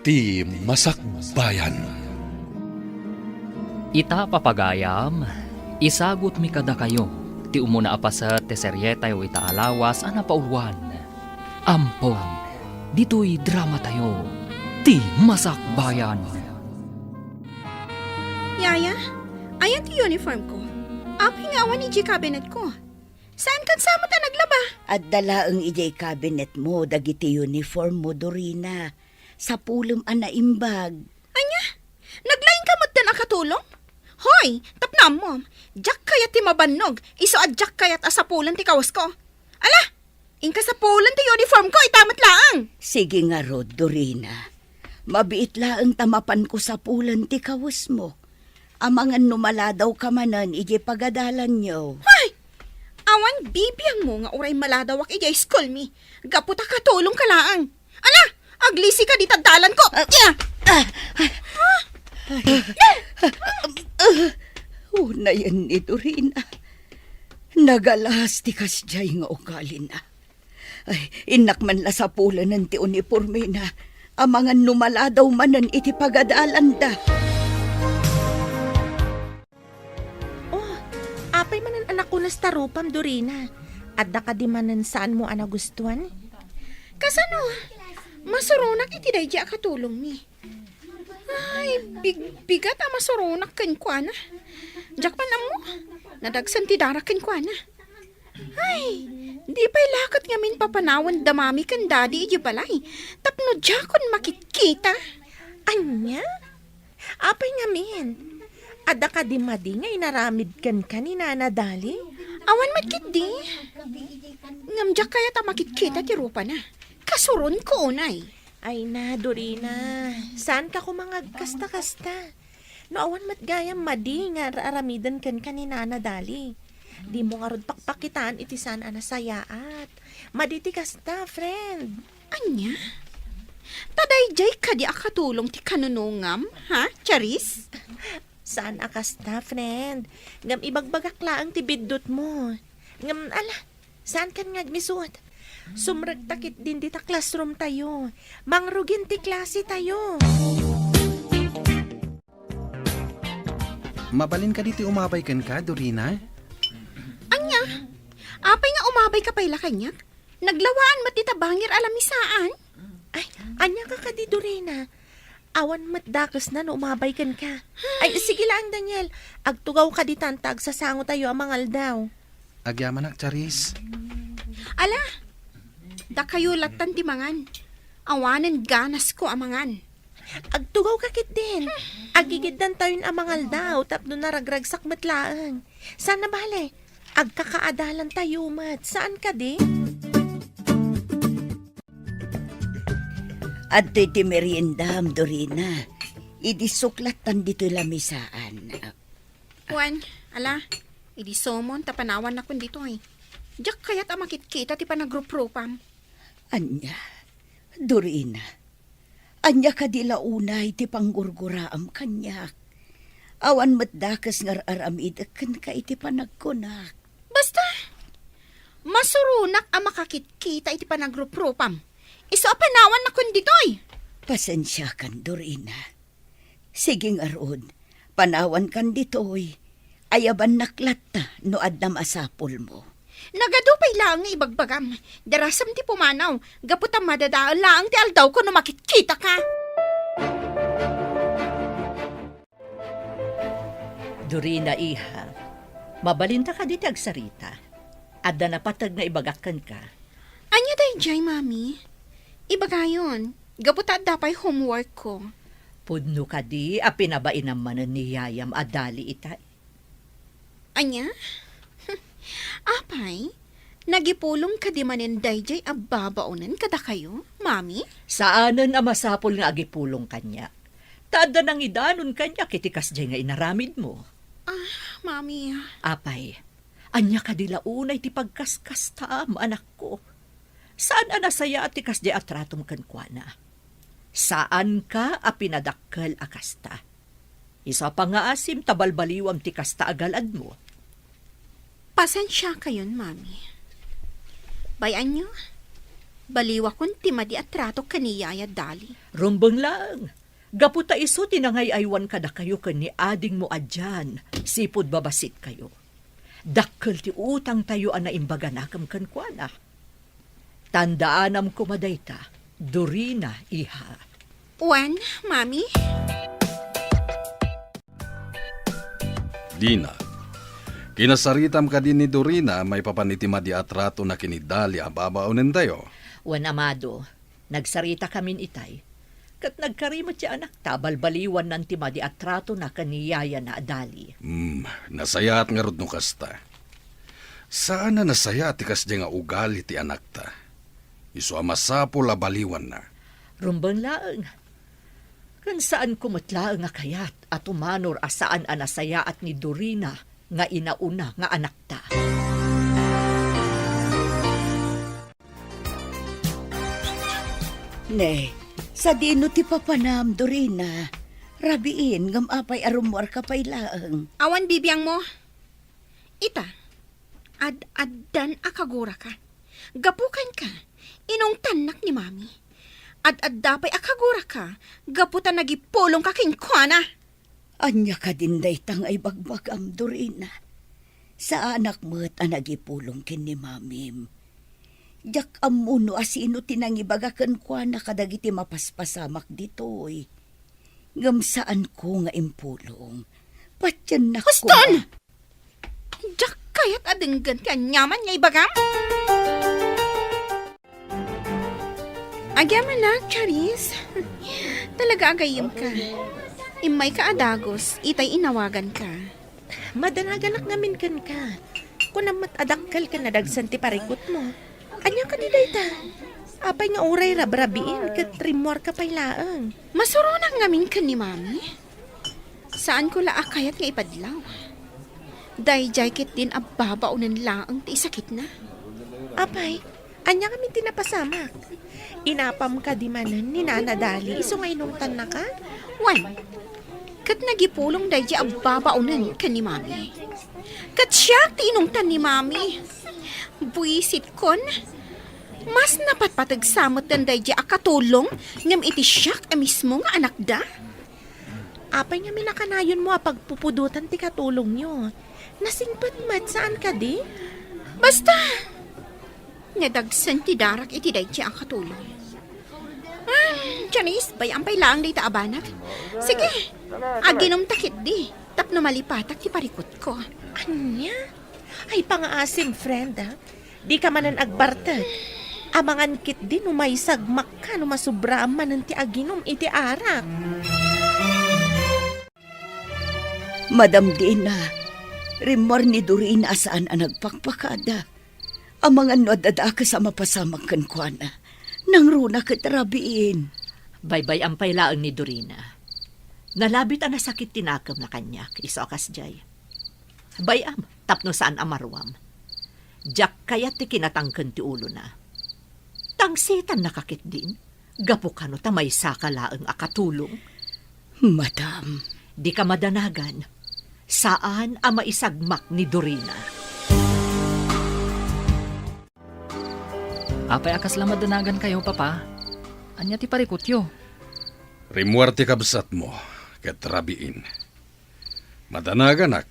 ti Masakbayan. Ita papagayam, isagot mi kada kayo, ti umuna apasat ti seryeta o ita alawas ana pauluan. Ampon, dito'y drama tayo, ti Masakbayan. Yaya, ayan ti uniform ko. Hingawan ni cabinet ko. Saan kan sa mo ta naglaba? At dalaang ijay cabinet mo, dagiti uniform mo, Dorina. Sa pulong anaimbag. Anya, naglain ka mo't na nakatulong? Hoy, tapnam mo. Jack kayat ti mabannog. Iso at jack kayat asapulan ti kawas ko. Ala, inka sa pulan ti uniform ko, itamat laang. Sige nga, Rod, Dorina. Mabiit laang tamapan ko sa pulan ti kawas mo. Amangan numaladaw ka manan, ijay pagadalan nyo. Hoy, awan bibiyang mo nga uray maladawak ijay school mi. Gaputa katulong ka laang. Ala, aglisi ka di tagdalan ko. Una yan ni Dorina. Nagalas ti kasjay nga ugali na. Ay, inak man la sa pulan ng ti uniforme na. Amangan numaladaw manan iti pagadalan da. Apay manan anak ko na starupam, Dorina. At da ka di manan saan mo anagustuhan? Kasano? Masurunak iti dayja katulong mi. Ay, bigat masurunak ken kuana. Jak man mo. Nadagsan ti dara ken kuana. Ay, di pa'y lakat ngamin papanawan damami kan daddy iji balay. Tapno jakon makikita. Anya? Apay ngamin. Ada ka di madi nga inaramid kan kanina nadali? Awan matkit di. Ngamjak kaya ta makikita ti rupa na. Kasuron ko unay. Ay na, Dorina. Saan ka kumangag kasta-kasta? No awan matgayam madi nga aramidan kan kanina nadali. Di mo nga rod pakpakitaan iti saan anasayaat. Madi ti kasta, friend. Anya? Taday jay ka di akatulong ti kanunungam, ha, Charis? Saan akasta, friend? Ngam ibagbagak laang ti biddot mo. Ngam, saan kan ngagmisot? Sumragtakit din di ta classroom tayo. Mangrugin ti klase tayo. Mabalin ka diti umabay kan ka, Dorina? Anya? Apay nga umabay ka payla kanyak? Naglawaan matitabangir alamisaan? Ay, anya ka ka di, Dorina? Awan matdakas na no umabay kan ka. Ay, sige lang, Daniel. Agtugaw ka di tantag sa sango tayo amangal daw. Agyaman ak, Charis. Ala, da kayo latan ti mangan. Awanan ganas ko amangan. Agtugaw ka kit din. Agigiddan tayo amangal daw tapno naragragsak matlaang. Sana bale, agkakaadalan tayo mat. Saan ka di? At iti meriendam, Dorina. Idisuklatan dito lamisaan. Juan, ala, idi somon tapanawan na kun dito ay. Diyak kaya't makikita ti panagrup-rupam. Anya, Dorina. Anya ka di launay ti panggurguraam kanyak. Awan matdakas ngar aramid kan ka iti panagkunak. Basta, masurunak ang makakikita iti panagrup-rupam. Iso panawan na kun ditoy. Pasensya kan, Dorina. Sige nga rod, panawan kan ditoy. Ayaban naklat na no adna masapol mo. Nagadupay lang nga ibagbagam. Darasam ti pumanaw. Gaputam madadaan lang ti aldaw ko no makikita ka. Dorina, iha, mabalinta ka diti agsarita. Adda na patag na ibagakan ka. Anya day jay, mami? Ibagayon, gaputa dapay homework ko. Pudno ka di, a pinabain naman ni Yayam adali itay. Anya? Apay, nagipulong ka di manin dayjay ababaunan kada kayo, mami? Saanan a masapol nga agipulong kanya? Tada nang idanon kanya kitikas jay nga inaramid mo. Mami. Apay, anya ka dila unay ti pagkaskas taam, anak ko. Saan anasaya at tikas di atratum kankwana? Saan ka a pinadakkel akasta? Isa pa nga asim tabalbaliwam ti kasta agalad mo. Pasensya kayon, mami. Bayan nyo, Baliwa kun ti madi at trato kaniyaya dali. Rumbang lang. Gaputa iso tinangay aywan kada kayo kan ni ading mo adyan. Sipod babasit kayo. Dakkel ti utang tayo ana imbaga nakam kan kuana. Tandaanam kumadayta, Dorina, iha. Wan, mami? Dina, kinasaritam ka din ni Dorina may papanitima di atrato na kinidali ababaunin tayo. Wan amado, nagsarita kamin itay. Kat nagkarimot siya anak, tabalbaliwan ng timadi at trato na kaniyaya na adali. Nasaya at ngarod no kasta. Saan na nasaya ti kasdi nga ugali ti anak ta? Iso amasapo labaliwan na. Rumbang laang. Kan saan kumutlaang nga kayat at umanor asaan anasaya at ni Dorina nga inauna nga anak ta. Ne, sa dino ti papanam, Dorina. Rabiin, ngam apay arumwar ka pay laang. Awan bibiyang mo? Ita, ad-addan akagura ka. Gapukan ka, inong tanak ni mami. Ad-addapay akagura ka, gaputan nagipulong ka king kuana. Anya ka din daytang ay bagbagam, Dorina. Sa anak mo't anagipulong kin ni mamim. Jak amuno asino tinangibagakan kwa na kadagiti mapaspasamak ditoy. Ngam saan ko nga impulong. Patyan na ko. Huston! Jak kayat adenggan ti anyaman nga ibagam? Agyaman na, Charis. Talaga agayim ka. Imay ka adagos, itay inawagan ka. Madanaganak ngamin kan ka. Kung namat adakkel ka na dagsan ti parikot mo. Anya ka di dayta. Apay nga uray rabrabiin kat rimwar ka pay laang. Masurunak ngamin ka ni mami. Saan ko laakayat nga ipadlaw? Dayjay kit din ababaunan laang ti sakit na. Apay, anya kami tinapasamak. Inapam ka di manan ni nanadali. Iso nga inungtan na ka? Wan, kat nagipulong dayjay ababaunan ka ni mami. Kat siya ti inungtan ni mami. Buisit kon, mas napatpatag samot dan dayjay akatulong ngam iti siyak mismo nga anak da. Apay nga minakanayon mo pagpupudutan ti katulong nyo. Nasingpat mat saan ka di? Basta, nadagsan ti darak iti dayjay ang katulong. Charis, bayang pay lang day taabanak. Sige, aginom takit di, tapno malipatak ti parikot ko. Anya? Ay pangaasim, friend, ha? Di ka manan agbartag. Amangan kit din umaysagmak ka no masubra man ti aginom iti arak. Madam Dina, rimor ni Dorina saan ang nagpakpakada. Ang mga nadadaka sa mapasamang kankwana. Nang runa katrabiin. Baybay ang pailaang ni Dorina. Nalabit ang nasakit tinakam na kanyak, iso akas jay. Bayam, tapno saan amarwam. Jak kaya ti kinatangkan ti ulo na. Tangsitan nakakit din. Gapo ka no tamay sakalaang akatulong. Madam, Di ka madanagan. Saan ang maisagmak ni Dorina? Apay akas lang madanagan kayo, papa. Anya ti parikutyo. Rimuarte kabsat mo, katrabiin. Madanaganak,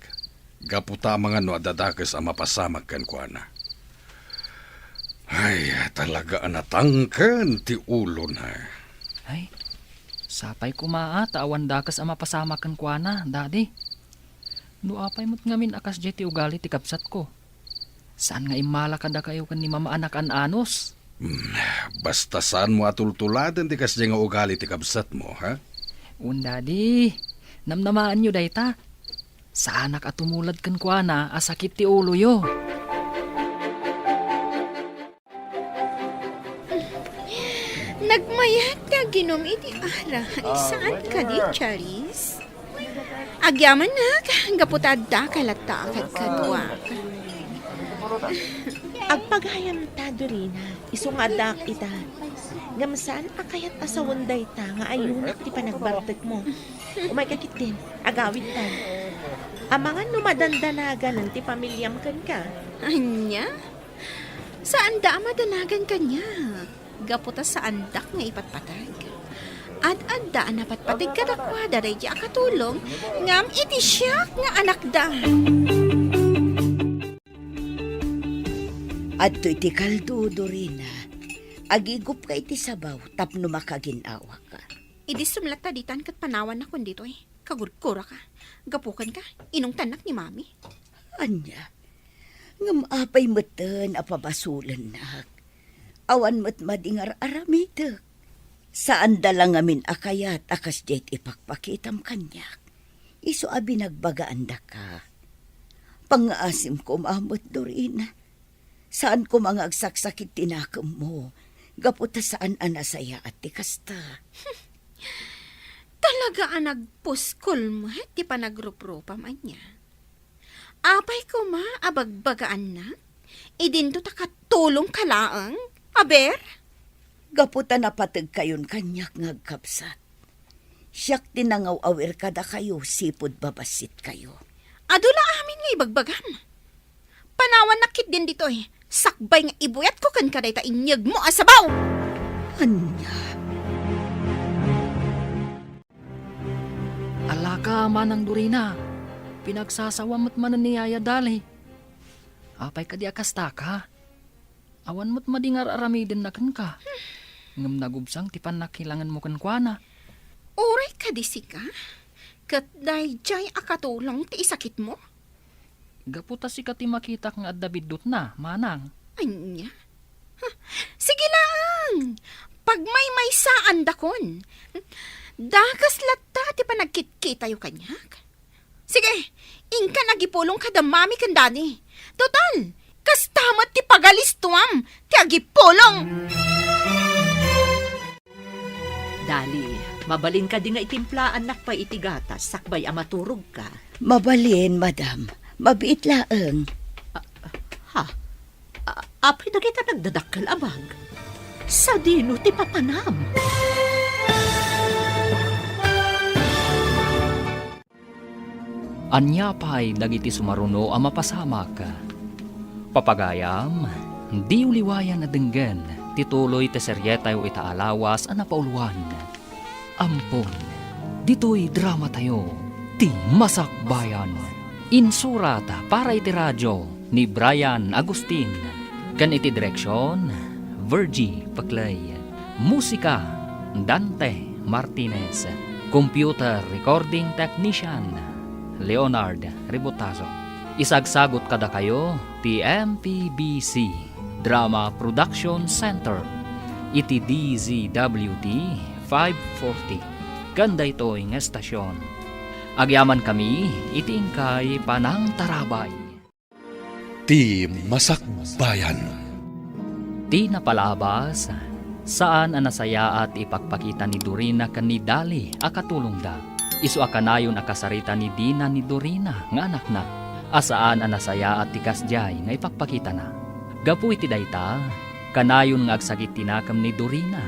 gaputa mga no adadakas ang mapasamag kan kuana. Ay, talaga anatangkan ti ulo na. Ay, sapay kumaa, taawan dakas ang mapasamakan kwa na, daddy. Nuapay mo't ngamin akas jay ti ugali ti kapsat ko. Saan nga imala kada kayo kan ni mama anak an anos? Basta saan mo atultuladan ti kasdi nga ugali ti kabsat mo, ha? Daddy, namnamaan nyo dayta. Sa anak at tumulad kan kwa na, asakit ti ulo yo. Nagmayat ka ginom iti ara. Saan ka di, Charis? Agyaman na, gaputad da kalata akad kadwa. Agpagayam ta, Dorina, isungadak ita. Gamsaan akayat asawunday ta nga ayunak ti panagbartag mo. Umay kakit din, agawid ta. Amangan numadandanagan ti pamilyam kan ka. Anya? Saan da madanagan kanya? gaputa sa andak nga ipatpatag. At adda na patpatig kadakwada day di akatulong ngam iti siya nga anak da. At to iti kaldo, Dorina. Agigup ka iti sabaw, tapno makaginawa ka. Idi sumlata ditan kat panawan na kun dito eh. Kagurkura ka. Gapukan ka. Inong tanak ni mami. Anya, ngam apay meten apabasulan nak. Awan met madingar aramitek. Saan dalang amin akayat akas jet ipakpakitam kanyak. Iso abi nagbagaan da ka. Pangaasim ko mamot, Dorina. Saan ko mga agsaksakit tinakam mo? Gaputa saan anasaya at tikasta. Talaga ang nagpuskol mo het di pa nagrup-rupa man niya. Apay ko ma abagbagaan na. Idinto ta katulong kalaang. Aber? Gaputa na patag kayon kanyak ngagkapsat. Siyak tinangaw awir kada kayo, sipod babasit kayo. Adula amin nga ibagbagam. Panawan nakit din dito eh. Sakbay nga ibuyat ko kan kaday ta inyag mo asabaw. Anya, Alaka manang Dorina. Pinagsasawa mo't manan ni Yaya Dali. Apay ka di akasta ka. Awan mo't madingar aramidin na kan ka. Ngam nagubsang tipan nakilangan mo kan kuana. Uray ka di sika. Kat day jay akatulong ti isakit mo. Gaputa si kati makita kang adabidot na, manang. Anya? Sige lang. Pag may saan dakon. Dakas lata ti pa nagkit-kita yung kanyak. Sige, ingka nagipulong kada mami kan dani. Total, kastamat ti pagalistuam ti agipulong. Dali, mabalin ka di nga itimplaan nak pa itigatas, sakbay amaturog ka. mabalin, madam. Mabiit laeng. Ha? Apay na kita nagdadakkel abag. Sa dino ti papanam. Anya pa'y dagiti sumaruno ang mapasamak. Papagayam, di uliwayan na denggen, tituloy te seryeta yung itaalawas ang napauluan. Ampon, dito'y drama tayo, ti Masakbayan. Insurata para iti radyo ni Brian Agustin. Kan iti direksyon, Virgie Paclay. Musika, Dante Martinez. Computer Recording Technician, Leonard Ribotazo. Isagsagot kada kayo, ti MPBC Drama Production Center. Iti DZWD 540. Ganda ito ang estasyon. Agyaman kami, itingkay panang tarabay. Ti Masakbayan. Di napalabas, saan ang nasaya at ipagpakita ni Dorina kan ni Dali akatulong da. Isu akanayon akasarita ni Dina ni Dorina nga anak na. Asaan ang nasaya at tikasjay nga ipagpakita na. Gapu iti dayta, kanayon nga agsagit tinakam ni Dorina.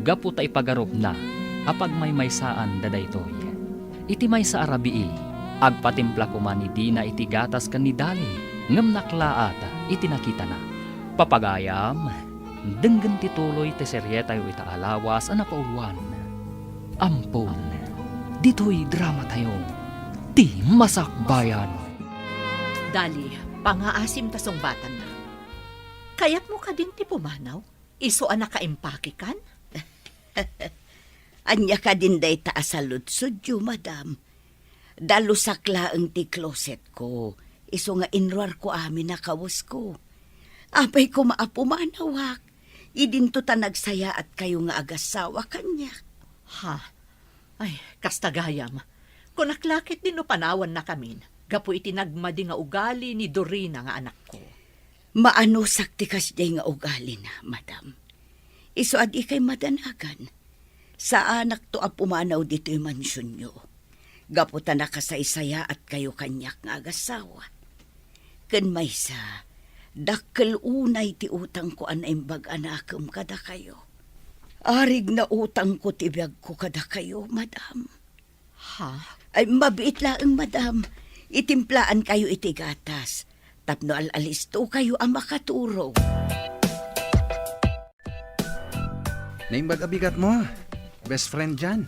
Gapu ta ipagarup na, apag may saan dadaytoy. Iti may sa arabii, agpatimpla ko man ni Dina iti gatas kan ni Dali, ngam naklaat iti nakita na. Papagayam, denggan tituloy te seryeta yu itaalawas ang napauluan. Ampon, dito'y drama tayo, ti Masakbayan. Dali, pangaasim tasong batan na. Kaya't mo ka din ti pumanaw? Iso ang nakaimpakikan? Anya ka din day taasalud sudyo, madam. Dalusakla ang ti closet ko. Iso nga inruar ko amin na kawas ko. Apay ko maapumanawak. Idinto ta nagsaya at kayo nga agasawa kanya. Ha? Ay, kastagayam. Kung naklakit din no panawan na kamin, gapu iti nagmadi nga ugali ni Dorina nga anak ko. Maano saktikas day nga ugali na, madam. Iso adi kay madanagan. Sa anak to apumanaw dito yung mansyon nyo. Gaputa na kasaysaya at kayo kanyak nga agasawa. Kan may sa, dakkel unay ti utang ko anaimbag anakam kada kayo. Arig na utang ko tibiyag ko kada kayo, madam. Ha? Ay mabiit lang, madam. Itimplaan kayo iti gatas. Tapno alalis to kayo ang makaturo. Naimbag abigat mo. Best friend dyan.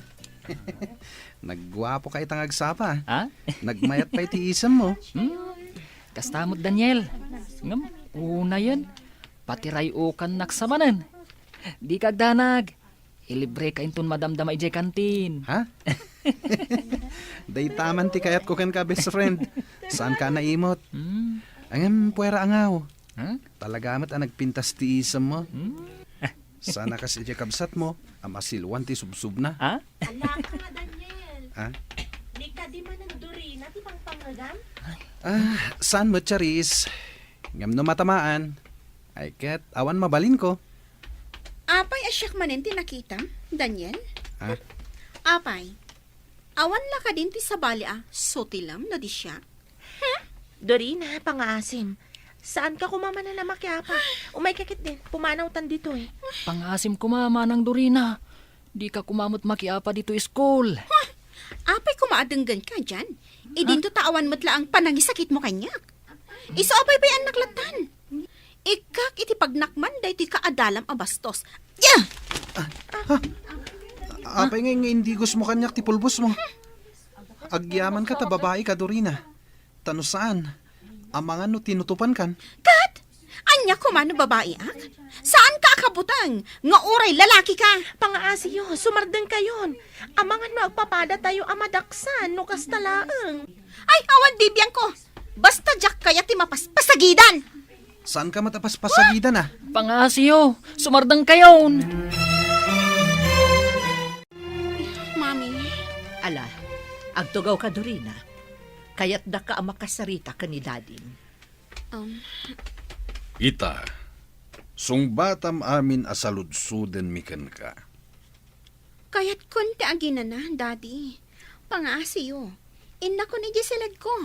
Nagwapo ka itang agsapa. Ha? Nagmayat pa iti isam mo. Kastamot Daniel. Ngam, una yan. Pati rayo kan naksamanan. Di kagdanag. Ilibre ka inton madamdama ijay kantin. Ha? Day taman ti kayat ko kan ka best friend. Saan ka naimot? Angam puwera angaw. Ha? Talagamat ang nagpintas ti isam mo. Sana kasi iti kabsat mo. Amasilwan ti subsub na. Ha? Ala ka nga, Daniel. Ha? Di ka di man ng Dorina, di pang pangagam? Saan mo, Charis? Ngam no matamaan. Ay ket, awan mabalin ko. Apay asyak manen ti nakita, Daniel? Ha? Apay, awan la ka din ti sabali sotilam na di siya. Dorina, pangaasim. Saan ka kumama na makiapa? Umay kakit din, pumanaw tan dito eh. Pangasim kumama ng Dorina. Di ka kumamot makiapa dito school. Apay kumaadenggan ka dyan. Idinto tawan mo't la ang panangisakit mo kanyak. Iso apay pa'y anak latan. Ikak iti pagnakman day ti kaadalam abastos. Yeah! Apay nga hindi gusto mo kanyak ti pulbos mo. Agyaman ka ta babae ka, Dorina. Tano saan? Amangan no tinutupan kan. Kat! Anya kumano babae ak? Saan ka akabutang? Nga oray lalaki ka. Pangaasiyo, sumardeng kayon. Amangan mo agpapada tayo amadaksan, no kastalaang. Ay, awan dibiyang ko. Basta jak kaya ti mapaspasagidan. Saan ka matapaspasagidan ah? Pangasiyo, sumardang kayon. Mami, Ala, agtugaw ka Dorina. Kaya't da ka ang makasarita ka ni Dadin. Ita, sungbatam amin asaludsuden miken ka. kaya't kunti agina na, Daddy. Pangasiyo. Inna ko ni Giselad ko.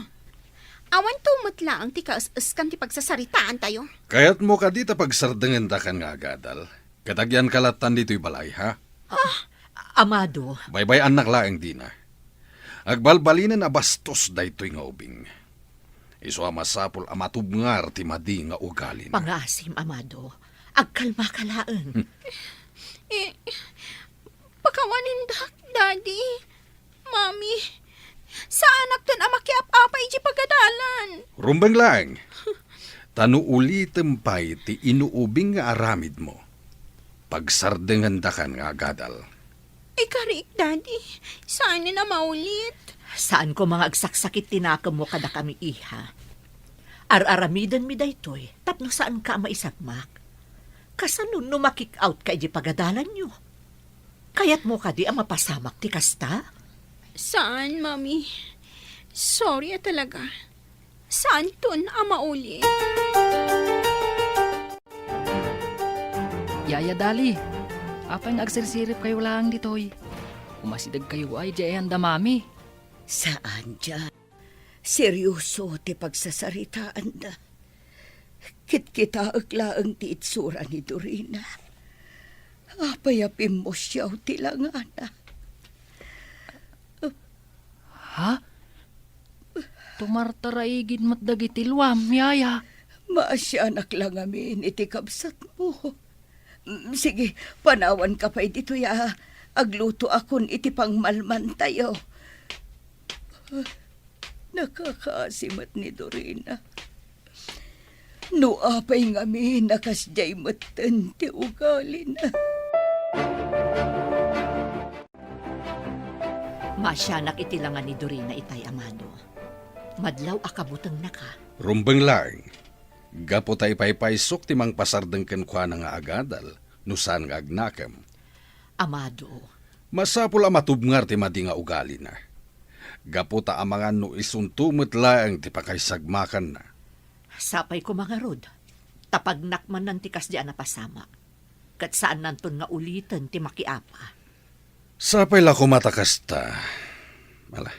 Awan tumutla ang tikaas-as kan ti pagsasaritaan tayo. Kaya't mo ka dita pagsardengan da kan nga agadal. Katagyan kalatan dito'y balay, ha? Amado, Baybay anak laeng di na. Agbalbalinen a bastos daytoy nga ubing. Iso amasapol amatubngar ti madi nga ugalin. pangasim, Amado. Agkalma ka laeng. Pakawanin dak, Daddy. Mami, sa anak ton amakiap-apay di pagadalan. Rumbeng laeng. Tanu ulitem pay ti inuubing nga aramid mo. Pagsardengan da kan nga agadal. Ikarik, Daddy. Saan na maulit? Saan ko mga agsaksakit tinakam mo kada kami iha? Ar-aramidan mi daytoy, tapno saan ka maisagmak? Kasano no makik out ka di pagadalan nyo? Kayat mo ka di ang mapasamak ti kasta? Saan, Mami? Sorry talaga. Saan ton maulit? Yaya Dali, apay nga agsirsirip kayo lang ditoy. Umasidag kayo ay jayan da mami. Saan dyan? Seryoso ti pagsasaritaan da. Kit-kita aglaang ti itsura ni Dorina. Apayapin mo siyaw ti langana. Ha? Tumartaraigid mat dagiti luwam, yaya. Maasyanak lang amin iti kabsat mo. Sige, panawan ka pa dito ya. Agluto akon iti pangmalman tayo. Nakakaasimat ni Dorina. Nuapay ngami nakasjay matan ti ugali na. Masyanak itilangan ni Dorina itay, Amado. Madlaw akabutang na ka. Rumbeng laeng. Gapo tay paypaysok ti mang pasardeng ken kwa nga agadal. Nusan nga agnakam. Amado, Masapul amatubngar ti madi nga ugali na. Gapo ta amangan no isuntumot laeng ti pakaysagmakan na. sapay ko mga rod. Tapag nakman ng tikas di napasama. Kat saan nanton nga ulitan ti makiapa. Sapay la kumatakas ta. Mala,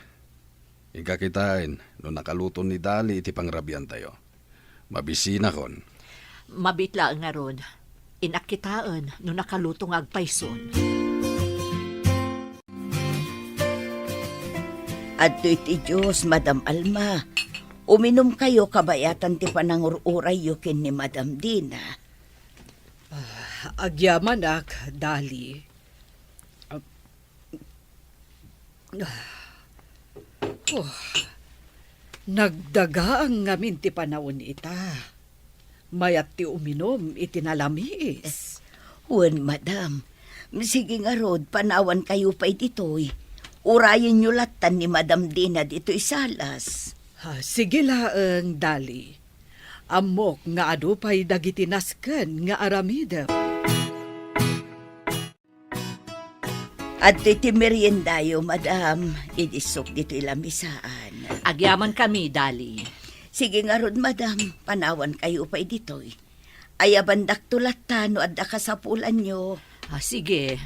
ikakitain no nakaluto ni Dali iti pangrabian tayo. Mabisina kon. Mabitla nga rod. Inakitaan no nakaluto nga agpayson. At iti Diyos, Madam Alma. Uminom kayo kabayatan ti panangururay yukin ni Madam Dina. Agyaman ak, Dali. Nagdaga ang ngamin ti panahon ita. Mayat ti uminom itinalamis. Wen, madam. Sige nga rod, panawan kayo pa ititoy. Urayin nyo latan ni Madam Dina dito'y salas. Sige laeng, Dali. Amok nga ado pa'y dagitinasken nga aramida. At iti meriendayo, madam. Idisok dito'y lamisaan. Agyaman kami, Dali. Sige nga rod, madam. Panawan kayo pa ititoy. Ayabandak tulatan no adda kasapulan nyo. Sige.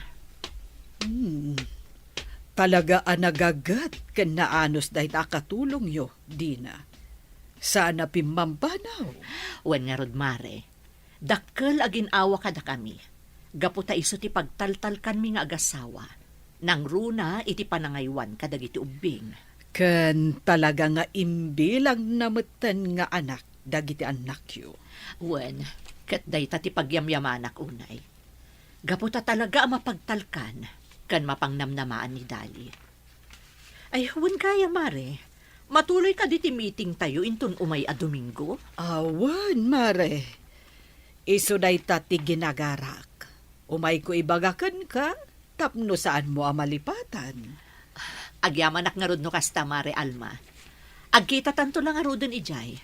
Talaga anagagat ken naanos dahi nakatulong yo, Dina. Sana pimmambanaw. Wen nga rod, mare. Dakkel agin awa kada kami. Gaputa iso ti pagtaltal kan mi nga agasawa. Nang runa iti panangaywan kadagiti ubing. Ken talaga nga imbilang namutan nga anak dagiti anak yo. Wen, ket dayta ti pagyamyamanak unay. Gaputa talaga ang mapagtalkan kan mapangnamnamaan ni Dali. Ay, wen kaya, mare. Matuloy ka di ti meeting tayo inton umay a Domingo. Awan, mare. Iso dayta ti ginagarak. Umay ko ibagakan ka, tapno saan mo amalipatan. Agyamanak nga rod no kasta, mare Alma. Agkita tanto lang nga rodon ijay.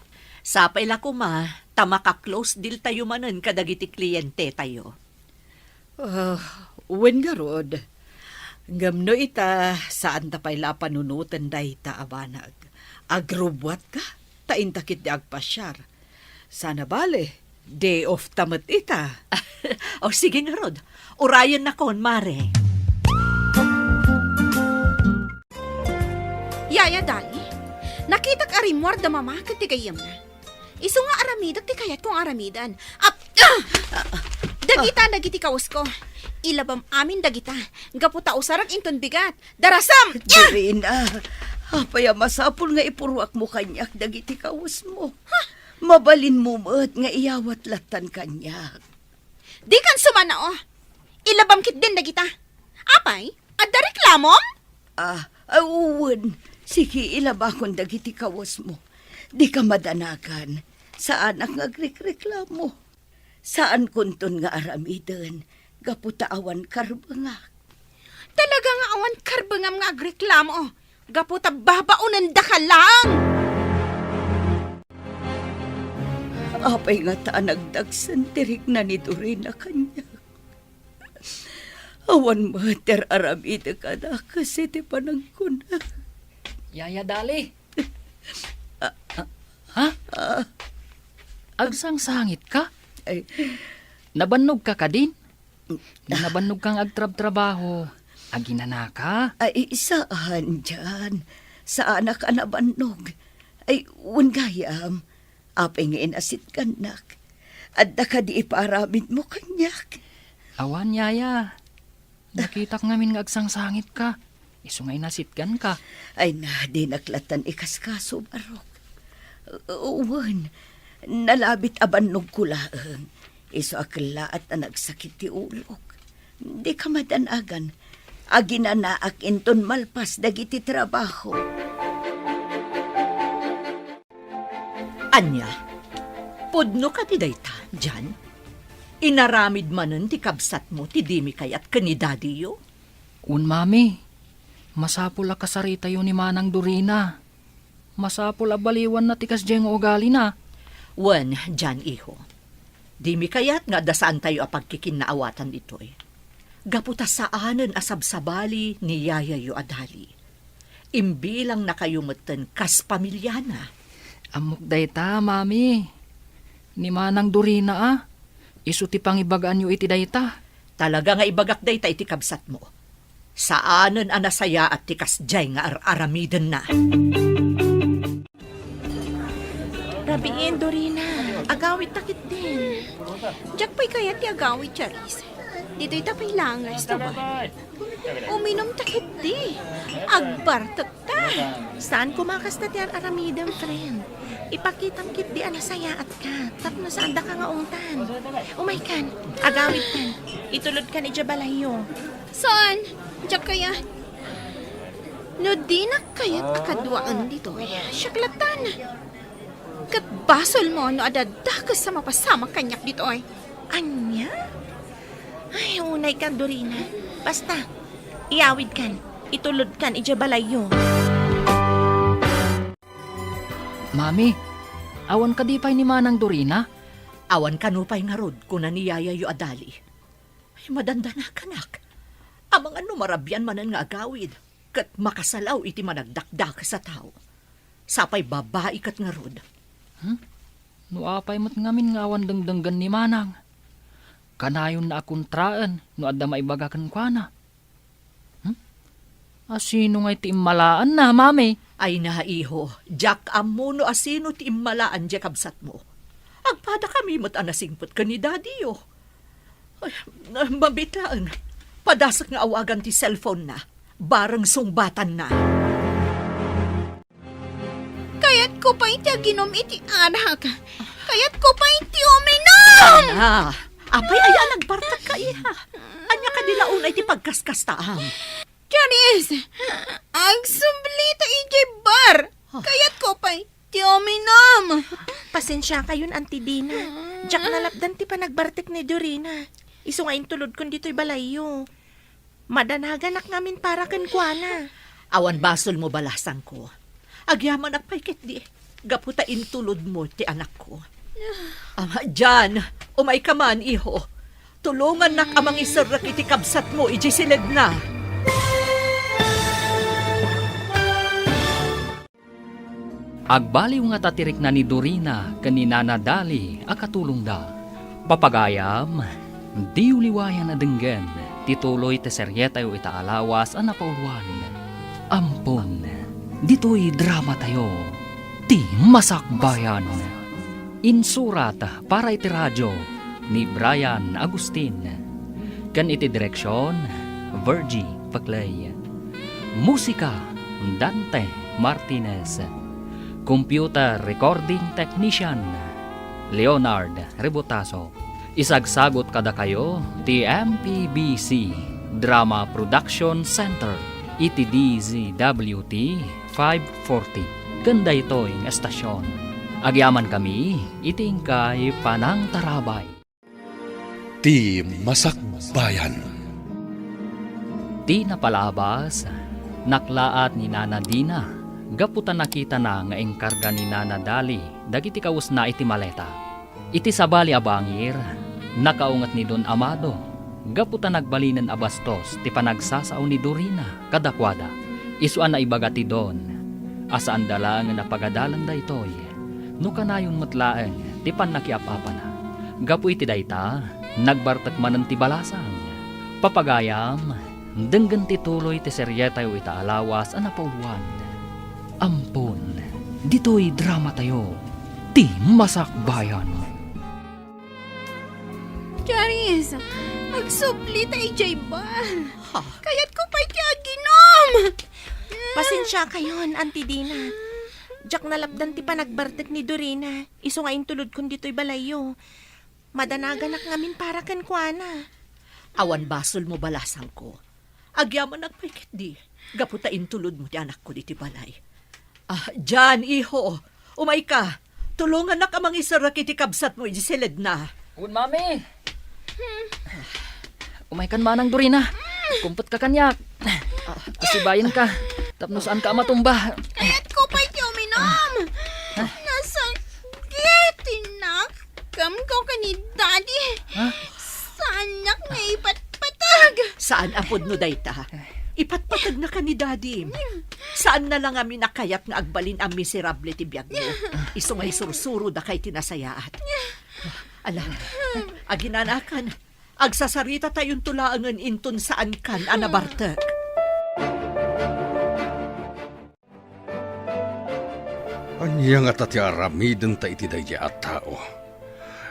Sapay la ko ma, tamaka-close deal tayo manen kadagiti kliyente tayo. Wen nga rod. Ngamno ita, saan tapay la panunutan dayta abanag. Agrubwat ka, taintakit di agpasyar. Sana bale, day off tamat ita. O sige nga rod, urayan na kon, mare. Yaya, Dali. Nakita ka arimwar da mamakat ti kayam na. Iso nga aramidak ti kayat kong aramidan. Dagita dagiti kawas ko. Ilabam amin dagita. Gaputa usarag inton bigat. Darasam! Dorina, apaya masapul nga ipuruak mo kanyak dagiti kawas mo. Mabalin mo mo't nga iyawat latan kanyak. Di kan sumana oh. Ilabam kit din dagita. Apay, adda reklamom? Uwan. Sige, ilabakon dagiti kawas mo. Di ka madanakan. Saan ang agrekreklamo? Saan kunton nga aramidan? Gaputa awan karbangak. Talaga nga awan karbangam nga agreklamo. Gaputa babaunan da ka lang. Apay nga taan nagdagsan tirik na ni Dorina kanya. Awan mater aramida ka na kasi ti panangkuna. Yaya, Dali. Ha? Agsangsangit ka? Ay, Nabannog ka din? Nabannog kang agtrab-trabaho. Aginana ka? ay saan dyan? Saan ka nabanog? Ay, gayam. Apay nga inasit kanak. At da ka di iparamid mo kanyak. Awan, Yaya. Nakita ko ngamin nga agsangsangit ka. Iso nga inasitgan ka. Ay na, di naklatan ikaskaso, barok. Uwan, nalabit abannog ko laang. Iso akla at nagsakit ti ulok. Di ka madanagan. Aginanaak inton malpas dagiti trabaho. Anya, podno ka ti dayta, dyan? Inaramid manen ti kabsat mo ti dimi kayat kanidadi yo? Mami. Masapul a kasarita yun ni Manang Dorina. Masapul a baliwan na tikas diyang ugali na. Wen, dyan iho. Di mi kayat nga dasaan tayo a pagkikinaawatan ditoy. Gaputa saanen asabsabali ni Yaya yu Adali. Imbilang na kayo meten kas pamilyana. Amok dayta, Mami. Ni Manang Dorina Isu ti pangibagaan yu iti dayta. Talaga nga ibagak dayta iti kabsat mo. Saanen anasaya at tikas jay nga aramiden na. Rabiin, Dorina. Agawit takit din. Diyak pa'y kaya ti agawit, Charis. Dito'y tapay lang, resto ba? Uminom takit di. Agbartak ta. Saan kumakas na tiyar aramidam, friend? Ipakitam kit di anasaya at ka. Tapno saan da ka nga ungtan. Umay kan, agawit kan. Itulod kan ijabalayo. Saan? Diyak kaya? No di na kaya't akadwaan dito. Syaklatan. Kat basol mo no adadakas sa mapasama kanyak dito ay. Anya? Ay, unay kan, Dorina. Basta, iawid kan. Itulod kan ijabalayo. Mami, awan ka di pa'y ni Manang Dorina? Awan kanupay nga rod kung naniyaya yu adali. Ay madandana kanak. Amang ano marabyan manan nga agawid. Kat makasalaw iti managdakdak sa tao. Sapay babae kat nga rod. No apay mo't ngamin nga awan dengdenggan ni Manang. Kanayon na akong traan, no adda maibagakan kwa na. Asino nga iti immalaan na, mami? Ay na iho, jak amuno asino ti immalaan di kabsat mo. Agpada kami mo't anasingpot ka ni daddy yo. Ay, mabitlaan. Padasak nga awagan ti cellphone na. Barang sungbatan na. Kaya't ko pa iti aginom iti anak. Kaya't ko pa iti uminom! Ah, apay aya nagbartak ka iha. Anya ka nila unay ti pagkaskastaam. Charis! Agsublita iti bar! Kaya't ko pa iti uminom! Pasensya kayon, Auntie Dina. Diyak nalapdan ti panagbartek ni Dorina. Iso nga intulod kon dito'y balayo. Madanaganak ngamin para kan kuana. Awan basol mo balasan ko. Agyaman ak paikit di. Gaputa intulod mo ti anak ko. Diyan, umay ka man, iho. Tulungan nak amang isarrak iti kabsat mo, ijisilid na. Agbaliw nga tatirik na ni Dorina kanina na dali akatulong da. Papagayam, di uliwayan na denggen, tituloy te seryetayo itaalawas ang napauluan. Ampon, dito'y drama tayo, ti masakbayan. Insurat para iti radyo ni Brian Agustin. Kan iti direksyon, Virgie Paclay. Musika, Dante Martinez. Computer Recording Technician, Leonard Rebotaso. Isagsagot kada kayo, ti MPBC Drama Production Center, iti DZWT 540. Ganda ito yung estasyon. Agyaman kami, itingkay Panang Tarabay. Ti Masakbayan. Di napalabas, naklaat ni Nana Dina. Gaputan nakita na nga engkarga ni Nana Dali, dagiti kaus na iti maleta. Iti sabali abangir, nakaungat ni Don Amado. Gaputan nagbalinan abastos, ti panagsasao ni Dorina, kadakwada. Isuan na ibaga ti Don. Asaan dala nga napagadalan da itoy. No kanayon matlaeng, ti panakiapapa na. Gapu iti dayta, nagbartak manan ti balasang. Papagayam, denggan ti tuloy ti seryetayo itaalawas ang napauluan. Ampon, dito'y drama tayo, ti masakbayan. Charis! Agsublita iti bar! Kaya't ko pa iti aginom! Pasensya kayon, Auntie Dina. Diyak nalapdan ti panagbartek ni Dorina. Iso nga intulod kon dito'y balayo. Madanaganak ngamin para kan kuana. Awan basol mo balasan ko. Agyaman nagpaikit di. Gaputa intulod mo ti anak ko diti balay. Diyan, iho. Umay ka. Tulungan na ka mang isarak iti kabsat mo, ijisilid na. Good, mami. Umay kan Manang Dorina. Kumpot ka kanyak. Asibayan ka. Tapno saan ka matumba. Kaya't ko pa iti uminom! Nasakit! Tinakam ko ka ni Daddy! Saan nyak na ipatpatag? Saan apod no dayta? Ipatpatag na ka ni Daddy. Saan na lang amin nakayat nga agbalin ang miserable ti biyag mo? Iso nga isursuro da kay tinasayaat. Ala, aginanakan, agsasarita tayong tulaangan inton saan kan anabartek. Anya nga tati aramiden ta iti dayja at tao.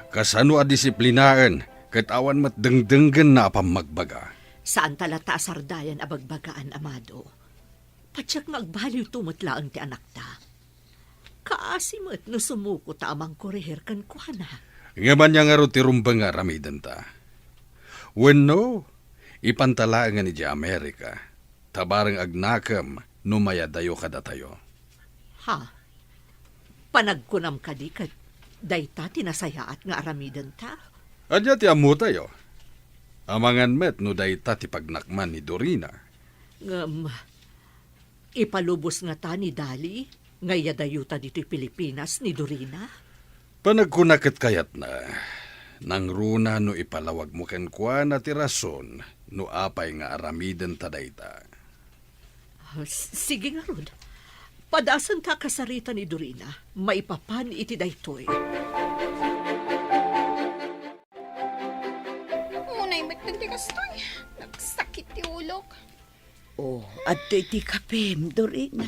Kasano a disiplinaan, kat awan mat dengdenggen na apang magbaga. Saan talata sardayan abagbagaan, amado? Patsak magbaliw tumutlaang ti anak ta. Kaasimot no sumuko ta amang koreher kan kuana. Nga man niya nga ro tirumbang nga ramidan ta. Wenno, ipantala nga ni di Amerika, tabarang agnakam numayadayo kada tayo. Ha? Panagkunam ka di kat dayta tinasayaat nga aramidan ta. Anya ti amu tayo. Amangan met no dayta ti pagnakman ni Dorina. Ipalubos nga ta ni Dali, nga yadayuta dito'y Pilipinas ni Dorina. Panagkunakit kayat na, nang runa no ipalawag mo ken kwa na ti rason no apay nga aramiden ta dayta. Sige nga rod. Padasan ta kasarita ni Dorina, maipapan iti daytoy. Unay magtagtikas to'y. Nagsakit ti ulok. Oh, at iti kapem, Dorina.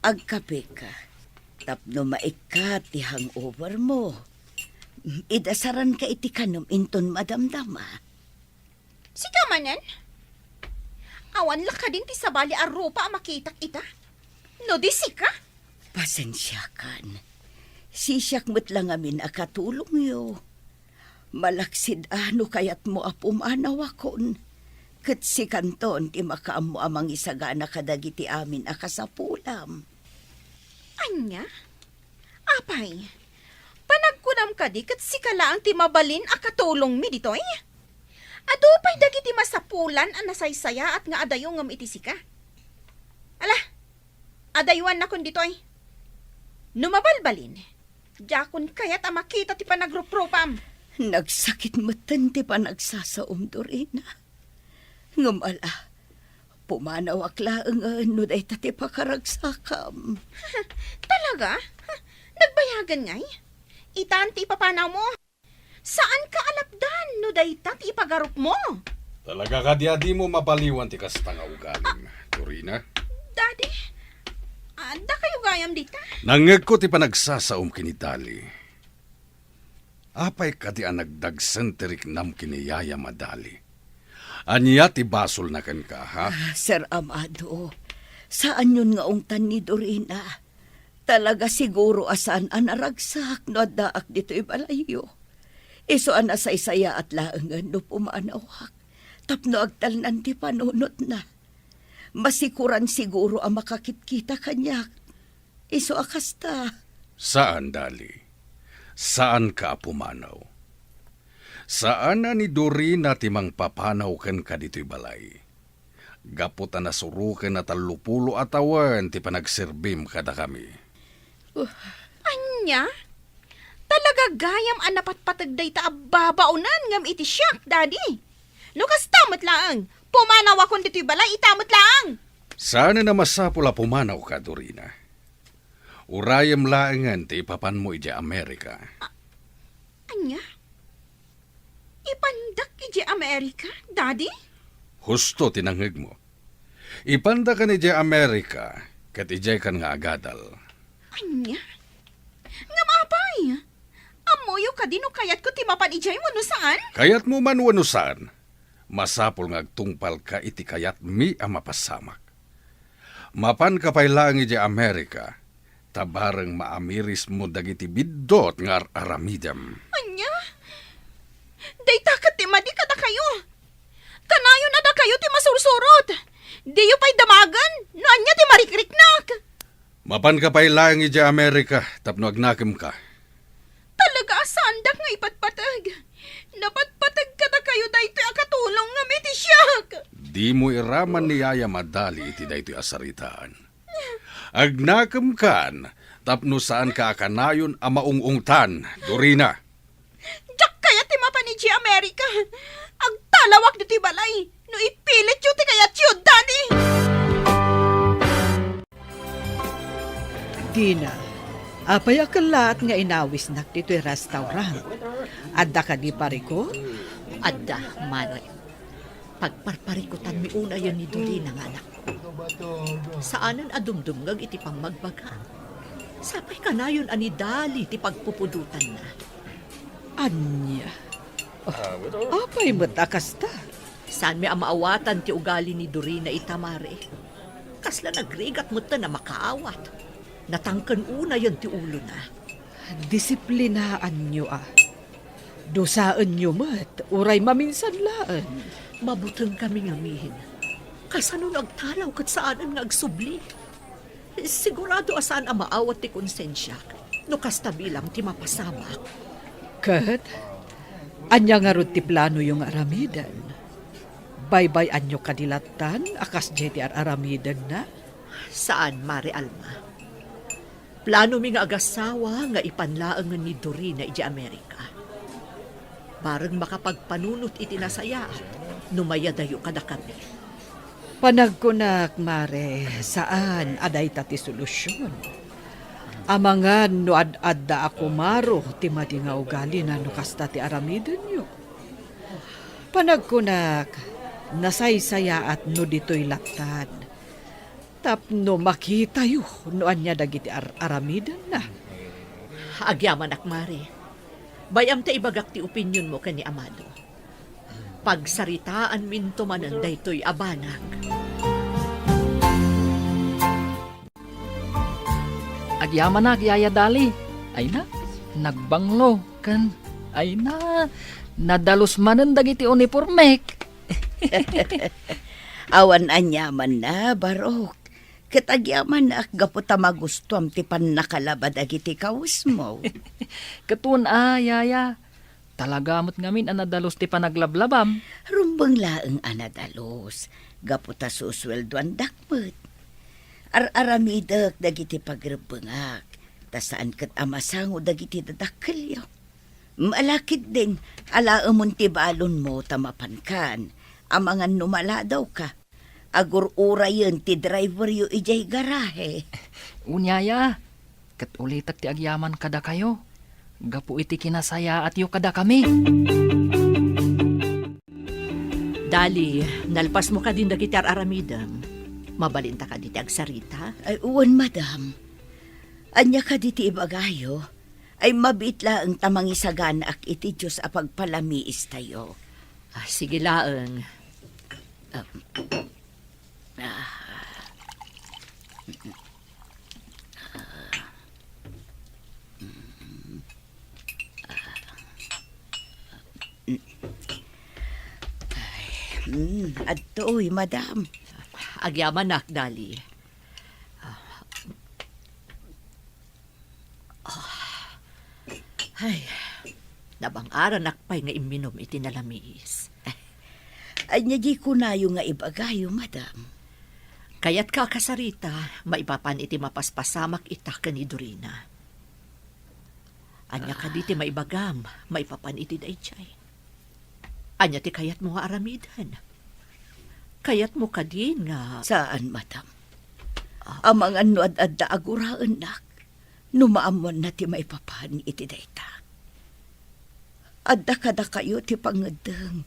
Agkape ka. Tapno maikat ti hangover mo. Idasaran ka iti kanom inton madamdama. Sika manen? Awan la ka din ti sabali a rupa a makitak ita. No di sika? Pasensya kan. Sisyak mo't lang amin akatulong yo. Malaksid ano kayat mo apumanaw akon. Kat si kanton ti makaam mo amang isagana kadagiti amin akasapulam. Anya? Apay, panagkunam ka di kat si kalaang ti mabalin akatulong mi ditoy? Adupay dagiti masapulan ang nasaysaya at nga adayo ngam iti sika. Ala, adaywan na kun ditoy. Numabalbalin, jakon kayat ang makita ti panagrupropam. Nagsakit mo ti panagsasaom, Dorina. Ngamala, pumanaw akla ang ano day tati pakaragsakam. Talaga? Nagbayagan ngay? Itanti papanaw mo? Saan ka alapdan no daytat ipagarup mo? Talaga ka di mo mapaliwan ti kastang ugaling, Dorina. Daddy, anda kayo gayam dita? Nangeg ko ti panagsasaom kini Dali. Apay ka ti anagdagsen tirik nam kiniyaya madali. Anya ti basol na kan ka, ha? Sir Amado, saan yun nga ungtan ni Dorina? Talaga siguro asan anaragsak no daak dito'y balayo. Iso anasaysaya at laangan no pumanawak. Tapno agtalnan ti panunot na. Masikuran siguro ang makakitkita kanyak. Iso akasta. Saan, Dali? Saan ka pumanaw? Saan na ni Dorina timang papanaw ken ka dito'y balay? Gaputan na suruken na talupulo atawan ti panagserbim kada kami. Anya? Talaga gayam ang napatpatagday ta babaunan ngam iti siyak, Daddy. No kastamot laang. Pumanaw akong dito'y balay, itamot laang. Sana na masapula pumanaw ka, Dorina. Urayam laangan ti ipapan mo iti Amerika. Anya? Ipandak iti Amerika, Daddy? Husto tinangeg mo. Ipanda ka ni iti Amerika, kat ijay kan nga agadal. Anya? Nga maapay. Amoyo ka din o kayat ko timapan ijay mo no saan? Kayat mo man wano saan, masapol nga agtungpal ka iti kayat mi ang mapasamak. Mapan ka pa'y lang iti Amerika, tabarang maamiris mo dagiti biddot nga aramidam. Anya? Dayta ka timadi kada kayo. Kanayon ada kayo ti masursurot. Diyo pa'y damagan, no anya ti marikriknak. Mapan ka pa'y lang iti Amerika, tapno agnakim ka. Talaga asandak nga ipatpatag. Napatpatag ka na kayo dayto akatulong nga miti siyak. Di mo iraman ni Yaya madali iti daytoy asaritaan. Agnakam kan, tapno saan ka akanayon a maungungtan, Dorina. Diyak kaya ti mapaniji Amerika. Agtalawak dito balay. No ipilit yu ti kayat yu, Daddy. Dina, apay akalat nga inawis nak dito'y restaurant. Adda ka di pariko? Adda, Mare. Pagparparikutan mi una yan ni Dorina nga anak ko. Saanan adumdumgag iti pang magbaga. Sapay ka na yun ani Dali ti pagpupudutan na. Anya. Oh, apay mo takas ta. Saan may amaawatan ti ugali ni Dorina itamare? Kasla nagrigat mo ta na makaawat. Natangkan una yan ti ulo na. Disiplinaan nyo Dosaan nyo mat, uray maminsan laan. Mabutang kami ngamihin. Kasano nagtalaw kat saanan nga agsubli. Sigurado asaan ang maawat ti konsensya. No kasta bilang ti mapasamak. Kat, anya nga rod ti plano yung aramidan. Baybay anyo kadilatan, akas jeti aramidan na. Saan, Mare Alma? Plano mi nga agasawa nga ipanlaang ni Dorina iti Amerika. Barang makapagpanunot iti nasaya, numayadayo kada kami. Panagkunak, Mare, saan aday tati solusyon? Amangan no ad-adda ako maro, ti madi nga ugali na no kasta ti aramidan nyo. Panagkunak, nasaysaya at no dito'y latad. Tapno makita yu, no anya dagiti aramidan na. Agyaman ak, Mare. Bayam ta ibagak ti opinyon mo kani Amado. Pagsaritaan minto manan daytoy abanag. Agyaman na, Yaya Dali. Ay na, nagbanglo. Kan, ay na, nadalos manan dagiti uniformek. Awan anyaman na, barok. Kitagyaman na gaputa magustuam ti pan nakalabad agiti kaus mo. Katun Yaya. Talaga mo't ngamin ang nadalos ti panaglablabam. Rumbang laeng anadalos. Gaputa susweldoan dakmet. Aramidak dagiti pagrebengak. Tasaan kat amasango dagiti dadakkelyo. Malakit din, alaamon ti balon mo tamapankan. Amangan numala daw ka. Agur-ura yun ti driver yu ijay garahe. Unyaya, kat ulitak ti agyaman kada kayo. Gapu iti kinasaya at yu kada kami. Dali, nalpas mo ka din dagiti aramidam. Mabalinta ka diti agsarita. Ay, uwan, madam. Anya ka diti ibagayo, ay mabitla ang tamangisagan ak iti Diyos a pagpalamiis tayo. Sige laeng. Adtoy, madam. Agyaman nak, Dali. Ay, nabang-aran nakpay nga iminom iti nalamiis. Anya di ko na yung nga ibagayo, madam. Kaya't kakasarita, maipapan iti mapaspasamak itak ni Dorina. Anya ka diti maibagam, maipapan iti dayjay. Anya ti kayat mo nga aramidan. Kayat mo ka din nga... Saan, madam? Amang ano ad-adda aguraan nak, numaamon na ti maipapan iti dayta. Adda kada kayo ti pangadeng.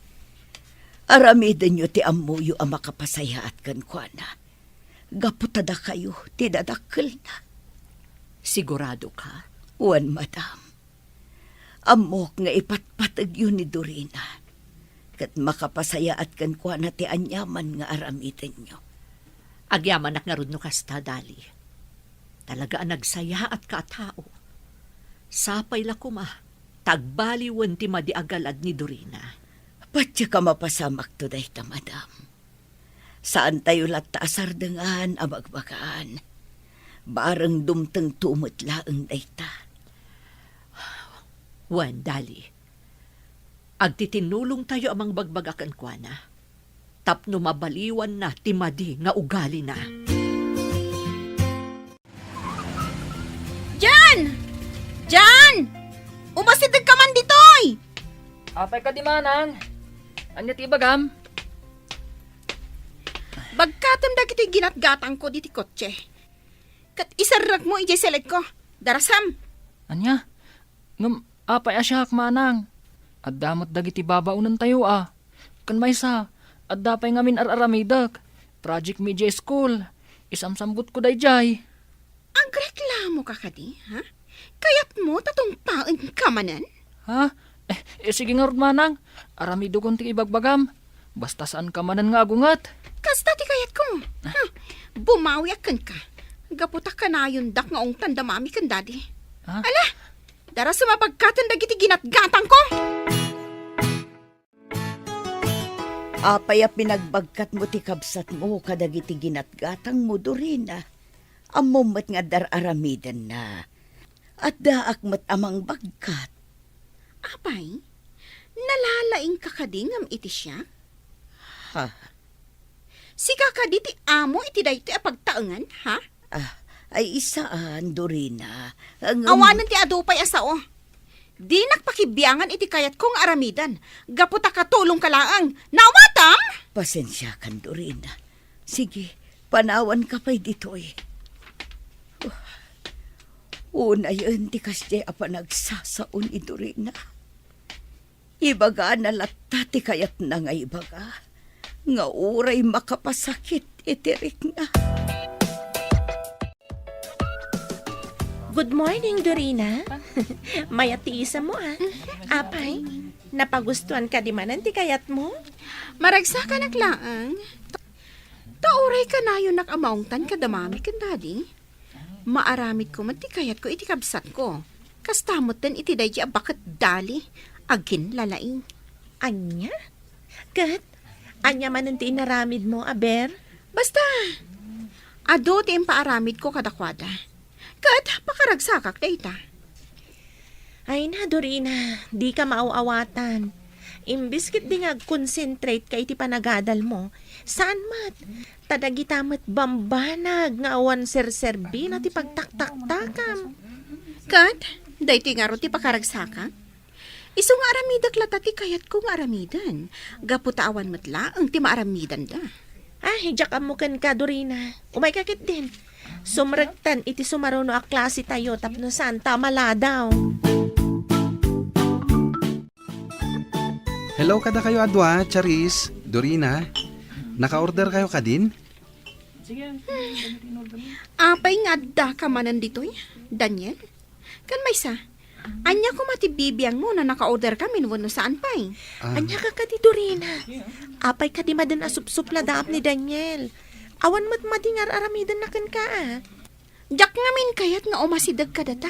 Aramidan nyo ti amuyo ang makapasaya at kankwana. Gaputada kayo, ti dadakkel na. Sigurado ka? Wan, madam. Amok nga ipatpatag yun ni Dorina. Kat makapasaya at kankwana ti anyaman nga aramidan nyo. Agyaman nak nga rod no kasta, Dali. Talaga ang nagsaya at katao. Sapay la kuma, tagbaliwan ti madiagalad ni Dorina. Patya ka mapasamak to dayta, madam. Saan tayo latta asardengan abagbagaan. Barang dumteng tumot laeng dayta. Wan, Dali. Agtitinulong tayo amang bagbagakan kwa na. Tapno mabaliwan na timadi nga ugali na. Jan! Jan! Umasidag ka man ditoy! Apay ka di manang. Anya ti bagam? Bagkatam dagiti ginatgatang ko diti kotse. Kat isarag mo ijay seled ko. Darasam. Anya? Ngam, apay asyak manang. At damot dagiti babaunan tayo Kan maysa, at dapay ngamin araramidak. Project Media School. Isamsambot ko dayjay. Ang reklamo ka kadi, ha? Kayat mo tatong paen ka manan? Ha? Sige nga rod manang. Aramido kong ti ibagbagam. Basta saan ka manan nga agungat. Kasta ti kayat ko. Bumawi akan ka. Gaputa ka na yun dak nga ong tanda mami kan daddy. Ha? Ala, dara sa mapagkatan dagiti ginatgatang ko. Apay a pinagbagkat mo ti kabsat mo kadagiti ginatgatang mo, Dorina. Amumat nga dararamidan na. At daak mat amang bagkat. Apay, nalalaing ka kading am iti siya? Ha? Si kakaditi amo iti dayto apagtaengan, ha? Ay isaan, Dorina. Awanan ti adupay asao. Di nakpakibiyangan iti kayat kong aramidan. Gaputa katulong kalaang. Nawatam! Pasensya kan, Dorina. Sige, panawan ka pa'y ditoy. Una yun, di kasya apa nagsasaon ni Dorina. Ibaga na latati kayat na nga ibaga. Nga uray makapasakit itirik na. Good morning, Dorina. Mayatiisa mo, ah. Apay, napagustuhan ka di manan ti kayat mo? Maragsa ka naglaang. Tauray ka na yun nakamaungtan ka damami kan daddy. Maaramid ko man ti kayat ko iti kabsat ko. Kastamot din iti dahi bakit dali. Agin lalaing. Anya? Kat, anya manan ti inaramid mo, aber? Basta, ado ti impaaramid ko kadakwada. Kat, pakaragsakak dayta. Ay na, Dorina, di ka maaawatan. Imbis kit di nga concentrate ka iti panagadal mo. Saan mat? Tadagitamat bambanag nga awan serserbi na ti pagtaktaktakam. Kat, dayto nga ro ti pakaragsakak. Iso nga aramidak latati kayat ko nga aramidan. Gaputawan matla ang ti maaramidan da. Ay, diyak mo kan ka, Dorina. Umay kakit din. Sumragtan iti sumaruno a klase tayo tapno santa maladaw. Hello kada kayo adwa, Charis, Dorina. Naka-order kayo kadin? Apay nga da ka manan ditoy, Daniel. Kan may sa, anya ko matibibiyang mo na naka-order kami no saan pa'y. Anya ka di, Dorina. Apay ka di madan asupsup na daap ni Daniel. Awan mat madingar aramidan na kan ka, ah. Jak ngamin kayat nga umasidag ka data.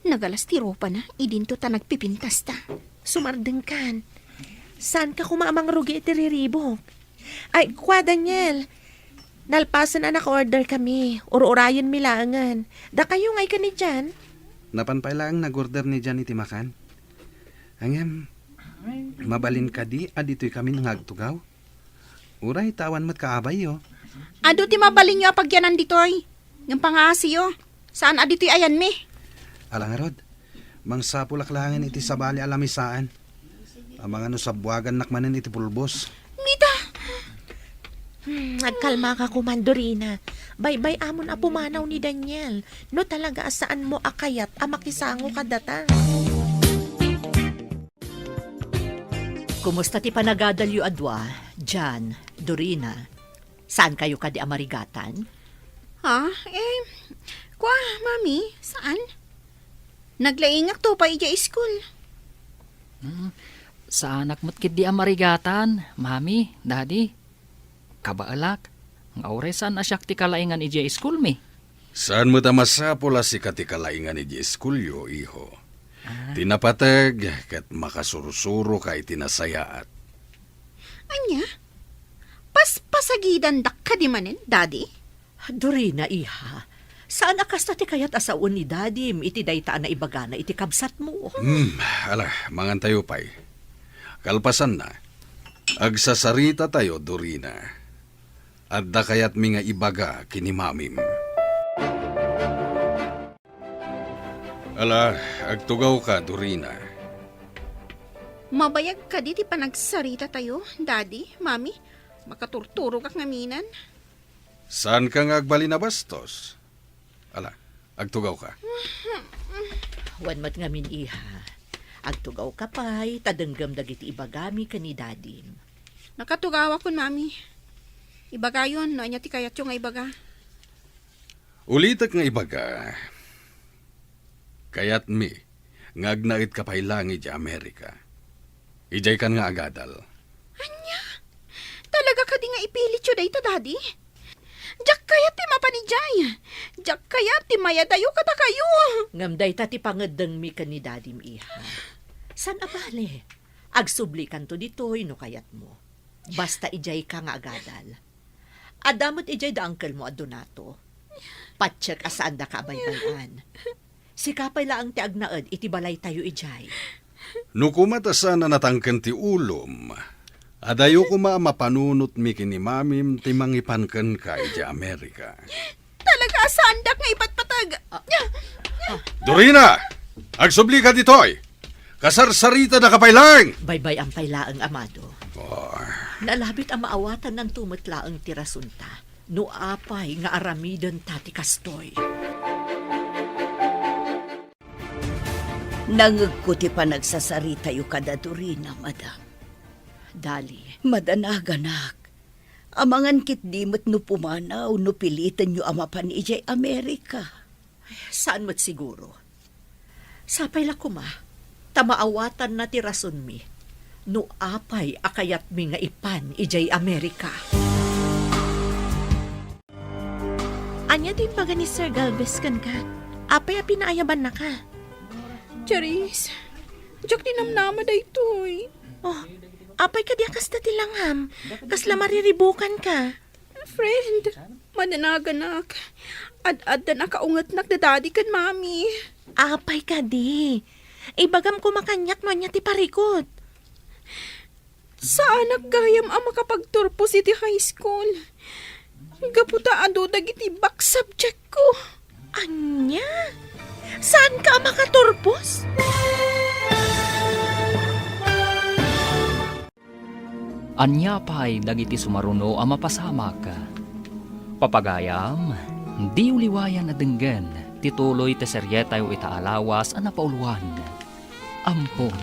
Nagalas ti ropa na, idinto ta nagpipintas ta. Sumardeng kan. Saan ka kumamang rugi iti riribok? Ay, kwa Daniel. Nalpasan na naka-order kami. Ur-urayan milangan. Da kayo ngay ka ni dyan? Napanpay lang nag-order ni Jan iti makan. Angem, mabalin ka di, adito'y kami nangagtugaw. Uray, tawan mat kaabay yo. Ado ti mabalin nyo apagyanan ditoy. Yung pangasiyo. Saan adito'y ayan mi? Alang rod, mangsapulaklangan iti sabali alamisaan. Ang mga no sabwagan nakmanan iti pulbos. Mita! Nagkalma ka kumandorina. Baybay amon a pumanaw ni Daniel. No talaga saan mo akayat a makisango ka data. Kumusta ti panagadalyo adwa, Jan, Dorina? Saan kayo kadi amarigatan? Ha? Kwa, mami, saan? Naglaingak to pa ija school. Sa anak mo't kid di amarigatan, mami, daddy. Kabaalak, ang auresan asyak ti kalaingan ija school mi. Saan mo tamasapula si katikalaingan ni Eskulyo, iho? Tinapatag, kat makasurusuro ka itinasayaat. Anya? Pasagidan dak ka di manin, daddy? Dorina, iha. Saan akas na ti kayat asaon ni daddy, iti daytaan na ibagana iti kabsat mo? Ala, mangantayo pa'y. Kalpasan na. Agsasarita tayo, Dorina. Adda kayat mi nga ibaga kinimamim. Ala, agtugaw ka, Dorina. Mabayag ka di pa nagsarita tayo, daddy, mami. Makaturturo kak ngaminan. Saan ka nga agbali na bastos? Ala, agtugaw ka. Wan mat ngamin iha. Agtugaw ka pa'y, tadanggam dagiti ibagami ka ni daddy. Nakatugawa ko, mami. Ibaga yun, no? Anya ti kayat yung nga ibaga. Ulitak nga ibaga. Kayat mi, ngagnait ka pa'y langit sa Amerika. Ijay kan nga agadal. Talaga ka di nga ipilit yun dito, daddy? Diyak kaya ti mapanijay. Diyak kaya ti mayadayo kata kayo. Ngamday ta ti pangadang mi ka ni Daddy Iha. San abale? Agsubli kan to ditoy no kayat mo. Basta ijay ka nga agadal. Adamot ijay da uncle mo adonato. Patsyek asaan da ka baybayan. Sikapay laang ti agnaed iti balay tayo ijay. No kumatasan na natangken ti ulom, adayo ko mapanunot mi kini mamim ti mangipanken ka iti Amerika. Talaga sandak nga ipatpatag. Dorina! Agsubli ka ditoy! Kasarsarita na kapailang! Baybay ang pailaang amado. Nalabit ang maawatan ng tumatlaang tirasunta. No apay nga aramidon tati kastoy. Nangagkuti pa nagsasarita yu kada Dorina, madam. Dali, Madanaganak. Amangan kit dimot no pumanaw no pilitan yu ama pan ijay Amerika. saan mo't siguro? Sapay la kuma, tamaawatan na ti rason mi. No apay akayat mi nga ipan ijay Amerika. Anya din baga ni Sir Galvez kan ka? Apay a pinaayaban na ka. Charis, diyak dinamnama da ito'y. Oh, apay ka diya kas tilangham. Kasla mariribukan ka. Friend, mananaganak. Ad-ad na nakaungat-nak da daddy kan mami. Apay ka di. Ibagam ko makanyak no niya ti parikot. Saan nagkayam ang makapagturpo si ti high school? Gaputa ado dagiti back subject ko. Anya? Saan ka makaturpos? Anya pa'y dagiti sumaruno ang mapasamak. Papagayam, di uliwayan na denggan, tituloy te seryetayo itaalawas ang napauluan. Ampon,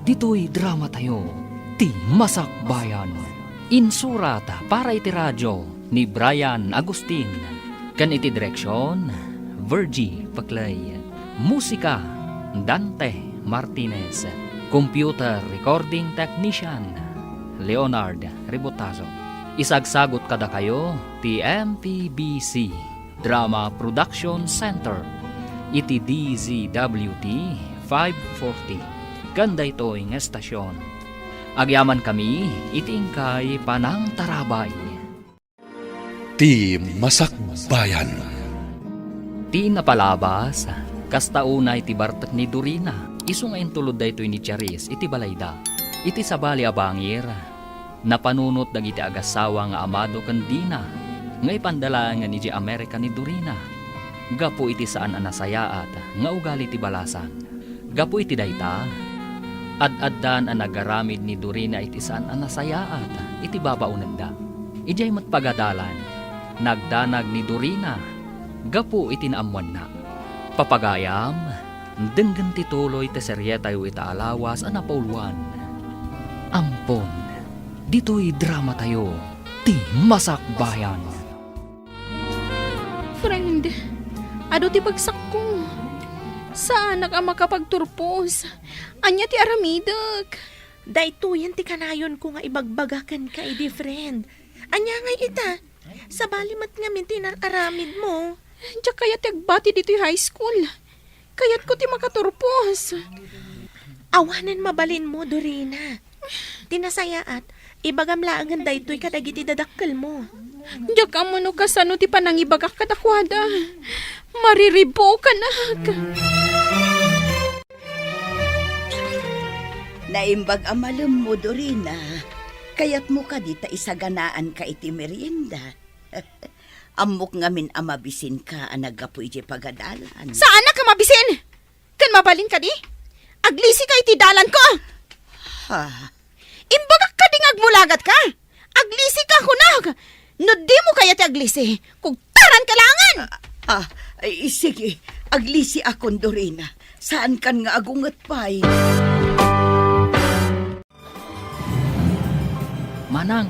dito'y drama tayo, ti Masakbayan. Insurata para iti radyo ni Brian Agustin. Kan iti direksyon, Virgie Paclay. Musika, Dante Martinez. Computer Recording Technician, Leonard Ribotazo. Isagsagot kada kayo, TMPBC Drama Production Center. Iti DZWT 540. Ganda ito ang estasyon. Agyaman kami, itingkay panang tarabay. Ti Masakbayan. Ti napalabas, kastaunay ti bartak ni Dorina. Isu nga intulod da ito ni Charis, iti balayda. Iti sabali abangir, napanunot dagiti agasawa nga amado kandina. Nga ipandala nga ni Amerika ni Dorina. Gapo iti saan anasayaat, nga ugali ti balasan. Gapo iti dayta, ad-addan ang nagaramid ni Dorina iti saan anasayaat, iti babaunag da. Ijay matpagadalan, nagdanag ni Dorina, gapo iti naamuan na. Papagayam, denggan tituloy te seryetayo itaalawas ang napauluan. Ampon, dito'y drama tayo, ti Masakbayan. Friend, ado ti bagsak ko. Saan ka makapagturpos? Anya ti aramidag. Daytoyan ti kanayon ko nga ibagbagakan ka, edi friend. Anya nga ita, sa balimat nga minti aramid mo. Diyak kaya ti agbati dito high school. Kayat ko ti makaturpos. Awanan mabalin mo, Dorina. Tinasayaat, ibagam laangan daytoy kadagiti dadakkel mo. Diyak amuno kasano ti panangibagak katakwada. Mariribo ka na. Naimbag amalem mo, Dorina. Kayat mo ka dita isaganaan ka iti merienda. Amok ngamin amabisin ka anagapo iti pagadalan. Saan na ka mabisin? Kan mabalin ka di? Aglisi ka iti dalan ko. Ha? Imbagak ka ding agmulagat ka. Aglisi ka kunag. No di mo kaya ti aglisi. Kung taran ka langan. Ay, sige. Aglisi akon, Dorina. Saan kan nga agungat pa'y? Manang,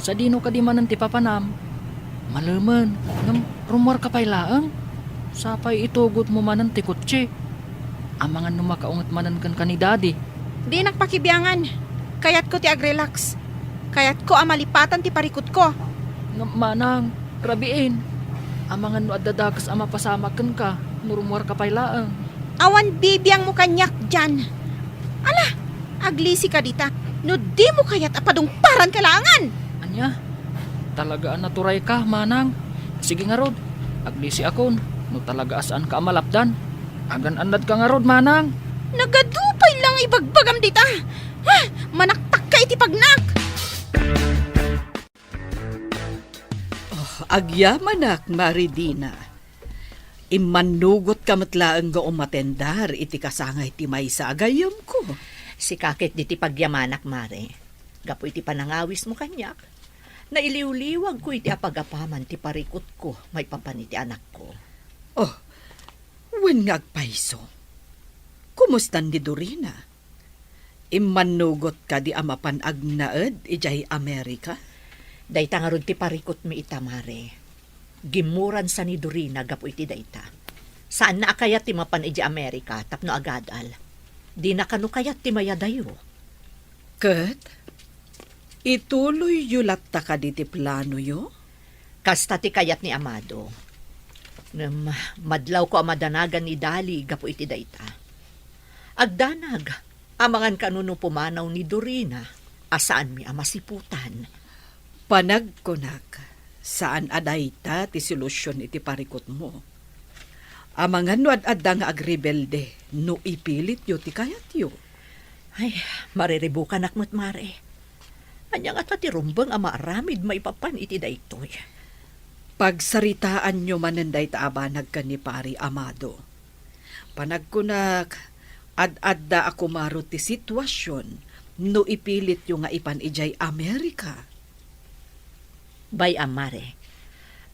sa dino ka di manan ti papanam. Malaman, ngam rumor ka pa'y laang. Sapay itugot mo manan ti kutsi. Amangan numakaungat manan kan kanidadi. Di nakpakibiyangan. Kayat ko ti agrelax. Kaya't ko amalipatan ti parikot ko. Manang, grabiin. Amangan no adadakas ama pasamakan ka, nurumwar ka pailaang. Awan bibiyang mo kanyak dyan. Ala, aglisi ka dita. No di mo kaya't apadong paran kalangan. Anya, talagaan naturay ka, manang. Sige nga rod, aglisi akon, no talaga asaan ka amalapdan. Agan-anad ka nga rod, manang. Nagadupay lang ibagbagam dita. Ha, manaktak ka iti pagnak. Agyamanak, Maridina. Imanugot ka matlaang ga umatendar iti kasangay ti may sa agayam ko. Si kakit di ti pagyamanak, Mare. Gapo iti panangawis mo kanyak. Nailiw-liwag ko iti apagapaman ti parikot ko, may papan iti anak ko. Oh, wen nga agpaiso. Kumustan di Dorina? Imanugot ka di amapan agnaed ijay Amerika? Dayta nga rod ti parikot mi ita, Mare. Gimuran sa ni Dorina gapo iti dayta. Saan na akayat ti mapan iti Amerika tapno agadal. Di na kanu kayat ti mayadayo. Ket, ituloy yulat ta ka di ti plano yo? Kasta ti kayat ni Amado. Madlaw ko amadanagan ni Dali gapo iti dayta. Agdanag, amangan kanuno pumanaw ni Dorina, asaan mi amasiputan. Panagkunak, saan adayta ti solusyon iti parikot mo? Amangan no ad-adda nga agrebelde, no ipilit yo ti kayat yo. Ay, mariribukan akmo't, Mare. Anya nga ti rumbang amaaramid maipapan iti daytoy. Pagsaritaan nyo mananday taabanag ka ni Pari Amado. Panagkunak, ad-adda ako maro ti sitwasyon, no ipilit yo nga ipan ijay Amerika. Bay Mare,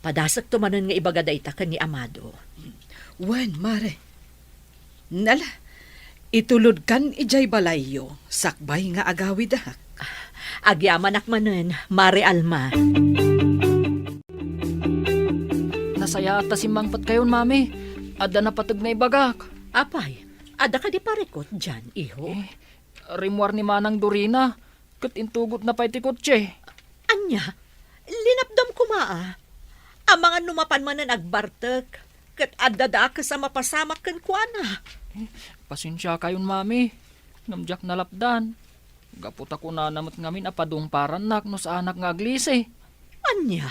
padasak tumanon nga ibagaday ta ni Amado. Wen, Mare. Nala, itulod kan ijay balayo, sakbay nga agawid ah. Agyaman akmanen, Mare Alma. Nasaya at tasimangpat kayon, mami. Ada na patag na ibagak. Apay, ada ka di parikot dyan, iho. Rimwar ni Manang Dorina, kat intugot na pa iti kotse. Anya, linapdam ko maa. Ang mga numapan man na nagbartek, kat adada ka sa mapasamak kan kuana. Pasensya kayon, mami. Namjak na lapdan. Gapot ako na namot ngamin apadong paranak no sa anak nga aglise. Anya,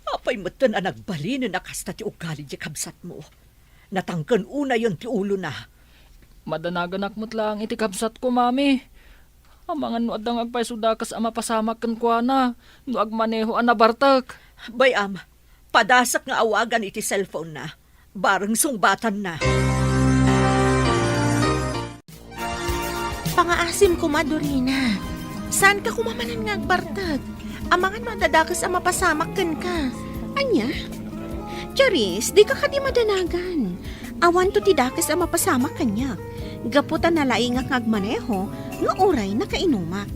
apay matan ang nagbali na nakasta ti ugali di kabsat mo. Natangkan una yon ti ulo na. Madanagan akmot lang iti kabsat ko, mami. Ang mga no adang agpaysudakas ama pasamak kan kuana, no agmaneho anabartak. Bayam, padasak nga awagan iti cellphone na. Bareng sungbatan na. Pangaasim ko, Dorina. Saan ka kumamanan nga agbartag? Amangan madadakas ang mapasamak kan ka. Anya? Charis, di ka kadi madanagan. Awan to ti dakes ang mapasamak kanya. Gaputan na laing nga agmaneho, no oray na kainumak.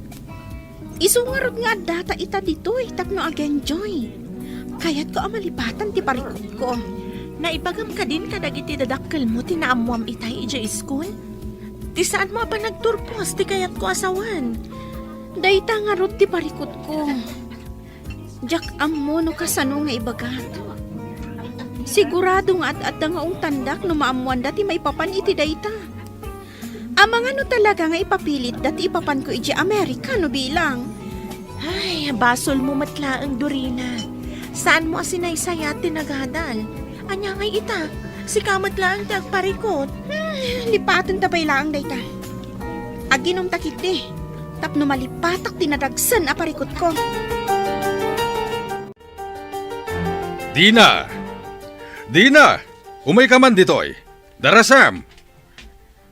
Isungarod nga data ita ditoy, tapno ag-enjoy. Kaya't ko amalipatan ti parikot ko. Naibagam ka din kadag iti dadakkel mo tinaamuam itay ija school? Ti saan mo pa nagturpos ti kayat ko asawan? Dayta nga rod ti parikot ko. Jak ammo no kasano nga ibagat. Sigurado nga at nga ung tandak no maamuan dati may papan iti dayta. Amang ano talaga nga ipapilit dati ipapan ko iti Amerika no bilang. Ay, basol mo matlaang Dorina. Saan mo asinaysaya tinagadal? Anya ngay ita, si kamat lang tagparikot. Lipatan tabay lang dayta. Aginom takit di. Tapno malipatak tinadagsan a parikot ko. Dina! Dina! Umay ka man ditoy. Darasam!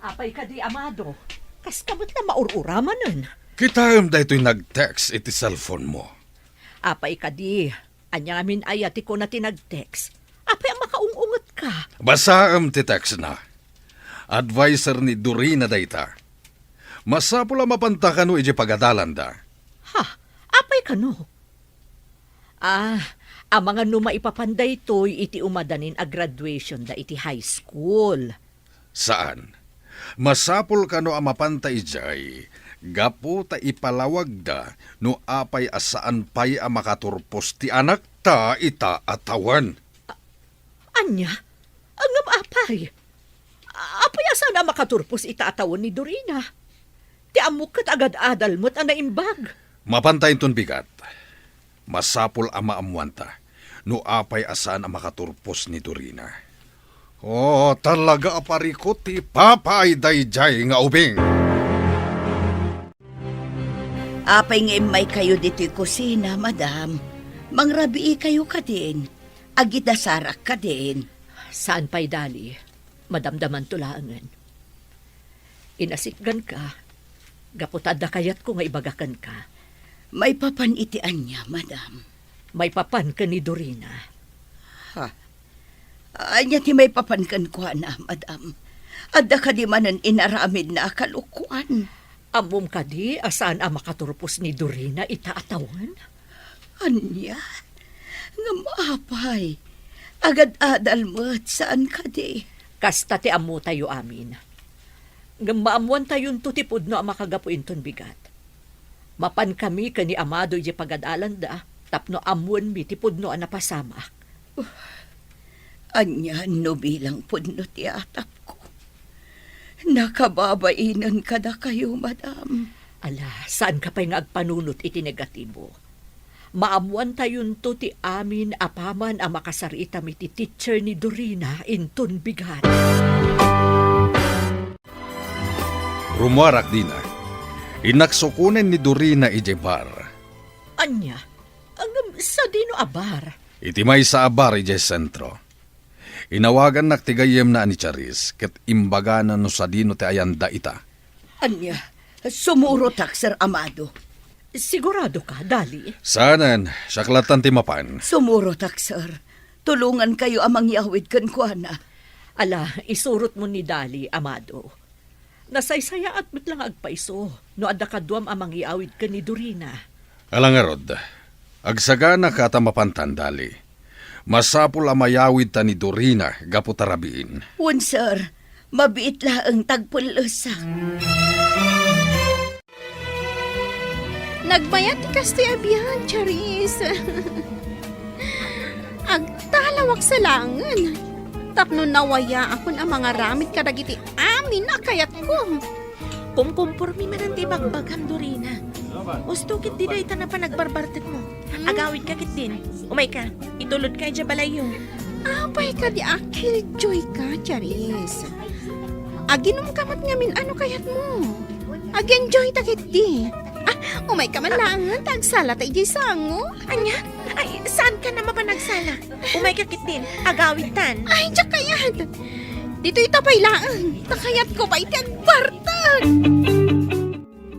Apay ka di, Amado. Kas kamot na maururaman nun. Kitayam da ito'y nag-text iti cellphone mo. Apay ka di. Anya amin ayati ko na tinag-text. Apay ang makaungungot ka. Basaam ti text na. Advisor ni Dorina dayta. Masapula mapantakan no iji pagadalan da. Ha? Apay ka no? Ang mga numaipapanday to'y iti umadanin a graduation da iti high school. Saan? Masapul ka no ang mapantay jay, Gapo ta ipalawag da no apay asaan pay a makaturpos ti anak ta ita atawan. Anya, ang apay. Apay asa na makaturpos itaatawon ni Dorina. Ti amok kat agad-adal mo't ang naimbag. Mapantayin ton bigat. Masapol ama amwanta no apay asaan a makaturpos ni Dorina. Oh, talaga aparikot ti papay dayjay nga ubing. Apay nga may kayo dito'y kusina, madam. Mangrabii kayo ka din. Agidasarak ka din. Saan pa'y dali? Madamdaman tulaangan. Inasikgan ka. Gaputada kayat ko nga ibagakan ka. May papanitian niya, madam. May papan ka ni Dorina. Anya ti may papankan ko na, madam. Adda ka di manan inaramid na kalukuan. Amom ka di, asaan ang makaturpos ni Dorina itaatawan? Anya? Nga maapay. Agad-adal mo't saan ka di? Kasta ti amo tayo amin. Nga maamuan tayon to tipod no ang makagapuin ton bigat. Mapan kami ka ni Amado di pagadalan da, tapno amuan mi tipod no ang napasamak. Anya no bilang pudno ti atap ko. Nakababainan ka na kayo, madam. Ala, saan ka pa'y nga agpanunot iti negatibo? Maamuan tayon to ti amin apaman ang makasarita mi ti teacher ni Dorina inton bigat. Rumuarak din na. Inaksukunen ni Dorina ijebar. Anya, ang sa dino abar? Iti may sa abar ije sentro. Inawagan naktigayem na ni Charis ket imbaga na no sa dino ti ayanda ita. Anya, sumuro tak, Sir Amado. Sigurado ka, dali? Sanan, saklatan ti mapan. Sumuro tak, sir. Tulungan kayo amang yawid kan kuana. Ala, isurot mo ni Dali, Amado. Nasaysaya at mitlang agpaiso, no adda kaduam amang iawid ka ni Dorina. Alangarod, agsagana ka ta mapantan dali. Masapul amayawid ta ni Dorina gaputarabiin. Wan, sir. Mabiit laang tagpulusa. Nagbayat ti kasti abiyan, Charis. Agtalawak sa langan. Tapno nawaya akon ang mga ramit kadagiti amin na kayat ko. Kumkumpurmi man ang bagbagam, Dorina. Ustukit di day na pa nagbarbartet mo. Agawid ka kit din. Umay ka, itulod ka dya balayo. Apay ka di akil joy ka, Charis. Aginom kamat ngamin ano kayat mo. Ag-enjoy takit di. Umay ka man langan, tagsala ta ijay sango. Anya? Ay, saan ka naman pa nagsala? Umay ka kit din. Agawid tan. Ay, diyak kayat. Dito itapay laan. Takayat ko pa iti agbartan.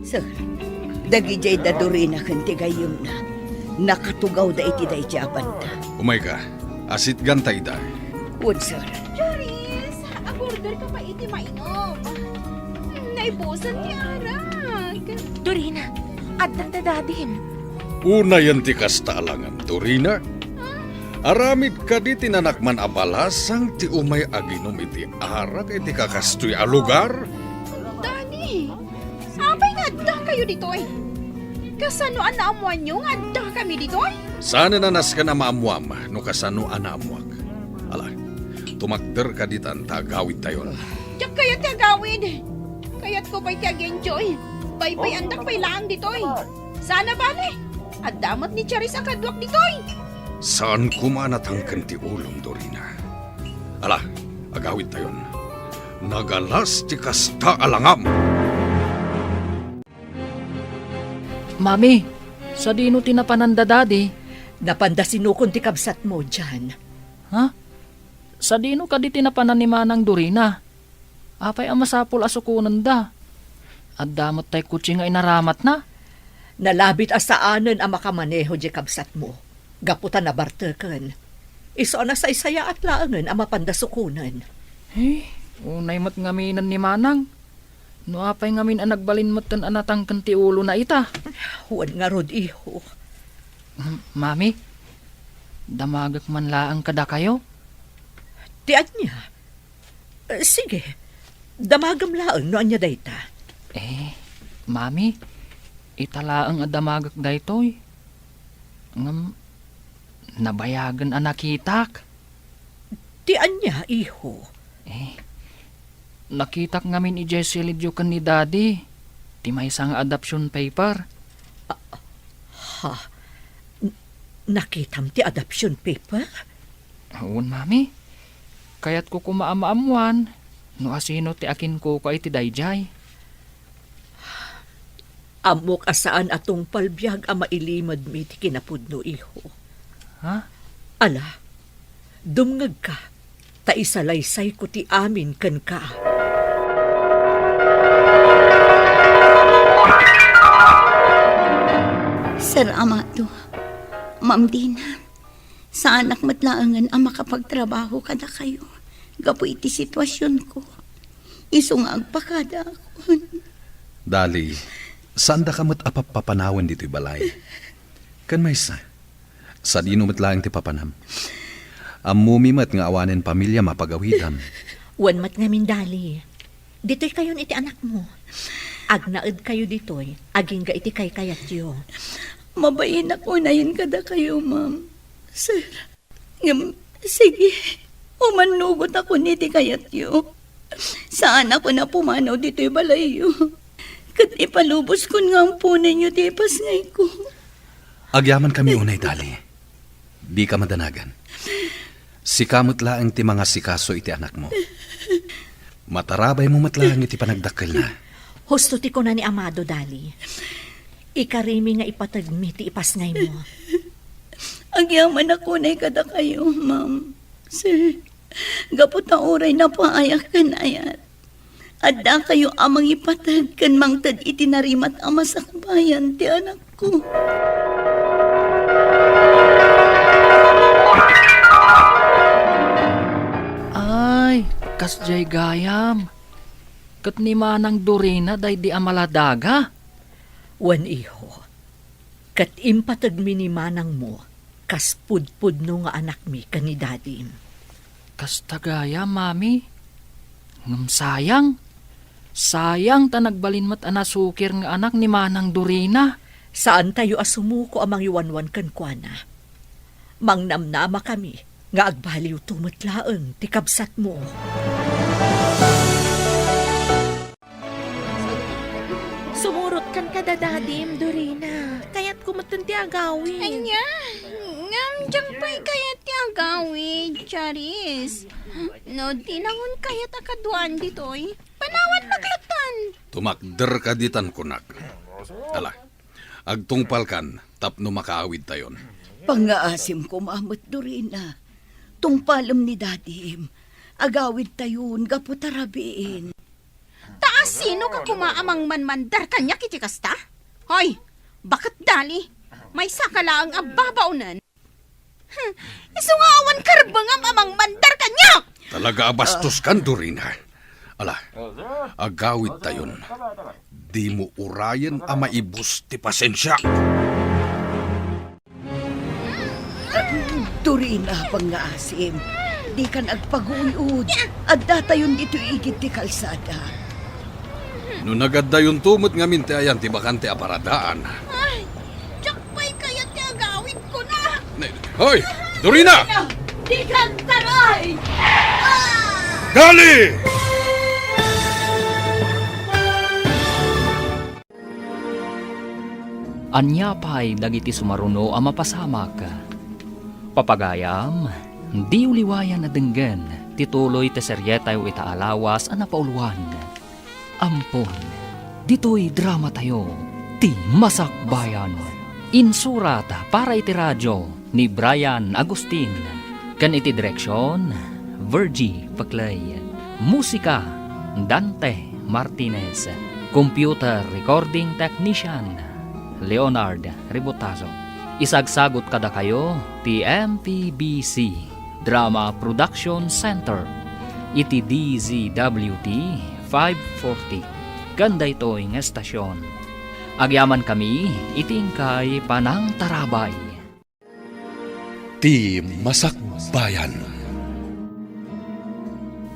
Sir, dagijay da Dorina kan tigayom na. Nakatugaw da iti da iti abanda. Umay ka, asit gantay da. Wan, sir. Charis, agorder ka pa iti mainom. Naibusan ti arag. Dorina, addan da dadin. Una yan ti kasta alangan, Dorina. Aramid ka di tinanakman abalasang ti umay aginom iti arak iti kakastoy a lugar. Dani, apay nga adda kayo ditoy. Kasano anaamuan nyo nga adda kami ditoy? Sana nanas ka na maamuam no kasano anaamuak. Ala, tumakder ka ditan tagawid tayon. Diyak kayat ti agawid. Kayat ko pa'y ti ag-enjoy. Bay-bay andak pa'y laang ditoy. Sana bale, adamot ni Charis ang kadwak ditoy. Saan kumanatangkan ti ulong, Dorina? Ala, agawid tayon. Nagalas ti kasta alangam. Mami, sa dino tinapananda dadi? Napanda sinukon ti kabsat mo dyan. Ha? Sa dino ka di tinapanan ni Manang Dorina? Apay ang masapul asukunan da. At damot tay kutsi nga inaramat na. Nalabit asaanan ang makamaneho di kabsat mo. Gaputan na bartekan. Iso na sa isaya at laangan ang mapandasukunan. Unay mat ngaminan ni Manang. No apay ngamin ang nagbalin matan anatang kanti ulo na ita. Huwag nga rod iho. Mami, damagak man laang kada kayo? Tiyan niya. Sige, damagam laang no anya dayta. Mami, itala ang adamagak daytoy. Ngam, nabayagan ang nakitak. Ti anya, iho. Nakitak ngamin i Jessie Lidyo kan ni Daddy. Ti may isang adoption paper. Nakitam ti adoption paper? Huwag, Mami. Kaya't ko kumaamaamuan. No asino ti akin ko iti dayjay. Amok asaan atong palbiag ang mailimad mi ti kinapudno, iho. Ha? Ala, dumngag ka. Ta isalaysay ko ti amin ken ka. Sir Amado, Ma'am Dina, sa anak matlaangan ang makapagtrabaho kada kayo. Gapo iti sitwasyon ko. Isungag pa kada ako. Dali, saan da ka mo't apapapanawan dito'y balay? Kan may sa dino mo't lang ti papanam. Ang mumimat nga awanin pamilya mapagawitan. Wan mat ngamin dali. Dito'y kayon iti anak mo. Agnaed kayo dito'y, aging ga iti kay kayat yo. Mabayin ako na yun kada kayo, ma'am. Sir, sige, umanugot ako niti kayat yo. Saan ako na pumanaw dito'y balay yo. Kat ipalubos ko nga ang punan nyo ti pasngay ko. Agyaman kami unay, Dali. Di ka madanagan. Sikamot laang ti mga sikaso iti anak mo. Matarabay mo matlaang iti panagdakkel na. Husto ti ko na ni Amado dali. Ikarimi nga ipatagmi ti ipasngay mo. Agyaman ako na kada kayo, ma'am. Sir, gapot na oray na paayak kan ayat. Adda kayo amang ipatag kan mangtad itinarimat ama sa kabayan ti anak ko. Ay, kasjay gayam. Kat ni Manang Dorina day di amaladaga. Wan iho, kat impatagmi ni manang mo, kas pudpud no nga anak mi kani dadim. Kas tagaya, Mami. Ngam sayang. Sayang ta nagbalin mat anasukir nga anak ni Manang Dorina. Saan tayo asumuko amang iwanwan kan kuana? Mangnamnama kami, nga agbaliw tumatlaeng ti kabsat mo. Sumurot kan kada dadim, Dorina. Kaya't kumatan ti agawin. Anya, ngam dyan pa'y kayat ti agawin, Charis. No, tinangon kayat akaduan dito'y. Panawan maglatan. Tumakder ka ditan kunak. Ala, agtungpal kan, tapno makaawid tayon. Pangaasim ko, Mamot Dorina. Tungpalam ni Dadim. Agawid tayon, gaputarabiin. Taas sino ka kumaamang manmandar kanya kiti kasta? Hoy, bakit dali? May sakala ang ababaunan. Iso nga awan karbangam amang mandar kanya! Talaga abastos kan, Dorina. Ala, agawid tayon. Di mo urayan a maibus ti pasensya. Dorina, pangaasim. Di ka nagpaguyod. At datayon dito igit ti kalsada. No nagaddayon tumot nga minti ayan ti bakante aparadaan. Ay, diyak pa'y kayat ti agawid ko na! Hoy, Dorina! Di ka taray! Dali! Anya pa'y dagiti sumaruno ang mapasamak. Papagayam, di uliwayan na denggen, tituloy te seryetay o itaalawas ang napauluan. Ampon, dito'y drama tayo, ti Masakbayan. Insurat para iti radyo ni Brian Agustin. Kan iti direksyon, Virgie Paclay. Musika, Dante Martinez. Computer Recording Technician, Leonard Ributazo. Isagsagot kada kayo, ti MPBC Drama Production Center. Iti DZWT 540. Ganda ito ng estasyon. Agyaman kami, itingkay panang tarabay. Ti Masakbayan.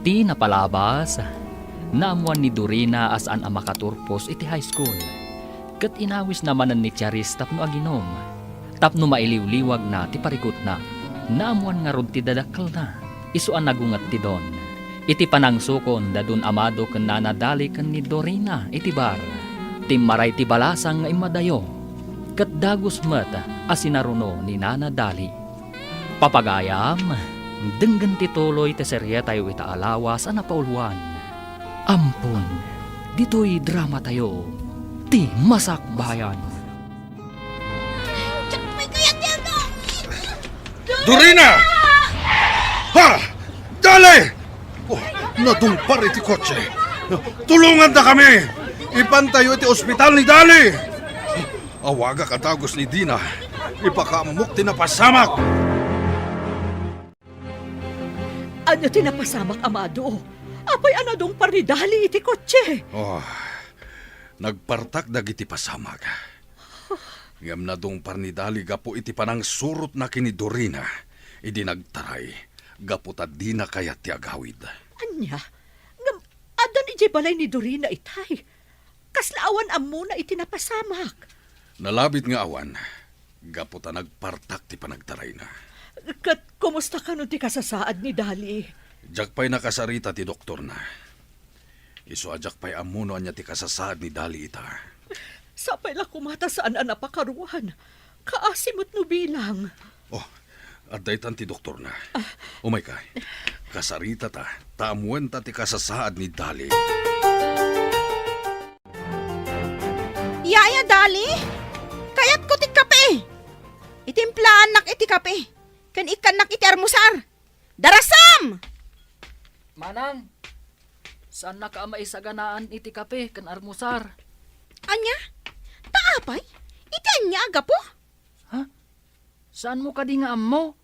Ti napalabas, naamuan ni Dorina as an ang makaturpos iti high school. Kat inawis namanan ni Charis tapno aginom. Tapno mailiw-liwag na ti parikot na. Naamuan nga rod ti dadakkel na. Isuan nagungat ti don. Iti panangsukon dadun amado ken nanadali ken ni Dorina iti bar. Timmaray ti balasang nga imadayo. Kat dagus met asinaruno ni nanadali. Papagayam, denggen ti tuloy ti serye tayo itaalawas a napauluan. Ampun, dito'y drama tayo. Ti Masak Bayan. Dorina! Ha! Dali! Oh, nadumpar iti kotse. Tulungan na kami! Ipantayo iti ospital ni Dali! Awaga katagos ni Dina. Ipakamuk tinapasamak! Ano tinapasamak, amado? Apay anadong paridali iti kotse. Oh, nagpartak dagiti pasamag. Ngam na dong parnidali gapo iti panang surot na kini Dorina. Idi nagtaray, gapo ta di na kayat ti agawid. Anya? Ngam, adan iti balay ni Dorina itay. Kaslaawan amo na itinapasamak. Nalabit nga awan, gapo ta nagpartak ti panagtaray na. Kat, kumusta ka nun ti kasasaad ni Dali? Jakpay nakasarita ti doktor na. Isu ajakpay amuno anya ti kasasaad ni Dali ita. Sapay la kumata saan ang napakaruan. Kaasimot no bilang. Oh, adaytan ti doktor na. Umay kay, kasarita ta, taamuan ta ti kasasaad ni Dali. Yaya, Dali? Kayat ko ti kape. Itimplaan nak iti kape. Kan ikan nak iti armusar. Darasam! Manang, saan na ka maisaganaan iti kape kan armusar? Anya? Taapay? Iti anya aga po? Saan mo ka di nga ammo?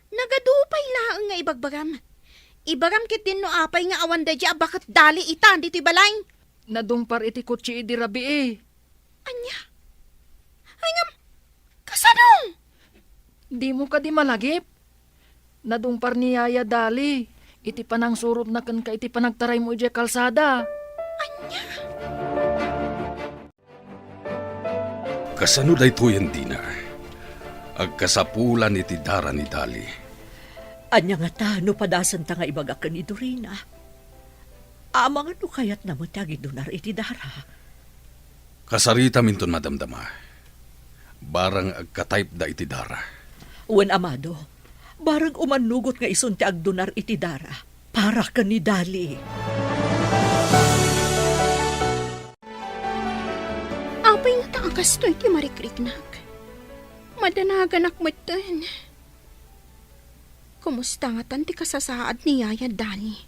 Nagadupay laang nga ibagbagam. Ibagam kit din no apay nga awan da dya bakat Dali itan dito'y balay. Nadumpar iti kutsi idi rabi eh. Anya? Ay ngam, kasanong? Di mo ka di malagip. Nadumpar ni Yaya Dali. Iti panang surot na kan ka iti panagtaray mo iti kalsada. Anya? Kasano daytoy hindi na. Agkasapulan iti dara ni Dali. Anya nga ta, no padasan ta nga ibagakan ni Dorina. Amang ano kayat na mo tagi donar iti dara. Kasarita minton madamdama. Barang agka-type da iti dara. Wen amado, barang umanugot nga isun ti agdonar iti dara. Para ka ni Dali. Apay nga taakas to iti marikriknak. Madanagan akmatan. Kumusta nga tan ti kasasaad ni Yaya Dali?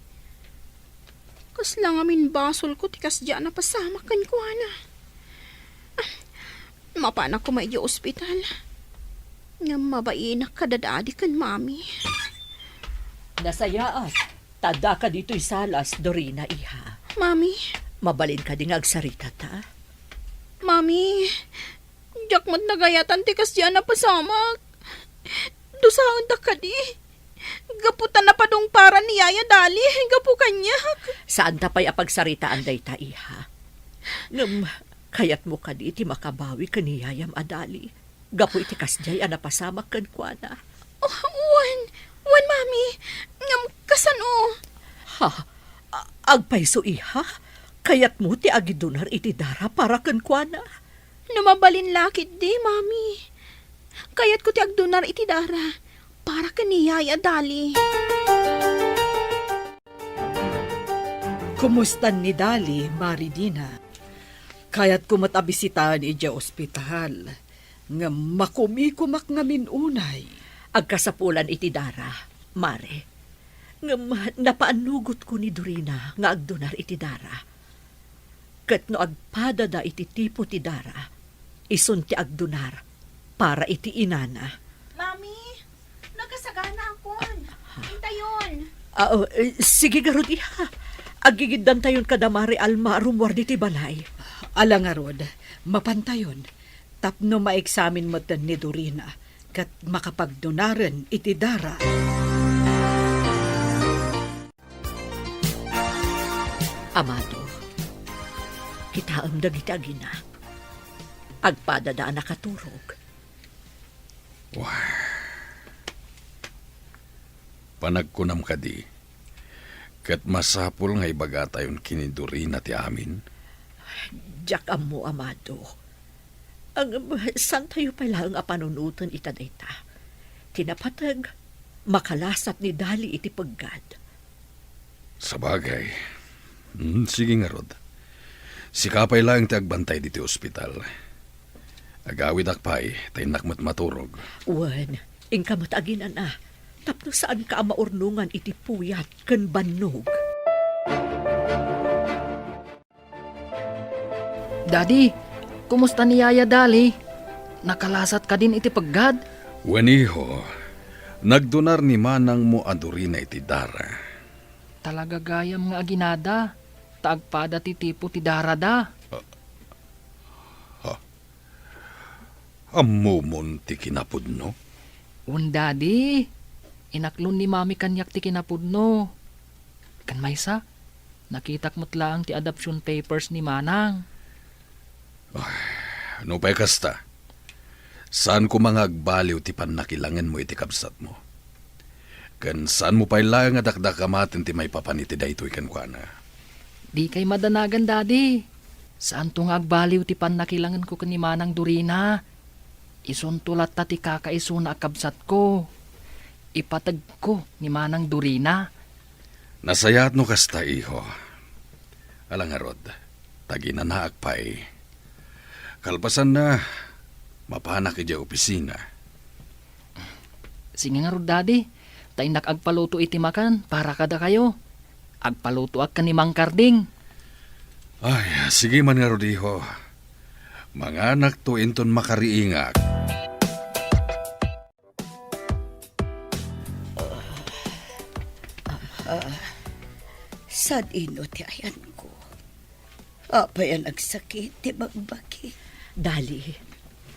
Kasla nga min basol ko ti kasdya na pasama kan ko ana. Mapana ko maiyo ospital. Nga mabainak kadadadi kan mami. Nasayaat. Tada ka dito'y salas, Dorina, iha. Mami, Mabalin ka ding agsarita ta. mami, diyak mat nagayatan ti kasdya na pasamak. Dusaon da ka di. Gaputan na padong para ni Yaya Dali. Gapu kanyak. Saan ta pa'y apagsaritaan day ta, iha? Ngam, kayat mo ka di iti makabawi ka ni Yayam Adali. Gapu iti kasjay anapasamak kan kwa na. Oh, wan, mami. Ngam, kasano? Ha? Agpayso, iha? Kayat mo ti agidunar iti dara para kan kwa na. Numabalin lakit di, mami. Kayat ko ti agdunar iti dara. Para ka ni Yaya Dali. Kumustan ni Dali, Maridina? Kayat kumatabisitaan ija ospital. Nga makumikumak nga minunay. Agkasapulan iti dara, mare. Ngam, napaanugot ko ni Dorina nga agdunar iti dara. Kat no agpadada iti tipo ti dara, isun ti agdunar para iti inana. Mami, nagasagana akon. Hintayon. Sige garod iha. Agigiddan tayon kadamari alma rumwar di ti balay. Alangarod, mapantayon. Tapno maeksamin mo tan ni Dorina. Kat makapagdunaran iti dara. Amado, kitaam dagiti agina. Agpadada nakaturog. Panagkunam ka di. Kat masapul nga ibaga tayon kiniduri na ti amin. Diyak mo, amado. Ang san tayo pala ang apanunutan itadayta. Tinapatag, makalasat ni Dali iti paggad. Sa bagay. Sige nga, Rod. Sikapay lang ti agbantay diti ospital. Agawid akpay, tayo nakmat maturog. Wan, ingkamot aginan na. Tapno saan ka maurnungan iti puyat ken bannog. Daddy, kumusta ni Yaya Dali? Nakalasat ka din iti paggad? Waniho, nagdunar ni manang mo aduri na iti dara. Talaga gayam nga aginada. Taagpada ti tipo ti darada. Amumon ti kinapudno. Daddy, inaklon ni mami kanyak ti kinapudno. Kan maysa, nakitak mo't lang ti adoption papers ni Manang. Ano pa'y kasta? Saan ko mga agbaliw ti panakilangan mo iti kabsat mo? Kan saan mo pa'y lang nga dakdakamatin ti may papaniti da ito'y kankwana? Di kay madanagan, Daddy. Saan to nga agbaliw ti panakilangan ko ni Manang Dorina? Isuntulat ta ti kakaiso na akabsat ko. Ipatag ko ni Manang Dorina. Nasayat no kasta, iho. Alang nga, Rod, taginanaak pa'y. Kalpasan na, mapanak iti opisina. Sige nga, Rod, Daddy. Tainak agpaluto iti makan para kada kayo. Agpaluto ak ni Mang Karding. Ay, sige man nga, Rod, iho. Mga anak to inton makariingak. Sad ino ti ayan ko. Apay ang nagsakit ti bagbaki. Dali,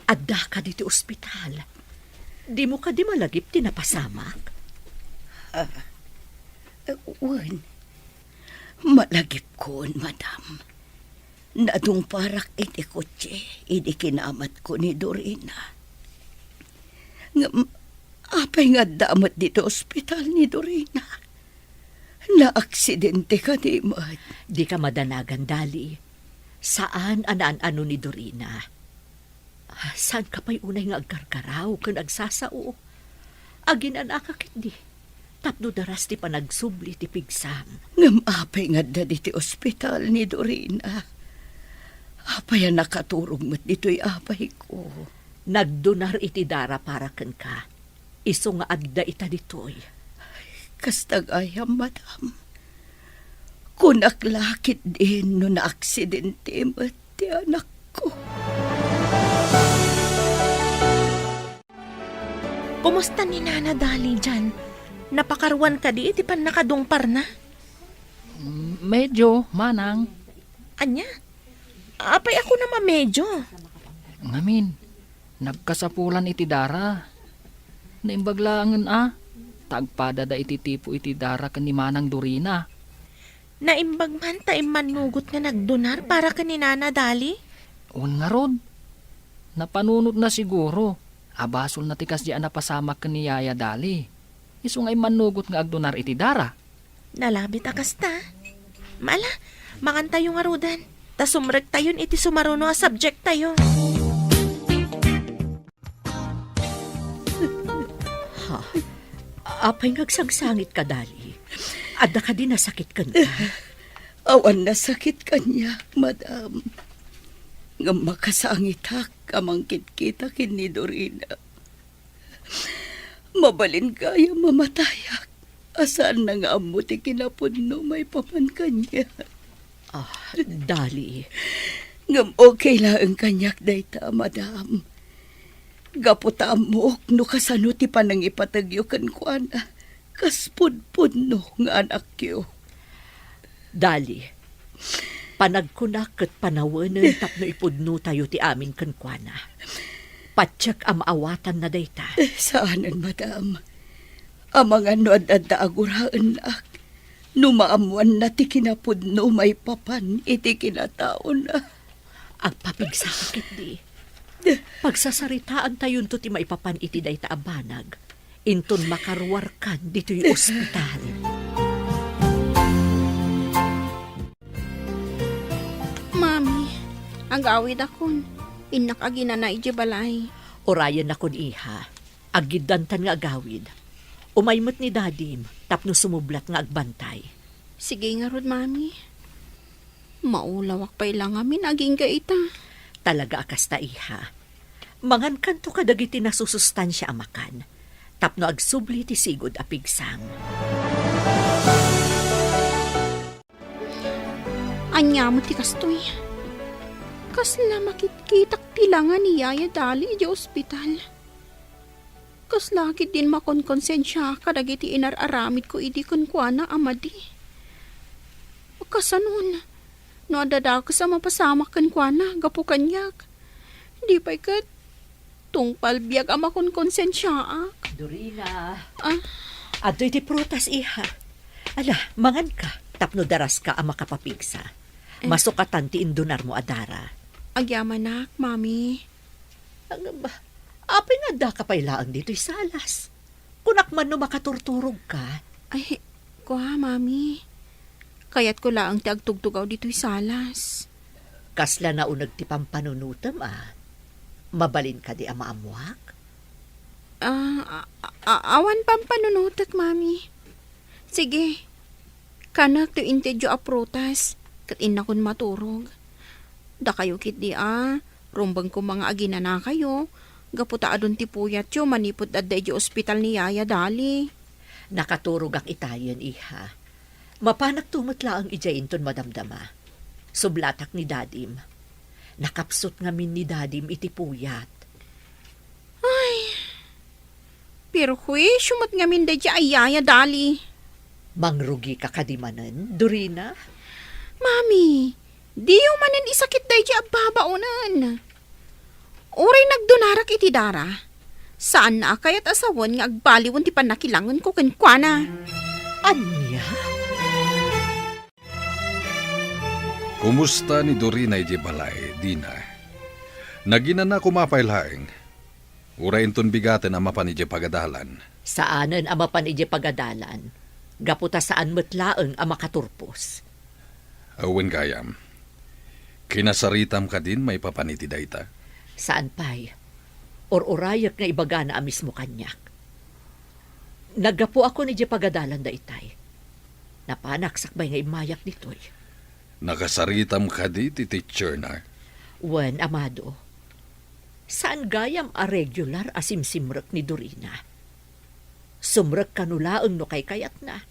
adda ka dito ospital. Di mo ka di malagip tinapasamak. Wan, malagip kon, madam. Nadung parak iti kotse, iti kinamat ko ni Dorina. Apay nga damat dito ospital ni Dorina. Na-aksidente ka di mat. Di ka madanagan, Dali. Saan anaan-ano ni Dorina? Saan ka pa'y unay nga agkarkaraw kan agsasao? Agin anakakit di. Tapno daras ti panagsubli ti pigsam. Apay nga da diti ospital ni Dorina. Apay ang nakaturog mat dito'y apay ko. Nagdunar iti dara para ken ka. Iso nga adda ita ditoy. Kastag ayam, madam. Kunaklakit din no na-aksidente mat ti anak ko. Kumusta ni Nana Dali dyan? Napakarwan ka di, iti pan nakadungpar na. Medyo, Manang. Anya? Apay ako naman medyo. Ngamin, nagkasapulan iti dara. Naimbaglangan tagpada da iti tipo iti dara kan ni Manang Dorina. Naimbag man tayo manugot nga nagdonar para ka ni Nana Dali? Un nga Rod. Napanunod na siguro. Abasol na tikas di napasamak kan ni Yaya Dali. Iso nga'y manugot nga agdonar iti dara. Nalabit akas ta. Mala, mangan tayo nga Rodan. Ta sumrek tayon iti sumaruno a subject tayo. Apay ngagsangsangit ka, Dali. Adda ka din nasakit ka na. Awan na sakit kanya, madam. Nga makasangit hak amangkit kita kin ni Dorina. Mabalin kaya mamatayak. Asaan na nga amuti kinapudno may paman kanya. Dali. Ngam okay lang ang kanyak dayta, madam. Gaputa amok no kasano ti panang ipatagyo kan kuana. Kaspudpud no nga anak yo. Dali. Panagkunak ket panawanen tapno ipudno tayo ti amin kan kuana. Patsak amaawatan na dayta. Saanan, madam? Amang ano adda aguraan ak. Numaamuan na ti kinapudno may papan iti kinataon na. Agpapigsakit di. Pagsasaritaan tayon to ti maipapan iti day taabanag. Inton makaruwar kan dito'y ospital. Mami, agawid akon. Inak aginanay di balay. Orayan na kon iha. Agidantan nga agawid. Umaymot ni dadim, tapno sumublat nga agbantay. Sige nga rod, mami. Maulawak pa ilang amin aging gaita. Talaga akasta iha. Mangan kanto kadagiti nasusustansya amakan. Tapno agsubli ti sigod a pigsang. Anya mo ti kastoy. Kasla makitkitak tilangan ni Yaya Dali di ospital. Kasla kit din makonkonsensya kadagiti inararamid ko idi kuana amadi. Kasanon, no adada ko sa mapasama kuana gapu kanyak. Di pa ikat tungpal biyag ama konkonsensya. Dorina. Ah? Adoy ti prutas iha. Ala, mangan ka. Tapno daras ka ang makapapigsa. Masukatan ti indunar mo adara. Agyamanak, mami. Ang ba? Apay nga da ka pailaan dito'y salas. Kunak man no makaturturog ka. Ay, kuha, mami. Kaya't ko laang ti agtugtugaw dito'y salas. Kasla na unag ti pampanunutam Mabalin ka di amaamuak? Awan pang panunutak, mami. Sige, kanak to intedyo aprotas, kat inakon maturog. Da kayo kit di rumbang ko mga agina na kayo, gaputa adun ti puyat yo, manipot adda di ospital ni Yaya Dali. Nakaturog ang itayan, iha. Mapanak tumutla ang ijainton madamdama. Sublatak ni dadim. Nakapsot ngamin ni dadim iti puyat. Pero huy, sumot ngamin da di ay Yaya Dali. Mangrugi ka kadimanan, Dorina? Mami, di yung manan isakit day di ababaunan. Uray nagdunarak iti dara. Saan na kayat asawan nga agbaliwon ti panakilangan ko kenkwana. Anya? Kumusta ni Dorina iti balay, Dina? Nagina na kumapailaeng. Urayin ton bigaten ang mapan iti pagadalan. Saanen ang mapan iti pagadalan? Gaputa saan metlaeng ang makaturpos. Awen gayam. Kinasaritam ka din may papaniti dayta. Saan pa'y? Or-urayak nga ibaga na amis mo kanyak. Naggapo ako ni di pagadalan da itay. Napanak sakbay nga imayak ditoy. Nakasaritam ka di ti teacher na. Wen, amado. Saan gayam a regular asimsimrek ni Dorina? Sumrek kanulaang no kay kayat na.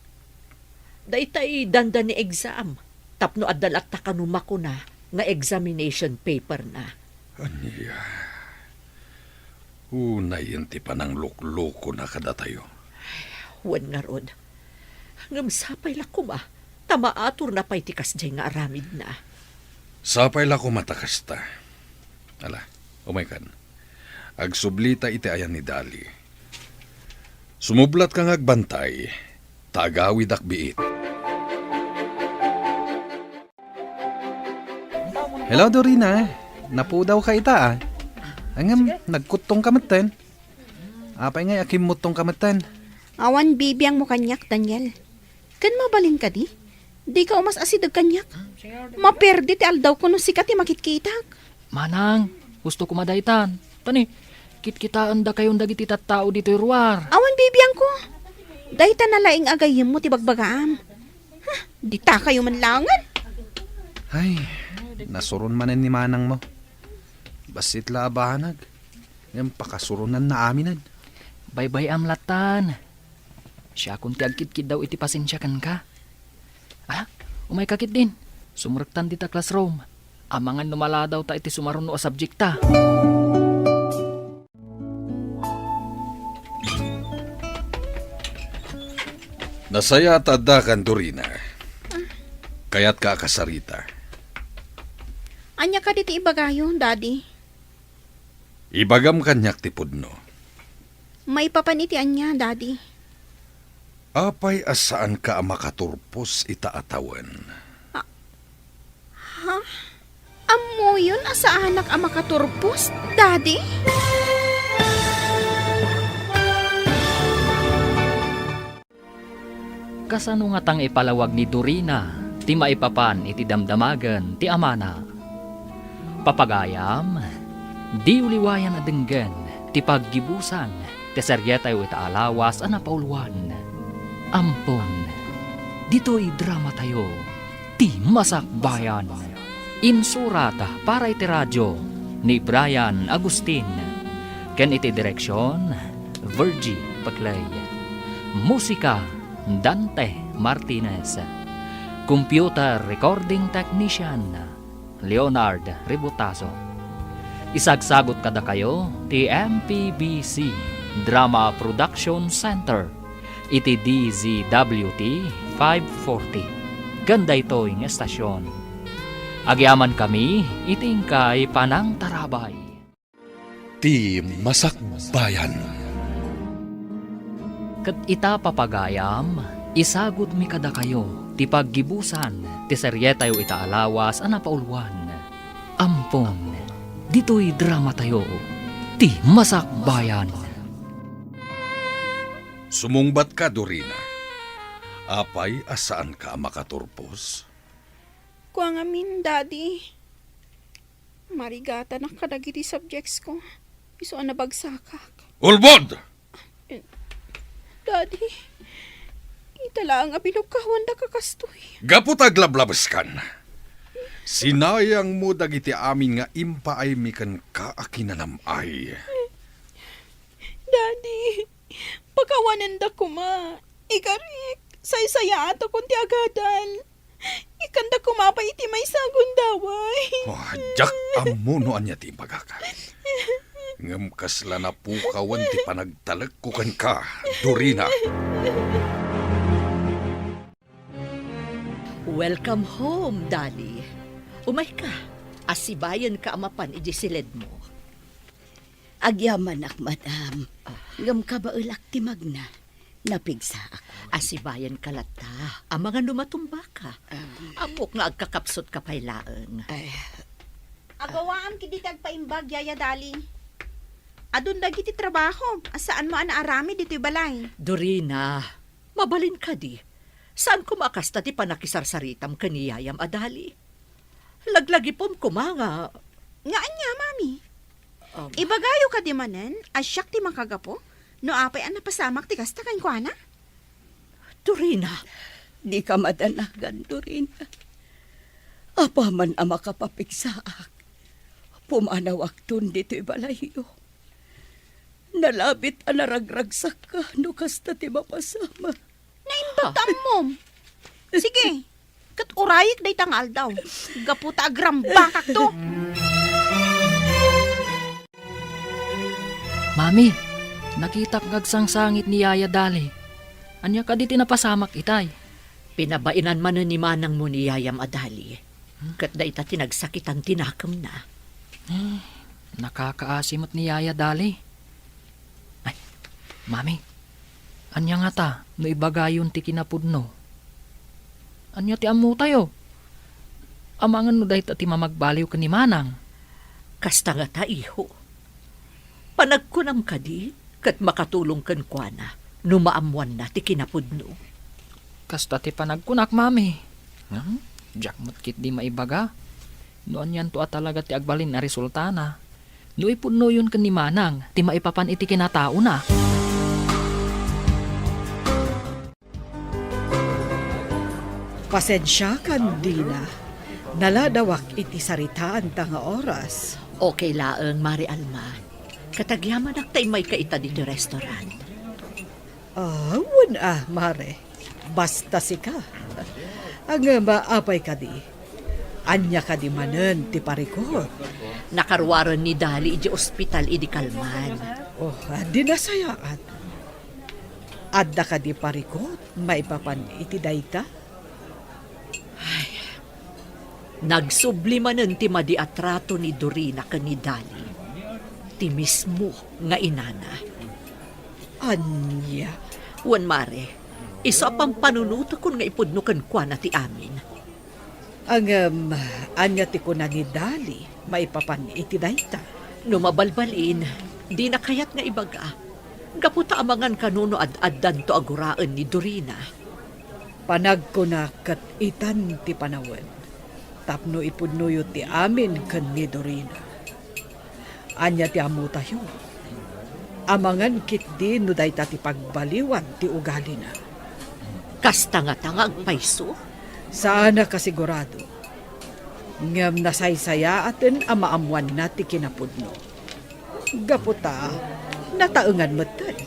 Daytay danda ni exam. Tapno adalat ta kanumako na nga examination paper na. Anya. Unay ti panang lukloko na kada tayo. Wen nga rod. Ngamsapay lako ba? Tamaatur na pa'y tikas dyan nga aramid na. Sapay la ko matakas ta. Ala, umay kan. Agsublita iti ayan ni Dali. Sumublat kang agbantay, tagawid akbiit. Hello, Dorina. Napudaw ka ita Angam, nagkutong kamatan. Apay nga akimutong kamatan. Awan bibiyang mo kanyak, Daniel. Kan mabalin ka di? Di ka umas asidag kanyak. Maperdi ti aldaw ko no sikat ti makitkitak. Manang, gusto ko madaitan. Tani, kitkitaan da kayong dagiti tattao dito'y ruwar. Awan bibiyang ko. Dahita na laing agayim mo ti bagbagaam. Di ta kayo manlangan. Ay, nasuron manen ni manang mo. Basit labanag. Ngayon pakasurunan na aminan. Bye-bye amlatan. Siya kung ti agkitkid daw iti pasensyakan ka. Umay kakit din. Sumrektan di ta classroom. Amangan numala daw ta iti sumaruno a subjekta. Nasaya tadda kan Dorina. Kaya't ka kasarita. Anya ka diti ibagayo, Daddy. Ibagam kanyak ti pudno. May papaniti anya, Daddy. Apay asaan ka makaturpos itaatawan. Amo? mo yun asa anak ang makaturpos, Daddy? Kasano nga tang ipalawag ni Dorina, ti maipapan iti damdamagan ti amana. Papagayam, di uliwayan na denggan, ti paggibusan, ti seryetay o itaalawas a napauluan. Ampon, dito'y drama tayo, ti Masakbayan. Insurata para iti radyo ni Brian Agustin. Ken iti direksyon, Virgie Paclay. Musika, Dante Martinez. Computer Recording Technician, Leonard Ributaso. Isagsagot kada kayo, ti MPBC Drama Production Center, iti DZWT 540. Ganda ito yung estasyon. Agyaman kami, itingkay Panang Tarabay. Ti Masakbayan. Kat ita papagayam, isagot mi kada kayo, ti paggibusan, ti seryetay o itaalawas a napauluan. Ampon, dito'y drama tayo, ti Masakbayan. Sumungbat ka, Dorina. Apay, asaan ka makaturpos? Kuang amin, Daddy. Marigata na kadagiti subjects ko. Iso ang nabagsakak. Ulbod! Daddy, itala ang abinugkawan na kakastoy. Gapot aglablabas kan. Sinayang mo dagiti amin nga impaay mikan ka akinanamay. Daddy, pagkawanan da kuma. Igarik, saysaya ato kunti agadal. Ikanda kumapa iti may sagundaway. Oh, jak amuno anya ti pagaka. Ngam kasla na pukawan ti panagtalag ko kan ka, Dorina. Welcome home, Dali. Umay ka. Asibayan ka amapan iji silid mo. Agyaman ak, madam. Ngam ka ba ulak ti magna? Napigsa ako. Asibayan ka lata. Ang mga numatumba ka. Amok nga agkakapsot ka pailaan. Agawaan kiti tagpaimbag, Yaya Dali. Adun dagiti trabaho. Asaan mo anaarami dito'y balay? Dorina, mabalin ka di. Saan kumakasta ti panakisarsaritam kaniyayam adali? Laglagi pom kumanga. Nga anya, Mami. Ibagayo ka di manen, asyak ti makagapo. No apay ang napasamak ti kasta kan kwa na? Dorina, Di ka madanagan, Dorina. Apa man ang makapapigsaak. Pumanawak tun dito'y balayo. Nalabit ang naragragsak ka, no kasta ti mapasama. Naimbagtam mo. Sige, kat urayik day tangal daw. Gaputa agrambakak to. Mami, nakita ngagsangsangit ni Yaya Dali. Anya ka di tinapasamak itay. pinabainan man ni manang mo ni Yayam adali. Kat da ita tinagsakitan tinakam na. Nakakaasimot ni Yaya Dali. Ay, Mami, anya nga ta, no ibagayon ti kinapudno. Anya ti amu tayo. Amangan no dahit ti mamagbaliw ka ni Manang. Kasta nga ta iho. Panagkunam ka di, kat makatulong kan kwa na, numaamuan na ti kinapudno. Kasta ti panagkunak, Mami. Jack matkit di maibaga. Noon yan to at talaga ti agbalin na resulta na. No ipudno yun kan ni Manang, ti maipapan iti kinatao na. Pasensya kan, Dina. Naladawak iti saritaan ta nga oras. Okay laeng, Mari Alma. Katagyaman ak tay may kaita dito restaurant. Wala, Mare. Basta si ka. Ang maapay ka di. Anya ka di manen ti parikot. Nakarwaran ni Dali iji ospital idi Kalman. Di nasayaan. Adda ka di parikot, maipapan iti dayta. Nagsublimanen ti madi atrato ni Dorina ken ni Dali. Ti mismo nga inana. Anya. Wan Mare, isa pang panunuto kun nga ipudno ken kwa na ti amin. Anya ti ko na ni Dali, maipapan iti dayta. Numabalbalin, di na kayat nga ibaga. Gaputa amangan kanuno ad-addan to aguraan ni Dorina. Panag ko na kat itan ti panawen. Tapno ipudnuyo ti amin kan ni Dorina. Anya ti amu tayo. Amangan kit di no dayta ti pagbaliwan ti ugali na. Kasta nga tangag paiso. Sana kasigurado. Ngam nasaysaya atin ang maamuan na ti kinapudno. Gaputa, nataengan mo't tan.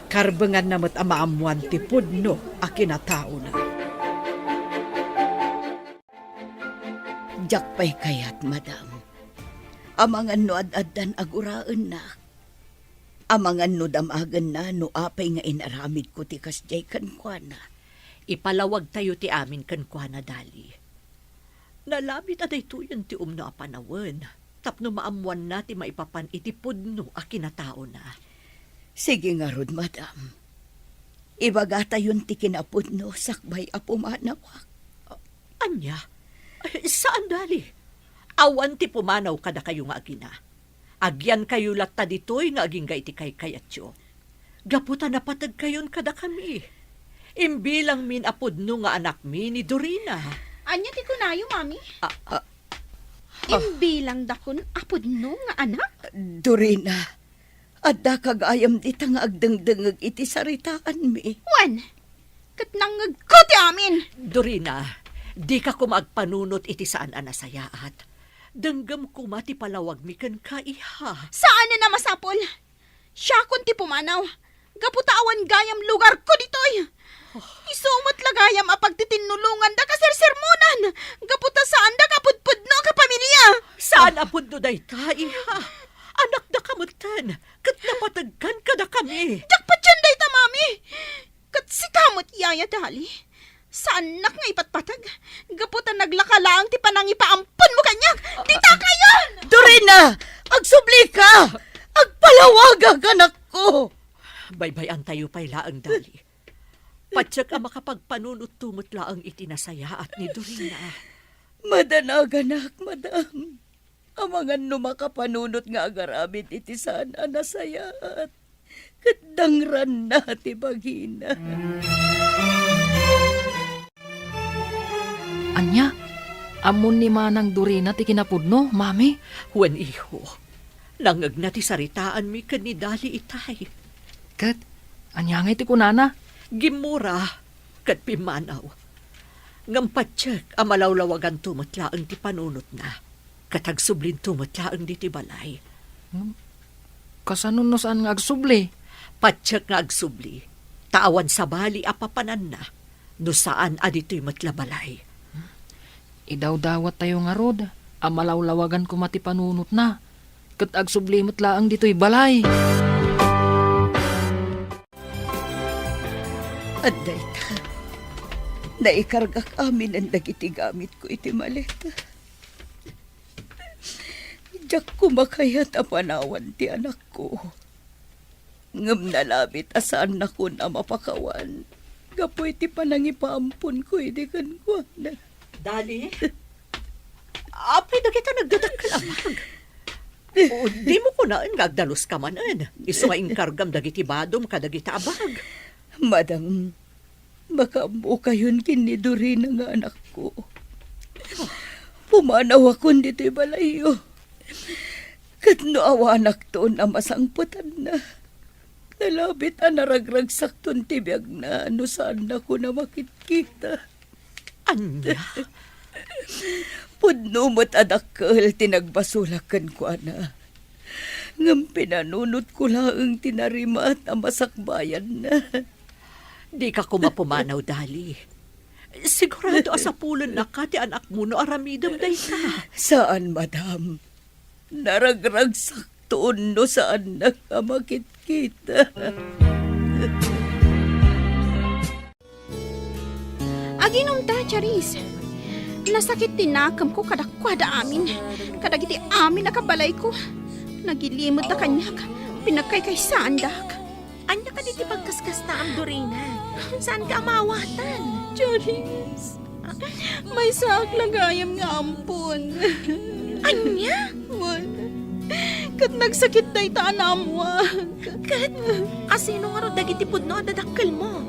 Karbengan na mo't ang maamuan ti pudno a kinatao na. Jakpay kayat, madam. Amangan no ad-addan aguraan na. Amangan no damagan na no apay nga inaramid ko ti kasjay kankwana. Ipalawag tayo ti amin kan kuana Dali. Nalamit aday tuyon ti umno a panawen. Tapno maamuan na ti maipapan iti pudno a kinatao na. Sige nga rod, madam. Ibaga tayon ti kinapudno sakbay a pumanawak. Anya? Ay, saan Dali? Awan ti pumanaw kada kayo nga agina. Agyan kayo latta ditoy nga aging iti kay kayatyo. Gaputa napatag kayon kada kami. Imbilang min apudno nga anak mi ni Dorina. Anya ti kunayo, mami? Imbilang dakon apudno nga anak? Dorina, adda kagayam di nga agdengdengeg iti saritaan mi. Wan, kat nangag ko ti amin. Dorina, di ka kumagpanunot iti saan anasayaat. Denggam kuma ti palawag mi kan kaiha. Saan na masapol? Siya kun ti pumanaw. Gaputawan gayam lugar ko ditoy. Isumot lagayam apag titinulungan da kasirsermonan. Gaputa saan da kapudpudno ka pamilya. Saan apudno dayta, iha? Anak da kamutan. Kat napatagkan ka da kami. Jakpat yan day ta, mami. Kat si kamot yaya Dali. Saan nak nga ipatpatag? Gaputa naglakalaang ti panangipaampon mo kanyak. Dita kayon! Dorina, agsubli ka! Agpalawaga anak ko! Baybayan tayo pa'y laang Dali. Patsyak ang makapagpanunot tumot laang itinasaya at ni Dorina. Madanag anak, madam. Amangan no makapanunot nga agaramid iti sana nasaya at kadangran na ti bagina. Anya, amon ni manang Dorina ti kinapudno, mami. Huwan iho, langag na ti saritaan mi kan ni Dali itay. Kat, anya nga ti kunana. Gimura, kat pimanaw. Ngampatsyak ang malawlawagan tumutlaang ti panunot na. Katagsublin tumutlaang di ti balay. Kasanon no saan nga agsubli? Patsyak nga agsubli. Taawan sa bali apapanan na. No saan adito'y matlabalay. Idaw-dawat tayo nga rod. Ang malawlawagan ko mati panunot na. Kat agsubli matlaang dito'y balay. At dayta, naikargak amin ang dagiti gamit ko iti maleta. Diyak kumakayat a panawan ti anak ko. Ngam nalabit asaan na ko na mapakawan. Gapoy ti panangipaampon ko iti kankwana. Dali? Apay na kita nagdadagkalamag. O di mo ko naan ngagdalos ka manan. Iso nga inkargam dagiti badom kadagiti abag. Madam, makambo kayon kiniduri na nga anak ko. Pumanaw ako dito balayo. Kat no awanak to na masangputan na. Nalabit ang naragragsak ton tibiyag na no saan na ko na makitkita. Anya? Pudno mo't adakkel tinagbasulakan ko na. Ngam pinanunot ko laang tinarimat ang masakbayan na. Di ka kumapumanaw, Dali. Sigurado asapulan na ka ti anak mo no aramidam day ka. Saan, madam? Naragragsak toon no saan na kamakit-kita. Aginom ta, Charis. Nasakit tinakam ko kadakwada amin. Kadagiti amin nakabalay ko. Nagilimod na kanyak. Pinagkay kay sandak. Anya ka diti pagkaskas na ang Dorina. Saan ka amawatan? Charis. May sak lagayam nga ampon. Anya? Kat nagsakit day tanamwag. Kat, asino nga ro dagiti pudno at dadakkel mo?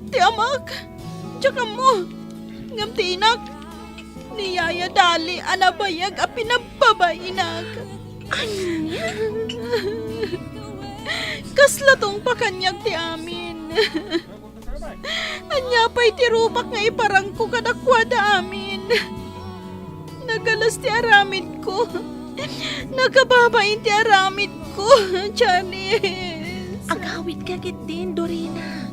Ti amak, tsaka mo. Ngam ti inak, ni Yaya Dali anabayag a pinapabainak. Anya? Kasla tong pakanyag ti amin. Anya pa'y tirupak nga iparang ko kadakwada amin. Nagalas ti aramid ko. Nagababain ti aramid ko, Janice. Agawid ka din, Dorina.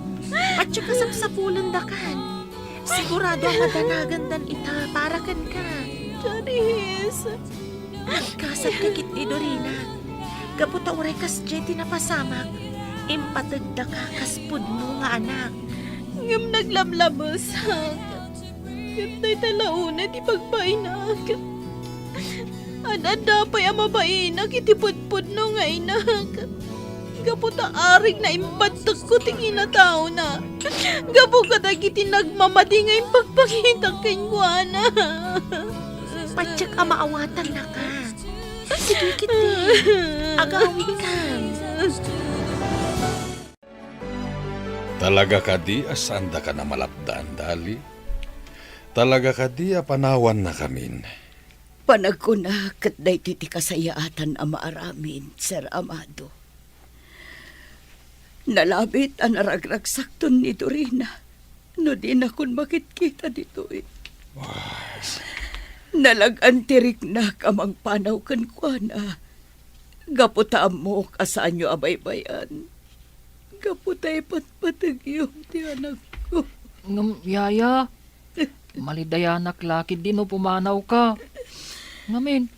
At saka sapsapulan da kan. Sigurado ang madanagan dan ita para kan ka. Janice. Nagkasad ka kiti, Dorina. Kaputa uray kas jeti na pasamak. Impatagda ka kaspud mo nga anak. Ngam naglamlabas. Gantay talauna ti pagbainak. Adada pa'y amabainak iti pudpud no nga inak. Gaputa arig na imbadag ko tingin na tao na. Gapu ka dagiti nagmamadi nga impagpakita kenywana. Patsak amaawatan na ka. Sige kiti. Agawid ka. Talaga ka di asanda ka na malapdaan, Dali. Talaga ka di panawan na kamin. Panagkuna kat day titi kasayaatan ang maaramin, Sir Amado. Nalabit ang naragragsakton ni Dorina. No di na kun makitkita dito eh. Nalagantirik na kamang panaw kan kwa na. Gaputaan mo kasaan nyo abaybayan. Gaputay patpatag yung ti anak ko. Ngam, Yaya, malidayanak lakid din no pumanaw ka. Ngamin,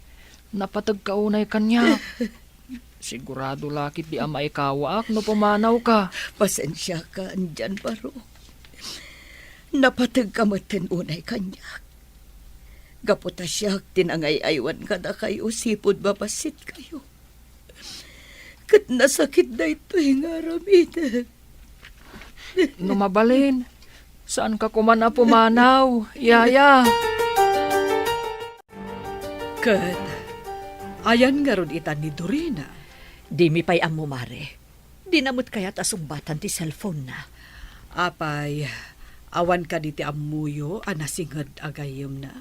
napatag kaunay kanya. Sigurado lakid di ama ikawaak no pumanaw ka. Pasensya ka, andyan baro. Napatag ka matin unay kanya. Gaputa siya, tinangay-aywan ka na kayo, sipod babasit kayo. Kat nasakit na ito yung aramid. Numabalin, saan ka kumana pumanaw, Yaya? Kat, ayan nga ron itan ni Dorina. Di mi pa'y amo mare. Di namot kaya tasumbatan ti cellphone na. Apay, awan ka di ti amuyo, anasingad agayom na.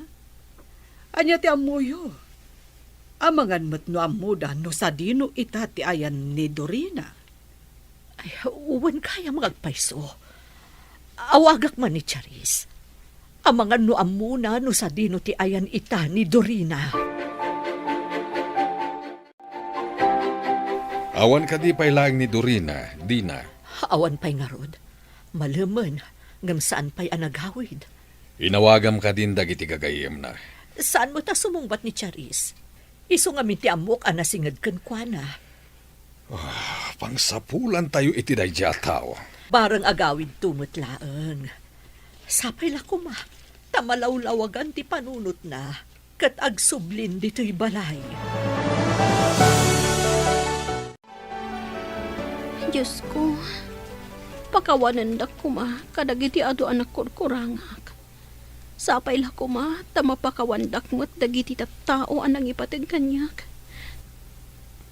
Anya ti amuyo. Amangan mat no amuda no sa dino ita ti ayan ni Dorina. Ay, uwan kaya magpaiso. Awagak man ni Charis. Amangan no amuna no sa dino ti ayan ita ni Dorina. Awan ka di pailang ni Dorina, Dina. Awan pa'y nga rod. Malaman, ngam saan pa'y anagawid. Inawagam ka din dagiti kagayem na. Saan mo ta sumungbat ni Charis? Iso nga minti amok anasingad kan kwa na. Pangsapulan tayo iti dayja tao. Barang agawid tumutlaang. Sapay la kuma, tamalawlawagan ti panunot na, kat agsublin dito'y balay. Diyos ko, pakawanan da kuma, kadagiti ado anak kurkurangak. Sapay la kuma, tamapakawandak mo't dagiti tattao anang ipatag kanyak.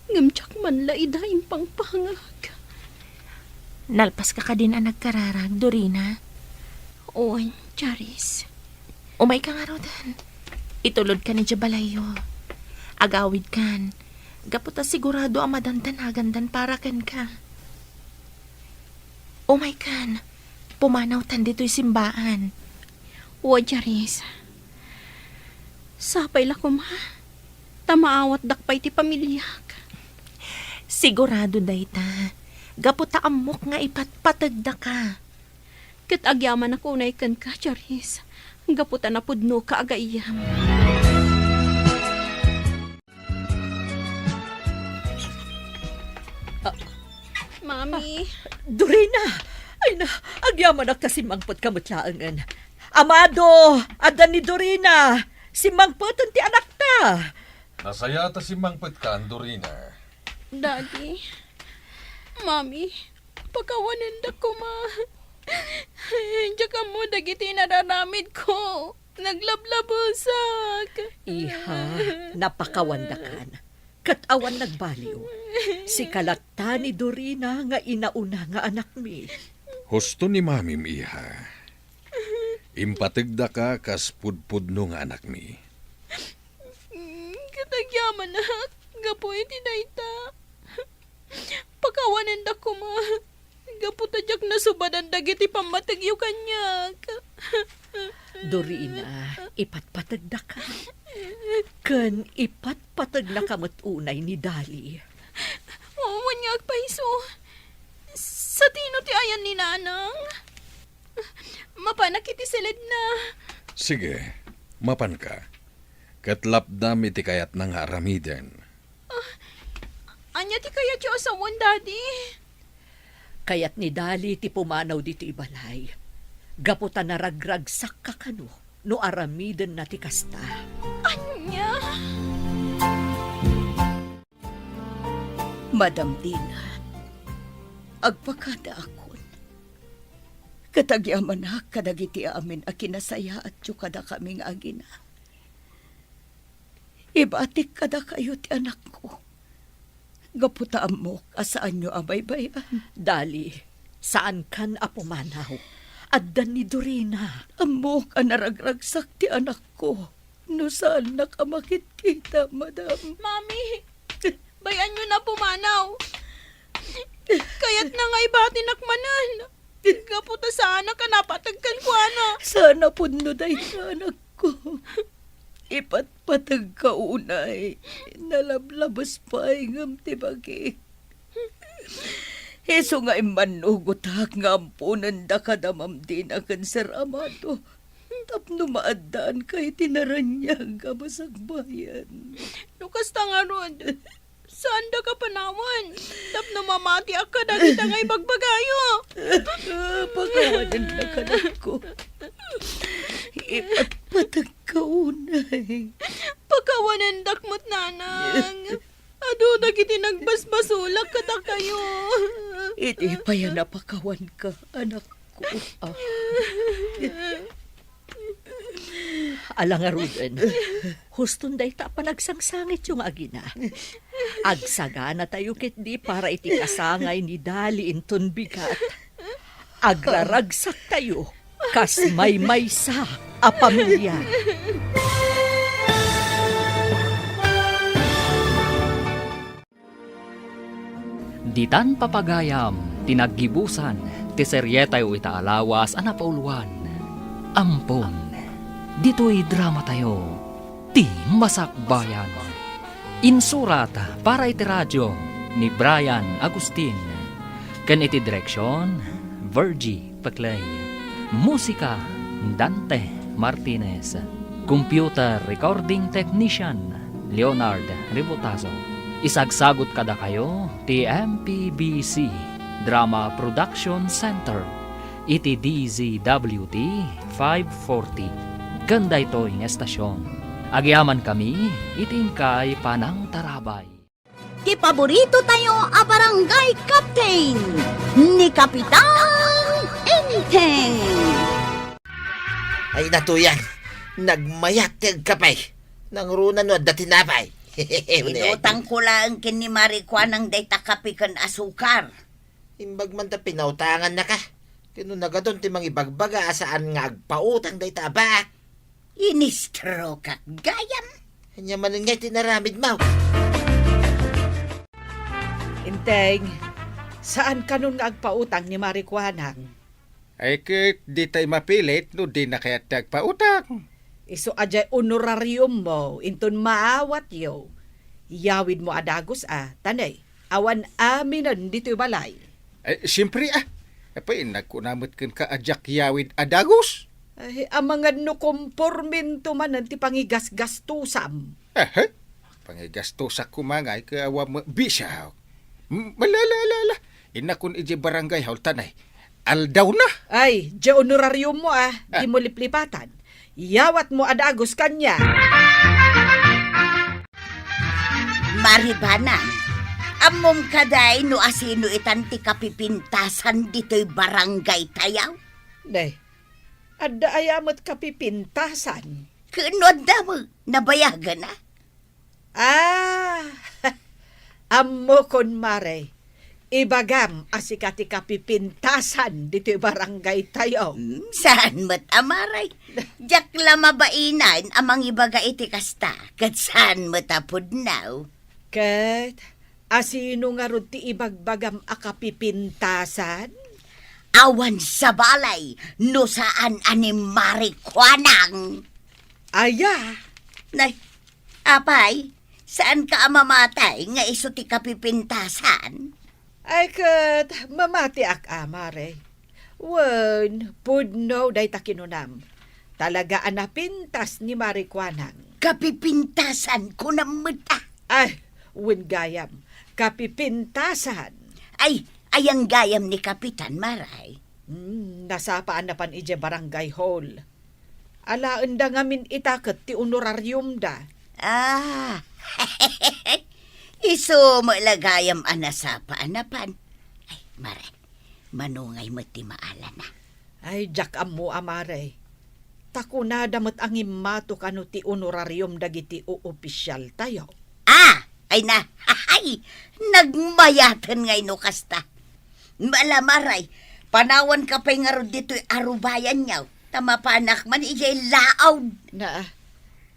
Ngamtsak man la idaing pangpangak. Nalpas ka din ang nagkararag, Dorina. Oy, Charis. Umay ka nga rodan. Itulod ka ni Jabalayo. Agawid kan. Gaputa sigurado ang madantanagan dan para kan ka. Umay kan. Pumanaw tan dito'y simbaan. O, Charis. Sapay la kuma, tamaawat dakpay ti pamilyak. Sigurado dayta. Gaputa amok nga ipatpatagda ka. Kat agyaman ako na ikan ka, Charis. Gaputa na pudno ka agayam. Mami. Dorina! Ay na, agyaman ak ta si Mangpot kamutlaangan. Amado! Adan ni Dorina! Si Mangpot ti anak ta! Nasaya ta si Mangpet ka, Dorina. Daddy. Mami. Pagkawanan da ko, ma. Diyan ka Amo, dagiti nararamid ko. Naglablabusak. Iha, napakawanda ka na. Katawan nagbaliw. Si kalata ni Dorina nga inauna nga anak mi. Husto ni mami iha. Impatigda ka kas pudpudno nga anak mi. Katagyaman na. Gapoy tinayta. Pakawanan da ko ma. Gaputadyak na subadan dagiti pamatagyo kanyak. Dorina, ipatpatagda ka. Kan ipatpatag na kamot unay ni Dali. Owan nga agpaiso. Sa tino ti ayan ni nanang. Mapanak iti silid na. Sige, mapan ka. Katlapdam iti kayat ng aramiden. Anya ti kaya ti asawon, daddy? Kayat ni Dali ti pumanaw dito ibalay. Gaputan na ragragsak ka kano, no aramiden na ti kasta. Anya? Madam Dina, agpakada akon. Katagyaman na kadagiti amin a kinasaya at kada kaming agina. Ibatik kada kayo ti anak ko. Gaputaan mo asaan nyo abaybayan. Dali, saan kan apumanaw? Addan ni Dorina. Amok ang naragragsak ti anak ko. No saan nakamakit kita, madam? Mami, bayan nyo na pumanaw. Kaya't na nga ibati nakmanan. Gaputa sana ka napatagkan ko, ana. Sana punno day sa anak ko. Ipatpatag ka unay. Nalablabas pa ingam ti bagi. Heso nga imanugot hak nga ampunan da kadamam din akan Sir Amado. Tapno maadaan kay tinaranyag ka masagbayan. Lukas ta nga ron. Saan da ka panawan? Tapno mamati ka dagit nga ibagbagayo. Pagawanan na kanak ko. Ipatpatag ka unay. Pagkawanan dakmot nanang. Ado dagiti nagbasbasulak kata kayo. Iti pa yan napakawan ka, anak ko. Alang aruden, huston day ta panagsangsangit yung agina. Agsagana tayo kit di para iti kasangay ni Dali inton bigat. Agraragsak tayo, kas may-maysa a pamilya. Ditan papagayam, tinaggibusan, ti seryetay o itaalawas, anapauluan. Ampon, dito'y drama tayo, ti Masakbayan. Insurat para iti radyo ni Brian Agustin. Ken iti direksyon, Virgie Paclay. Musika, Dante Martinez. Computer recording technician, Leonard Ributazo. Isagsagot kada kayo, ti MPBC Drama Production Center, iti DZWT 540. Ganda ito yung estasyon. Agyaman kami, itingkay Panang Tarabay. Ti paborito tayo a barangay captain ni Kapitan Enteng. Ay natuyan, nagmayat kag kapay. Nangrunan no dati napay. Inutang ko lang kin ni Marikwa ng dayta kapi kan asukar. Imbag man ta pinautangan na ka. Kino nagadon ti mang ibagbaga saan nga agpautang dayta ba? Inistro kak gayam. Kanya man nga tinaramid mo. Inteng, saan ka nun nga agpautang ni Marikwanang? Ay kit di tayo mapilit no di na kaya tagpautang. Iso ajay honorarium mo, inton maawat yo. Yawid mo adagos tanay. Awan aminan dito balay. Ay, siyempre Apay, nagkunamot kan ka ajak yawid adagos. Ay, ang mga nukompormin tumanan ti pangigas-gastusam. Pangigasto sa kumangay ka awa mo bisyaw. Malalala. Inakun iji barangay haul tanay. Aldaw na. Ay, di honorarium mo di mo liplipatan. Yawat mo adagos kanya. Maribanan, amom kaday no asino itanti kapipintasan dito'y barangay tayaw? Day, Adda ayamot kapipintasan. Kunod na mo, nabayagan na. Ah, ammo kon mare. Ibagam asikati kapipintasan dito barangay tayo. Saan mo't amaray? Jak la mabainan amang ibaga iti kasta. Kat saan mo't apudnaw? Ket, asino nga ron ti ibagbagam a kapipintasan? Awan sa balay, no saan ani marikwanang. Aya, Nay, apay, saan ka mamatay nga iso ti kapipintasan? ay ket mamati ak amare. Wen, pudno day takinunam. Talaga anapintas ni Marikwanang. Kapipintasan ko na mata. Ay, wen gayam, kapipintasan. Ay, ayang gayam ni Kapitan Maray. Nasapaan na pan ije barangay hall. Alaan da ngamin itaket ti honorarium da. Ah, iso mo lagayam anasapa anapan. Ay, Maray, manungay mo ti maala na. Ay, jak ammo amare. Takuna damat ang imato kano ti honorarium dagiti opisyal tayo. Ah, ay na, ay, nagmayatan ngay no kasta. Malamaray, panawan ka pa'y nga ron dito'y arubayan niyaw. Tama pa anak man, iya'y laawd. Na,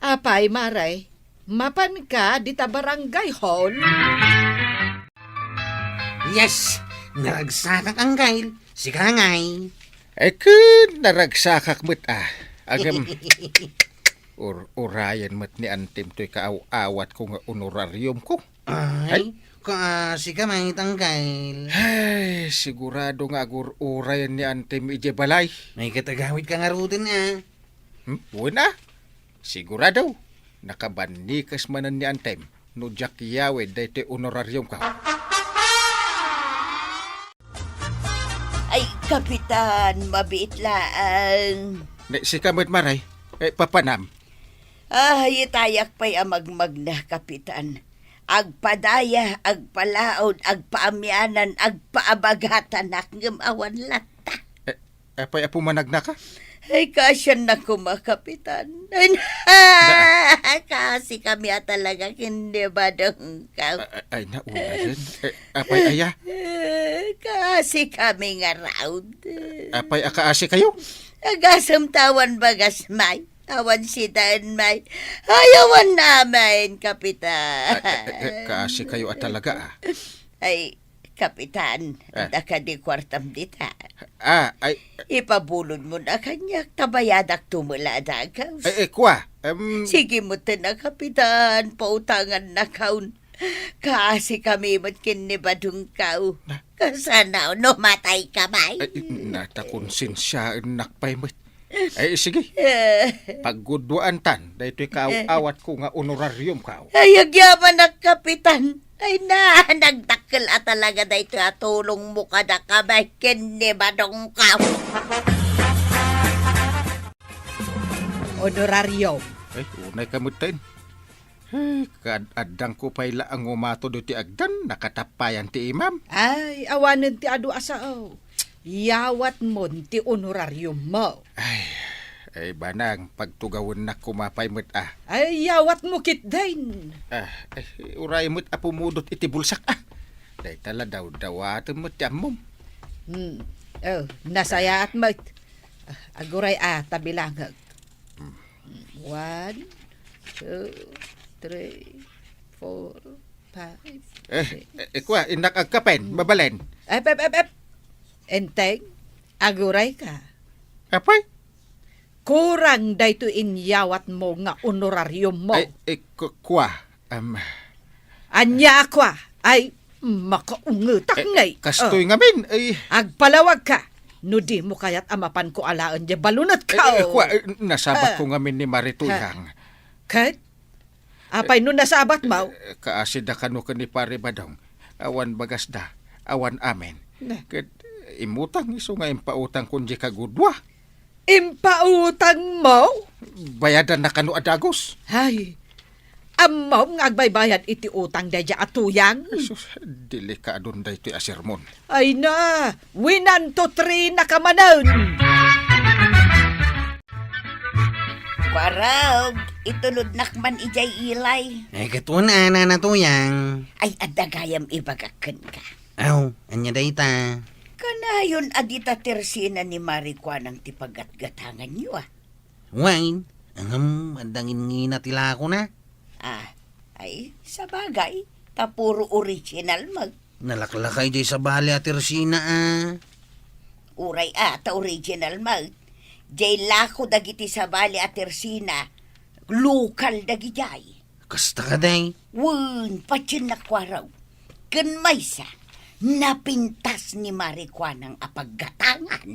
apay maray, mapan ka di ta barangay hall? Yes, nagsakak ang gail. Sika ngay. Kun naragsakak mo't Agam, urayan mo't ni Antim to'y kaaw-awat ko nga honorarium ko. Ay, sika may tanggail. Ay, sigurado nga urayan ni Antim ije balay. May katagawit ka nga rutin Wala. Sigurado. Nakabanikas manan ni Antim. No jak yawid dahil honorarium ka. Ay, Kapitan, mabiit lang. Si Kamot Maray, papanam. Ay, tayak pa'y amagmag na, Kapitan. Agpadaya, agpalaod, agpaamyanan, agpaabagatan, nakngamawan lata. Apay apumanag na ka? Ay, kasyan na kuma, Kapitan. Kasi kami talaga hindi ba dong ka? Ay, nauna yan. Apay aya? Kasi kami nga raud. Apay akaasi kayo? Agasam tawan bagas may. Tawan si Dan may. Ayawan namin, Kapitan. Kaasi kayo at talaga Ay, Kapitan, ka di kwartam dita. Ay. Ipabulod mo na kanya, tabayadak tumula dagaw. Kwa. Sige mo na, Kapitan, pautangan na kaun. Kasi kami mo't kinibadong kau. Kasana no matay ka bay. Natakonsensya nakpay mo't. Sige. Paggudwaan tan, dahil kaaw-awat ko nga honorarium ka. Ay, agyaman na, Kapitan. Ay na, nagdakil at talaga dahito at tulong mo ka na kamay kinibadong kau. Honorarium. Ay, unay kamutin. Kadang ko pa'y laang umato do ti agdan, nakatapayan ti imam. Ay, awanan ti adu asao. Yawat mo ti honorarium mo. Ay banang, pagtugawin na kumapay mo't Ay, yawat mo kit din. Uray mo't apumudot iti bulsak Day tala daw-dawatin mo't yamom. Nasaya at mo. Aguray tabilangag. 1, 2, 3, 4, 5. Kwa, inak agkapen, babalen. Enteng, aguray ka. Apay? Kurang dayto inyawat mo nga honorarium mo. Kwa, Anya kwa, ay makaungutak ngay. Kastoy ngamin, agpalawag ka. No di mo kaya't amapan ko alaan di balunat ka. Kwa, nasabat ko ngamin ni Marituyang. Kat? Apay no nasabat mo? Kaasida ka no ka ni Pare Badong. Awan bagas da, awan amen. Kat, imutang iso nga impautang kundi kagudwa. Impautang mo? Bayadan na kano adagos. Ay, amaw nga agbaybayad iti utang dadya atuyang. Sus, delikadon da ito asermon. Ay na, 1, 2, 3 na kamanon. Kwaraw, itulod nakman ijay ilay. Ay, katuna na tuyang. Ay, adagayam ibagakan ka. Aw, anya dayta. Kanayon adita tersina ni Marikwa ng tipagat-gatangan niyo ah. Wine, andangin ngina tila ako na. Ay, sa bagay, tapuro original mag. Nalaklakay jay sa bali at Teresina Uray ta original mag. Jay lako dagiti sa bali at Tersina, lokal dagijay. Kasta ka day. Wun, patsin na kwaraw. Kan maysa, napintas ni Marikwa ng apaggatangan.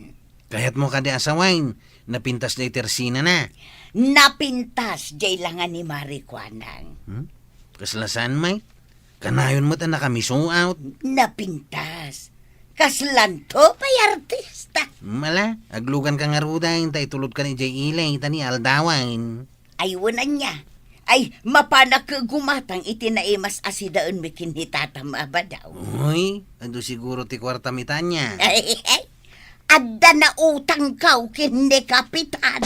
Kaya't mo ka di asawine, napintas day Teresina na. Napintas, jay langan ni Marikwa ng. Kaslasan may? Kanayon mo ta na kami out. Napintas. Kaslan to, pay artista. Mala, aglugan ka nga rudahin, tay tulod ka ni Jay Ilay, tani aldawain. Ay, wanan niya. Ay, mapanak gumatang itinaimas asidaan mikin hitatama ba daw? Uy, ando siguro ti kwarta mitanya. Ay, adda na utang kaw kini kapitan.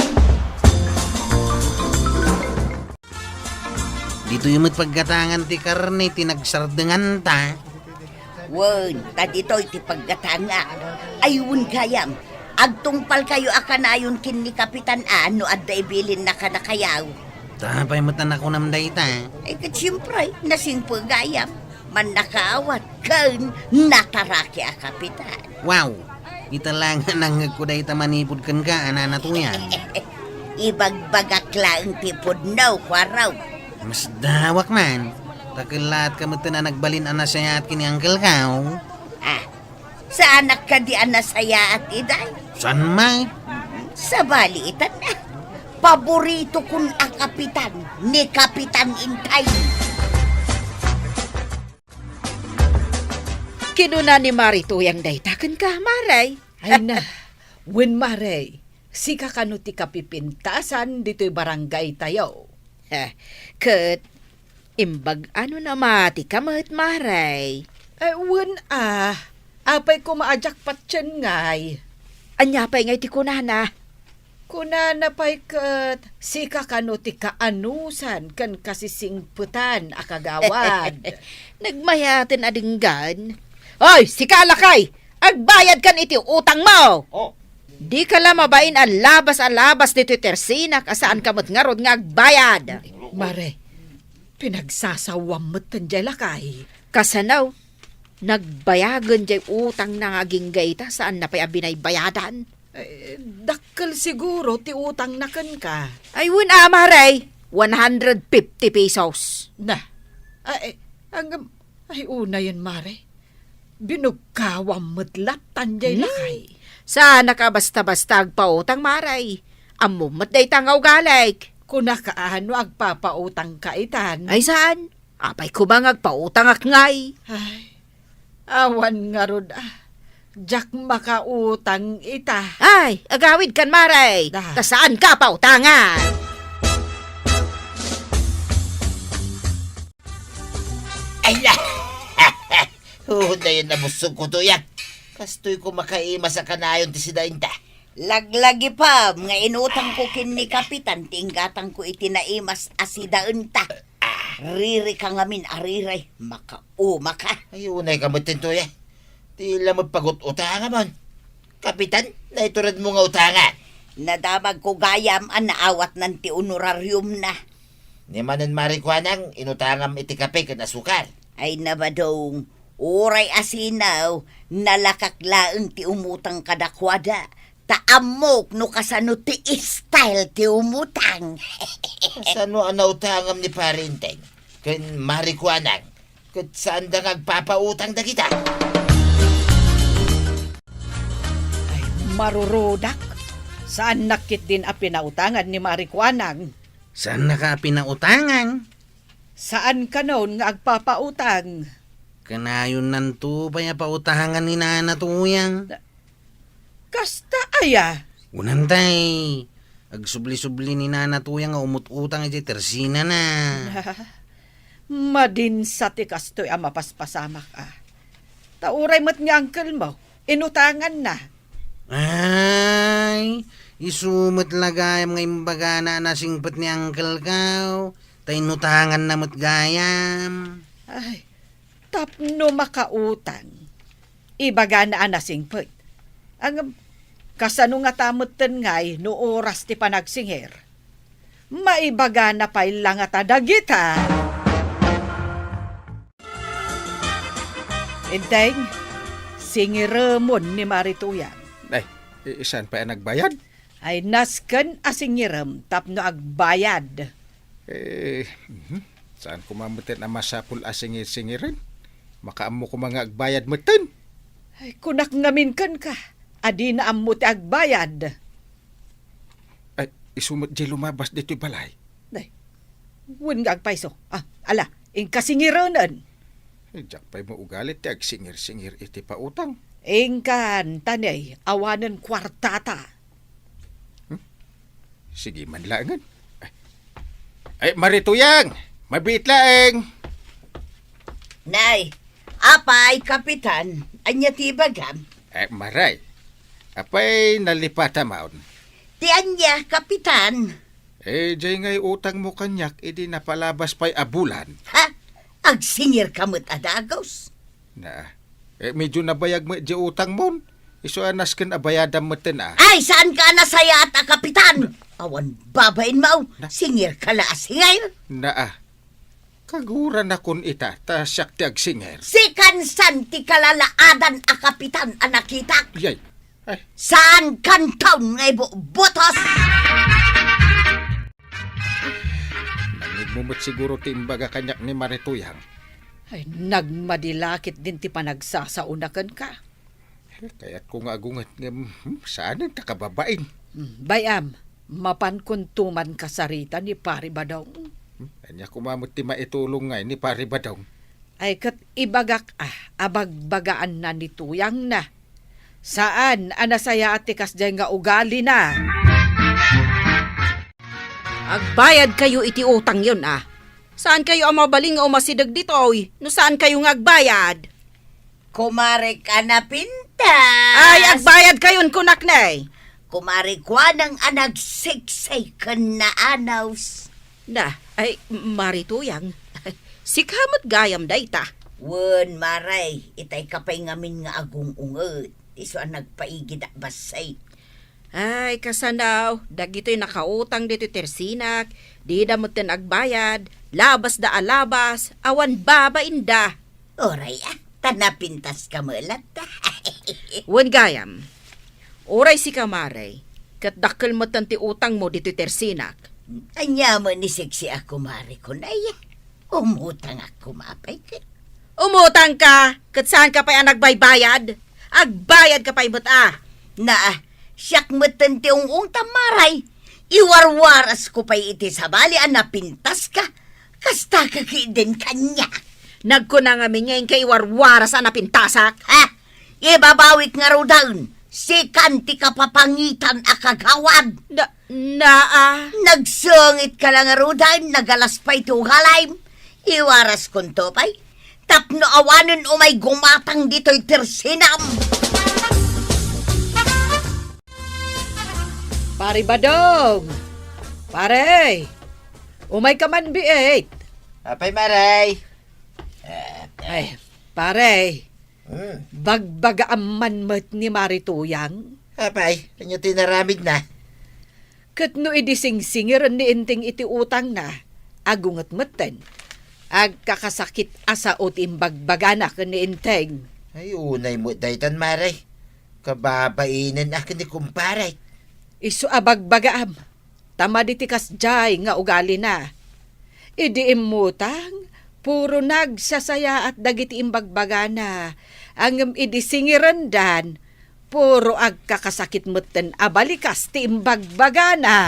Dito yung matpaggatangan ti karne, tinagsardengan ta. Wen, tadito iti paggatanga. Ayun kayam. Agtungpal kayo akanayon kin ni kapitan ano adda ibilin na kanakayaw. Tapay mo tanak ko namday ta. Ay kat siyempre, nasingpo gayam. Man nakaawat kan nataraki a kapitan. Wow, italangan ang kuday ta manipod kan ka, ananatuyan. Ibagbagakla ang tipod no, kwaraw. Mas dawak man. Takilat ka mo na nagbalin anasaya at kini Uncle Kao. Sa anak ka di anasaya at iday? San may? Sa baliitan na. Paborito kun ang kapitan ni Kapitan Intay. Kinuna ni Marito yang daytakan ka, Maray. Ay na, wen Maray, sika kano ti kapipintasan dito'y barangay tayo. Kat, imbag ano na mati kamat, Maray. Wen apay ko maajak patyan ngay. Anya pa'y ngay ti kunana. Kunana pa'y kat, sika kano ti kaanusan kan kasisingputan akagawad. Nagmayatin adinggan. Oy, si Kalakay! Agbayad kan iti utang mo! Di ka lang mabain alabas dito Tersina kasaan kamot nga rod nga agbayad. Mare, pinagsasawam mo't tanjay lakay. Kasanaw, nagbayagan jay utang na ngaging gayta saan na pa'y abinay bayadan. Dakkel siguro ti utang na kan ka. Ay, Maray, 150 pesos. Na, ay una yan, Mare. Binugkawam mo't latan jay lakay. Sana ka basta-basta agpautang, Maray. Amumat day tangaw galik. Kung nakaano agpapautang ka itan. Ay saan? Apay ko bang agpautang akngay? Ay, awan nga rod Jack makautang ita. Ay, agawid kan, Maray. Kasaan ka pautangan? Ay na! Huhudayan na busog ko to yan. Kastoy ko makaima sa kanayon ti sidainta. Laglagi pa, nga inutang ko kin ni kapitan, tinggatang ko itinaimas asidaan ta. Riri ka ngamin ariray, maka. Ay, unay ka matin to yan. Tila magpagut-utangan man. Kapitan, naiturad mo nga utangan. Nadamag ko gayam ang naawat ng ti honorarium na. Ni manan marikwanang inutangam iti kape kan asukar. Ay nabadong, uray asinaw, nalakaklaan ti umutang kadakwada. Taamok no kasano ti style ti umutang. Kasano ang nautangam ni parinteng? Kan marikwanang, kat saan da ngagpapautang da kita? Ay, marurudak. Saan nakit din a pinautangan ni Marikwanang? Saan na ka pinautangan? Saan ka noon nga agpapautang? Kanayon nanto pa pautangan ni Nana tuyang. Kasta aya. Unantay, agsubli-subli ni Nana tuyang nga umut-utang iti Tersina na. Madin sa ti kastoy ang mapaspasamak Tauray mo't nga uncle mo, inutangan na. Ay, Isumot lagayam ngay bagana nasingpet ni Uncle Kaw. Tainutangan na mo't gayam. Ay, tapno makautang. Ibaga na anasingpet. Ang kasano nga tamutten ngay no oras ti panagsingir. Maibaga na pa ilang at adagita. Inteng, singiremon ni Marituyan. Ay, saan pa nagbayad? Ay nasken asingiram tapno agbayad. Saan ko mamutin ang masapul asingir-singirin? Makaamo ko mga agbayad mutin. Ay kunak ngamin kan ka. Adi na ammo ti agbayad. Ay, isumot di lumabas dito'y balay. Day, wun nga agpaiso. Ala, inkasingiranan. Ay, jak pa'y mo ugalit ti agsingir-singir iti pautang. Ingkan, tanay, awanan kwartata. Sige man langan. Ay, Marituyang! Mabit laeng! Nay, apay, kapitan, anya ti bagam. Ay, maray. Apay nalipata maon. Ti anya, kapitan. Jay ngay utang mo kanyak, idi napalabas pa'y abulan. Ha? Agsingir kamot adagos. Na, medyo nabayag mo di utang mo. Iso anas ken abayadam mo ten Ay, saan ka nasaya at kapitan? Awan babain mo, singir ka la singir. Na, kaguran akon ita, ta siyak ti agsingir. Si kansan ti kalalaadan a kapitan anakitak. Yay, ay. Saan kan taon ngay butos? Nangigmumot siguro ti imbaga kanyak ni Marituyang. Ay, nagmadilakit din ti panagsasaunakan ka. Kaya't kung agungat nga, saan ang takababain? Bayam, mapankuntuman kasarita ni Pari Badong. Kanya kumamot ti maitulong ngay ni Pari Badong. Ay kat ibagak abagbagaan na ni Tuyang na. Saan anasaya at tikas dyan nga ugali na? Agbayad kayo iti utang yun Saan kayo ang mabaling o masidag dito oy? No saan kayo nga agbayad? Kumare ka na pintas. Ay, agbayad kayon kunak na Kumare kwa ng anagsiksay ka na anaws. Na, ay, Marituyang. Si kamot gayam dayta. Wen maray, itay kapay ngamin nga agong unget. Iso ang nagpaigid at basay. Ay, kasanaw, dagito'y nakautang dito tersinak, di damot din agbayad, labas da alabas, awan babain da. Oray tanapintas ka malat. Wen gayam, oray si kamaray, kat dakkel mo tanti utang mo dito tersinak. Anya mo ni sexy ako mari ko na umutang ako mapay ka. Umutang ka, kat saan ka pa'y nagbaybayad? Agbayad ka pa'y buta. Na, siyak matanti ung tamaray. Iwarwaras ko pa'y iti sabali napintas ka. Kasta kakidin kanya. Nagkunang amin ngayon kay warwaras na pintasak. Ha? Ibabawik nga ro daun. Si kanti ka papangitan akagawad. Nagsungit ka lang nga ro daun. Nagalas pa ito halaym. Iwaras kon to pa'y. Tapno awanon umay gumatang dito'y tersinam. Pari Badong! Pare! Umay ka man biit. Apay maray. Ay, pare. Bagbaga aman mat ni Marituyang. Apay, kanyo tinaramid na. Kat no idising-singiran ni inting iti utang na, agungat matan. Agkakasakit asa o timbagbaga ka ni inteng. Ay, unay mo daytan maray. Kababainan ako ni kumparay. Isu abagbagaam. Tama ditikas jay nga ugali na. Idi imutang, puro nagsasaya at dagiti imbagbaga na. Ang idisingiran dan, puro agkakasakit mutten abalikas ti imbagbaga na.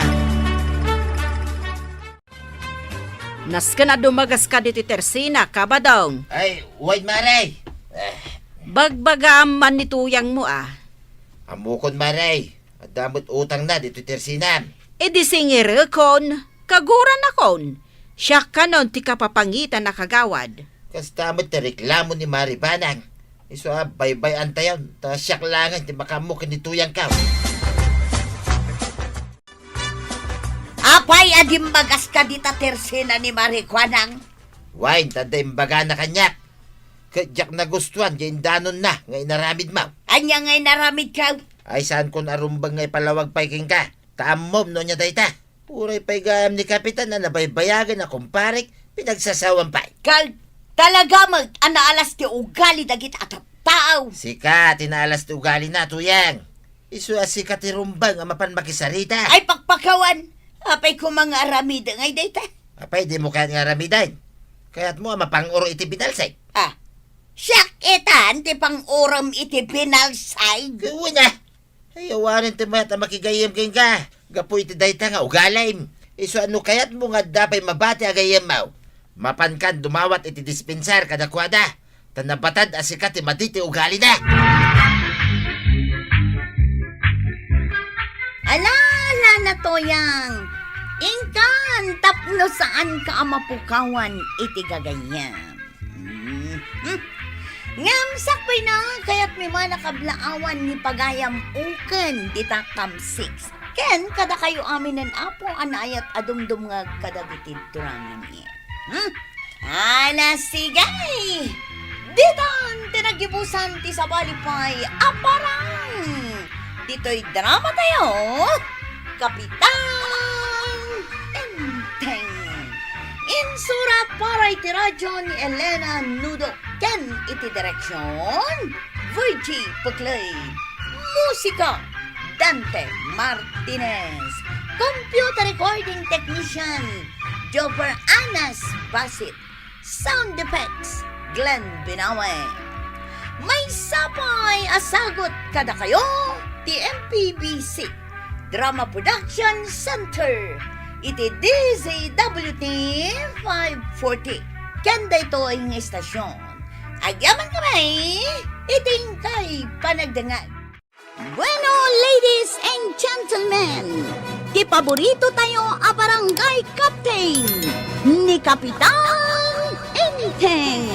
Nas ka na dumagas ka diti tersina, kabadong. Ay, wait maray. Bagbagaam man nituyang mo Amukon maray. At damot utang na dito tersinam. Idisingir kon, kaguran akon. Siya kanon ti kapapangitan na kagawad. Kastamot na reklamo ni Maribanang. Iso baybay antayon. Ta siyak langan ti makamukin ni tuyang ka. Apay adim bagas ka dita tersena ni Marikwanang. Wine, taday baga na kanyak. Kadyak na gustuhan, dyan danon na, ngay naramid mo. Anya ngay naramid ka. Ay saan kon arumbang ngay palawag paiking ka. Taamom no niya dayta. Puray pa'y gayam ni Kapitan na nabaybayagan na kumparik, pinagsasawan pa. Kal, talaga mag-anaalas ti ugali dagit at tao. Sika, tinalas ti ugali na tuyang. Isu asika ti rumbang amapan makisarita. Ay pakpakawan. Apay ko mga aramid ngay dayta. Apay, di mo kaya nga ramiday. Kaya't mo mapang-uro iti binalsay. Ah, siyak etan ti pang-uram iti pinalsay. Gawin na. Ay, awarin ti mayat na makigayam kayong ka. Gapo iti dayta nga ugalayim. Isu ano kaya't mo nga dapay mabati agayam mo. Mapankan dumawat iti dispensar kada kwada. Tanapatad asika ti matiti ugali na. Alala na toyang. Ingkan, tapno saan ka mapukawan iti gagayam. Ngam sakpay na, kaya't may mga nakablaawan ni pagayam uken dita kam 6. Ken, kada kayo amin ng apo anayat adumdum nga kadagitid turangan niya. Ala sigay! Ditan, tinagibusan ti sabalipay, aparang! Dito'y drama tayo, Kapitan Enteng. Insurat para iti radyo ni Elena Nudo. Ken iti direksyon, Virgie Puclay. Musika, Dante Martinez. Computer recording technician, Joper Anas Basit. Sound effects, Glenn Binawe. May sapay asagot kada kayo, TMPBC Drama Production Center. Iti DZWT 540. Kanda ito ang estasyon. Agyaman kami, iting kay panagdangan. Bueno, ladies and gentlemen, ti paborito tayo a barangay captain ni Kapitan Enteng.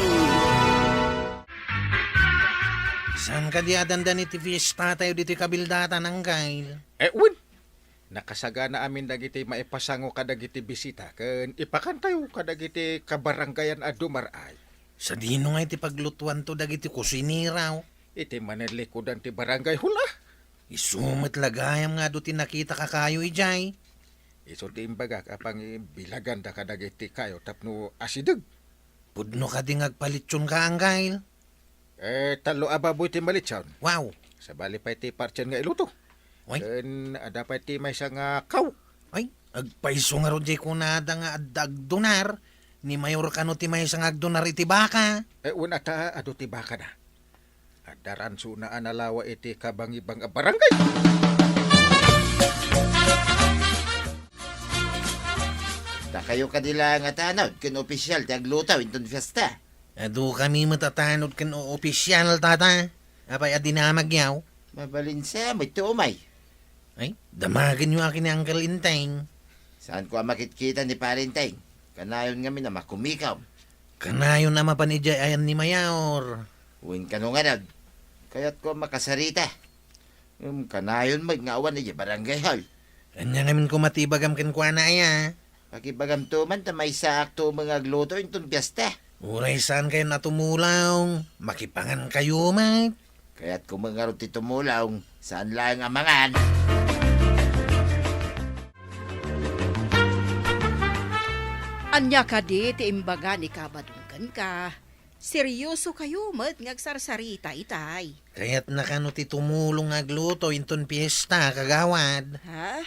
Saan ka di adandan iti fiesta tayo diti kabildata ng gail? Win! Nakasagana amin dagiti maipasango kadagiti bisita ken ipakan tayo kadagiti kabaranggayan a dumaray. Sa dino nga iti paglutuan to dagiti kusiniraw. Iti manalikodan ti barangay hula. Isumet lagayam nga do tinakita ka kayo ijay. Iso di imbaga kapang bilagan da kadagiti kayo tapno asideg. Pudno ka di ngagpalityon ka ang gail. Talo ababoy ti malitsawn. Wow! Sa bali pa iti parchen nga iluto. Ay. Ken dapat ti may nga kaw. Ay, agpaiso nga ron jay kunada nga agdonar. Ni mayor kano ti may sang agdonar iti baka. Una ta ado ti baka na. Adaran suna analawa iti kabang-ibang barangay. Da kayo kadila nga tanod, ken opisyal ti aglutaw inton fiesta. Ado kami matatanod kan o opisyal tata. Apay adinamag yaw. Mabalinsa, may tumay. Ay, damagin nyo akin ni Uncle Inteng. Saan ko makitkita ni Parinteng? Kanayon nga na makumikaw. Kanayon na mapanidjay ayan ni Mayor. Uwing kanunganad. Kaya't ko makasarita. Kanayon magngawan ni barangay hall. Kanya ngamin ko matibagam ken kwa na ya. Pakibagam tuman ta may saakto mga gluto inton piyesta. Uray saan kayo natumulaw? Makipangan kayo, mate. Kaya't kung mga ron ti tumulaw, saan lang amangan? Anya ka di, ti imbaga ni kabadunggan ka. Seryoso kayo, mat ngagsarsarita itay. Kaya't nakano ti tumulong agluto inton piyesta, kagawad. Ha?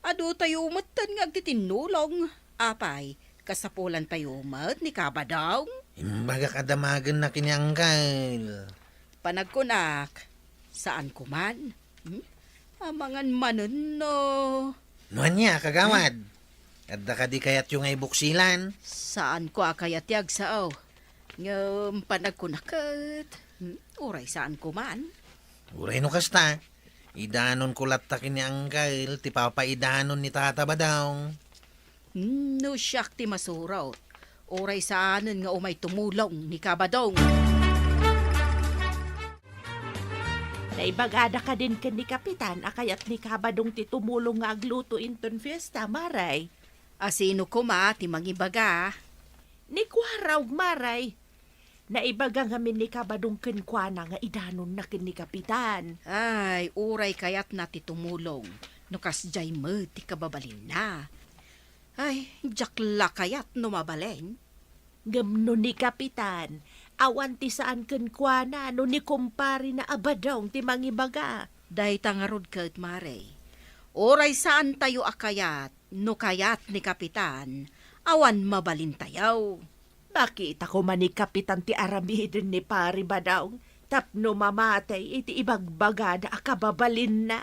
Ado tayo matan ngagtitinulong. Apay, kasapulan tayo mat ni kabadaw. Imbaga kadamagan na kinianggal. Panagkunak, saan kuman? Amangan manon no. Nuan niya, kagawad. Adda ka di kayat yung ay buksilan. Saan ko akayat yag sao? Ngam panagkunakat. Uray saan kuman? Uray no kasta. Idanon ko latakin ni Angkel, ti papaidanon ni Tata Badong. No siyak ti masuraw. Uray saanan nga umay tumulong ni Kabadong. Naibagada ka din ken ni Kapitan, akayat ni Kabadong ti tumulong nga agluto inton fiesta, Maray. Asino ko ma, ti mangibaga. Ni Kwaraw, Maray. Naibaga ngamin ni Kabadong ken Kuana nga idanon na ken ni Kapitan. Ay, uray kayat na ti tumulong. No kasjay mo, ti kababalin na. Ay, jakla kayat no mabaleng. Gamno ni Kapitan, awan ti saan ken Kuana no ni kumpari na abadong ti mangibaga. Day tangarod kat mare. Oray saan tayo akayat, no kayat ni Kapitan, awan mabalin tayaw. Makita ko man ni Kapitan ti aramidin ni Pari Badong, tapno mamatay iti ibagbaga na akababalin na.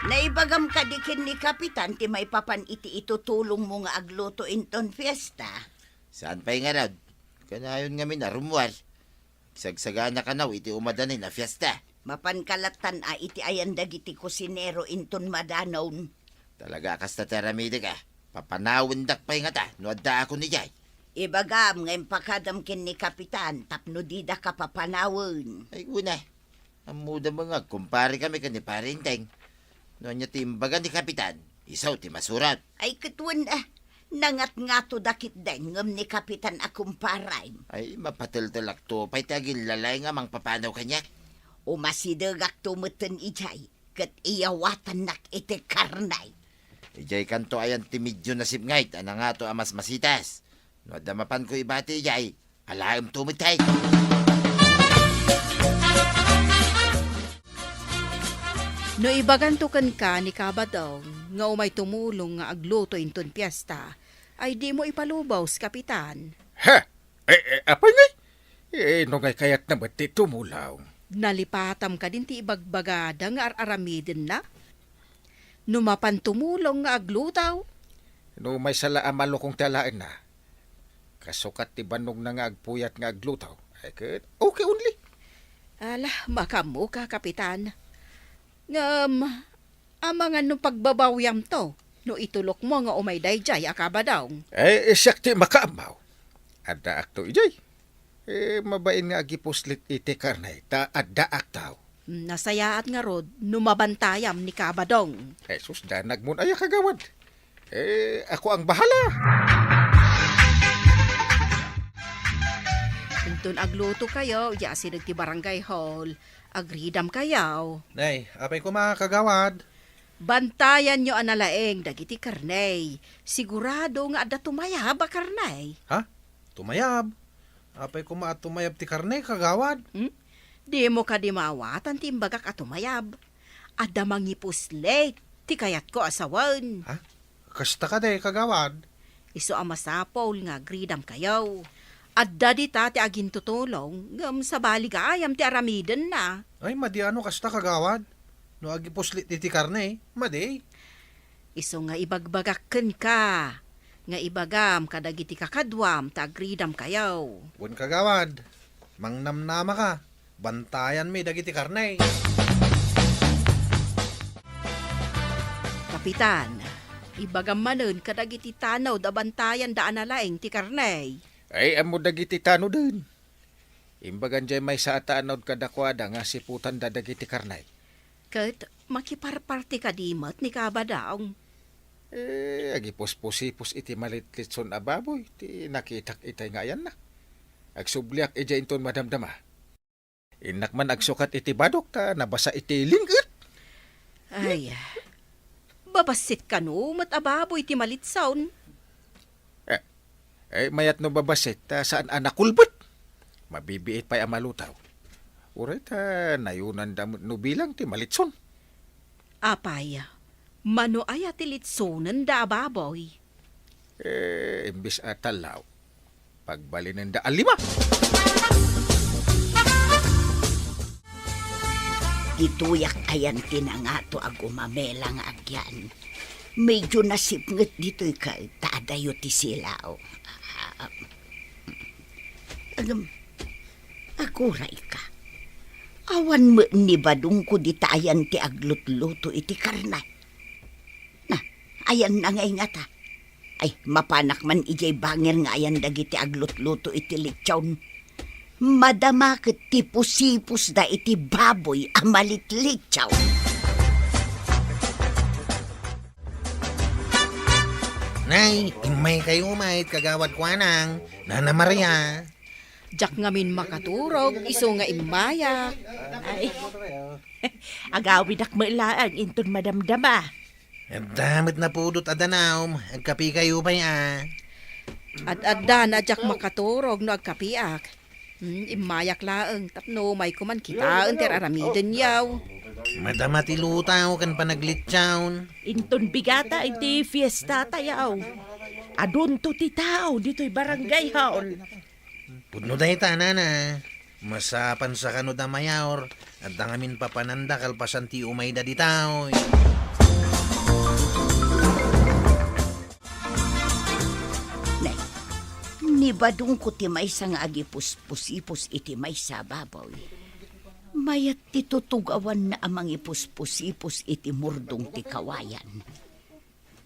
Naibagam ka dikin ni Kapitan ti may papan iti itutulong mo nga agluto inton fiesta. Saan pa'y nga rad? Kanayon nga minarumwal. Sagsagana ka na iti umadanin na fiesta. Mapan kalatan a iti ayandag iti kusinero inton madanawn. Talaga kasta teramide ka. Papanawin dak pa'y nga ta, no adda ako ni Jay. Ibagam ngayon pakadam kin ni Kapitan, tapno dida ka papanawin. Ay una, ang muda mga kumpare kami ka ni Parinteng. No niya timbagan ni Kapitan, isaw ti masurat. Ay katwan nangat nga to dakit din ngam ni Kapitan akumparay. Ay mapatiltilak to, pa'y tagil lalay nga mang papanaw kanya. Umasidagak tumuten ijay, kat iyawatan nak iti karnay. Ijay kanto ayan ti medyo nasip ngayt, ana nga to amas masitas. No damapan ko ibati ijay, alaim tumitay. No ibagantukan ka ni Kabadong, nga umay tumulong nga agluto inton piyesta, ay di mo ipalubaw sa Kapitan. Ha? Apay ngay? No ngay kayat na ba't ti tumulaw? Nalipatam ka din ti ibagbagada nga aramidin na. Numapan tumulong nga aglutaw. No may sala amalo kong talaan na. Kasukat ti banog na nga agpuyat nga aglutaw. Ay kat, okay only. Ala, makamu ka, Kapitan. Amangan no pagbabawyam to, no itulok mo nga umay dayjay akabadaw. Siyak ti makaamaw. Adda akto ijay. Mabain nga agipuslit iti karnay, ta adda aktaw. Nasayaat nga rod, numabantayam ni Kabadong. Jesus, danag mo ay kagawad. Ako ang bahala. Intun agluto kayo, yasi nagti barangay hall, agridam kayaw. Nay, apay ko mga kagawad. Bantayan nyo analaeng dagiti karnay. Sigurado nga adda tumayab a karnay. Ha? Tumayab? Apay ko tumayab ti karne, kagawad. Di mo ka di maawatan ti imbagak at tumayab. Adda mangipuslet, ti kayat ko asawan. Ha? Kasta ka day, kagawad. Iso amasapol nga gridam kayaw. Adda di ta ti agin tutulong, ngam sa baligayam ti aramiden na. Ay, madi ano kasta kagawad. No agipuslit iti karne, madi. Iso nga ibagbagakken ka. Nga ibagam kadagiti kakadwam ta agridam kayaw. Bun kagawad, mangnamnama ka. Bantayan mi dagiti karne. Kapitan, ibagam manen kadagiti tanaw da bantayan da analaeng ti karnay. Ay, amo dagiti tano din. Imbagan jay may sa ataanod kadakwada nga siputan da dagiti karnay. Kat makiparparti ka dimot ni Kabadaw. Agipos-posipos iti malitlitson ababoy, ti nakitak itay nga yan na. Agsubliak ija inton madamdama. Inak man agsukat iti badok ta, nabasa iti lingkit. Ay, babasit ka no, matababoy ti malitsaon. Mayat no babasit, saan anakulbot? Mabibiit pa'y amalutaw. Uray ta, nayunan da no bilang ti malitson. Apay, mano ay atilitsonan da ababoy. Imbis atalaw, pagbalinan da alima. Dituyak ayan tinangato ag umamelang agyan. Medyo nasipnget dito'y ka, taadayo ti silaw. Aguray ka. Awan mo ni badung ko ditayan ti aglutluto iti karnay. Na, ayan na ngay nga ta. Ay, mapanak man ijay bangir nga ayan dagiti aglutluto iti lechon. Madama ket tipos-sipos da iti baboy a malitlitsaw. Nay, imay kayo umait kagawad kwa nang Nana Maria. Jak ngamin makaturog, iso nga imayak. Ay, agawid ak mailaan inton madamdama. Ang damit na pudot adanaw, agkapi kayo pa ya. At adda na jak makaturog no agkapiak. Imayak laeng, tapno may kuman kita enter aramiden yaw. Madama ti lutaw kan panaglitsawn. Inton bigata iti fiesta tayaw. Adun to ti tao dito'y barangay hall. Pudno dahi tanana. Masapan sa kano da mayor. At dangamin papananda kalpasan ti umay da di tao. Nay, nibadong ko ti may nga agipus-pusipus iti may sa babaw. Mayat ti tutugawan na amang ipus-pusipus iti murdong ti kawayan.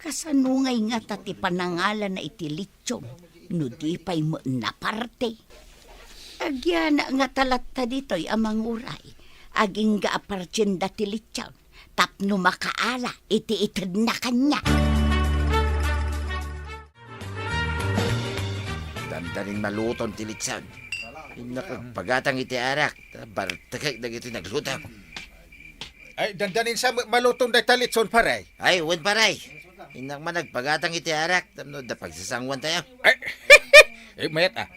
Kasanungay nga tati panangalan na iti litsyon, no di pa'y na parte. Agyana nga talatta dito'y amang uray, aging gaapartyen da ti litsyon, tapno makaala iti itad na kanya. Dandanin maluton ti litsawn. Pagatang iti arak, bartakag na iti naglutaw. Ay, dandanin sa malutong da talitson paray. Ay, wan paray. Inak man nagpagatang iti arak, tamno da pagsasangwan tayo. Ay, mayat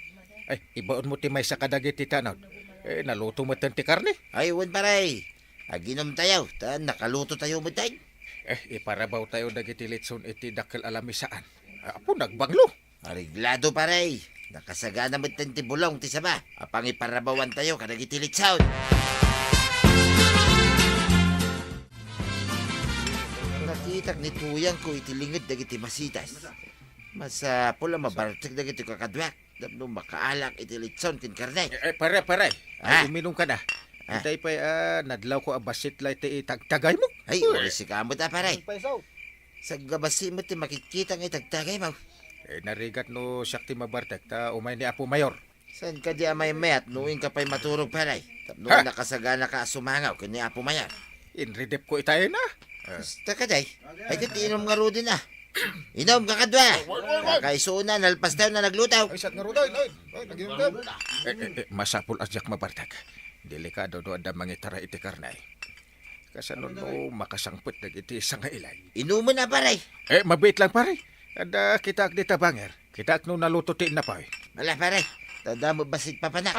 Ay, ibaon mo ti may sa kadagit ti tanod. Naluto mo ti karne. Ay, wan paray. Aginom tayo, nakaluto tayo mo tayo. Iparabaw tayo dagiti litson iti dakkel alamisaan. Apo, nagbanglo. Ariglado paray. Nakasagana mo ti bulong ti saba. Apang iparabawan tayo kadagiti litsawn. Nakitak ni tuyang ko itilingid dagiti masitas. Masa pula mabartig dagiti kakadwak. Dabno makaalak iti litsawn kin karne. Pare. Ay, uminom ka na. Itay pa nadlaw ko abasit la iti itagtagay mo. Ay, uli si kamot paray. Sa gabasi mo ti makikita ng itagtagay mo. Narigat no sakti mabartek ta umay ni Apo Mayor. San ka di amay mayat nuing ka pa'y maturog paray. Tapno nakasagana ka sumangaw kanya Apo Mayor. Inridep ko itayo na. Basta ka day. Ay kati inom nga rudin na. Inom ka kadwa. Kakaisuna nalpas tayo na naglutaw. Ay sat nga rudin. Ay naginom ka. Masapul asyak mabartek. Delikado do ada mangitara iti karnay. Kasanon mo makasangput dagiti isang ilay. Inuman na paray. Mabait lang paray. Ada kita di tabanger. Kita no naluto ti na pa. Wala paray. Tada mo basit papanak.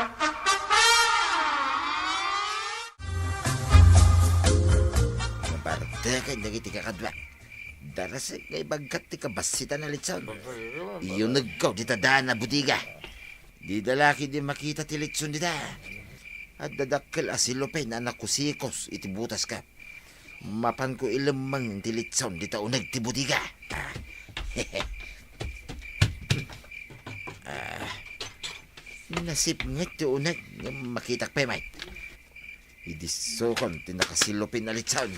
Nabartakan dagiti kakadwa. Darasig ngay bagkat ti kabasitan na litson. Iyon nagkaw di tadaan na budiga. Di dalaki di makita ti litson di da. At dadakkel asilopay na nakusikos iti butas ka. Mapan ko ilamang ti litson di taunag ti budiga. Nasip nga ti unag makitak pa may. Idisokon ti nakasilopin na litson.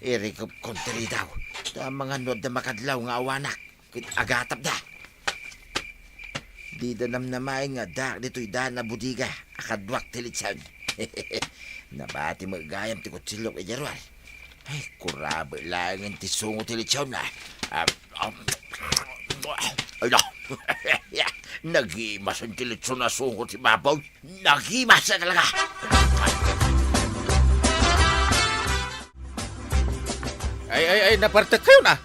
Irikop kontri daw. Da mga nod na makadlaw nga awanak. Kit agatap da. Di da namnamay nga dak dito'y da na budiga. Akadwak ti litson. Nabati magayam ti kutsilok e jarwal. Ay, kurabe lang ang tisungo ti litson na. Ay na. Nagimas ang ti litson na sungo ti babaw. Nagimas na talaga. Ay, napartek kayo na.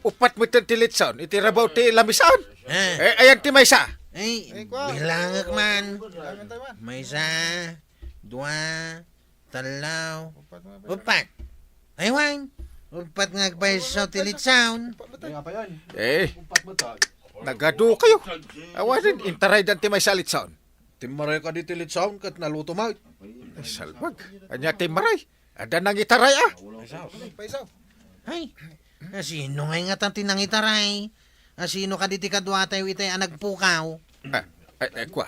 Upat mo ti litson, itirabaw ti lamisaan. Ayan ti maysa. Ay, bilangak man. Maysa, dua, talaw, upat. Ay, wan. Upat nga kpaisaw ti litson. Nagado kayo. Awanin, intaray dan ti maysa litson. Timaray ka di ti litson kat naluto may. Ay, salwag. Anya ti maray. Ada nang itaray Ay, sino nga nga tanti nang itaray? Sino ka diti kadwa tayo itay ang nagpukaw? Kwa.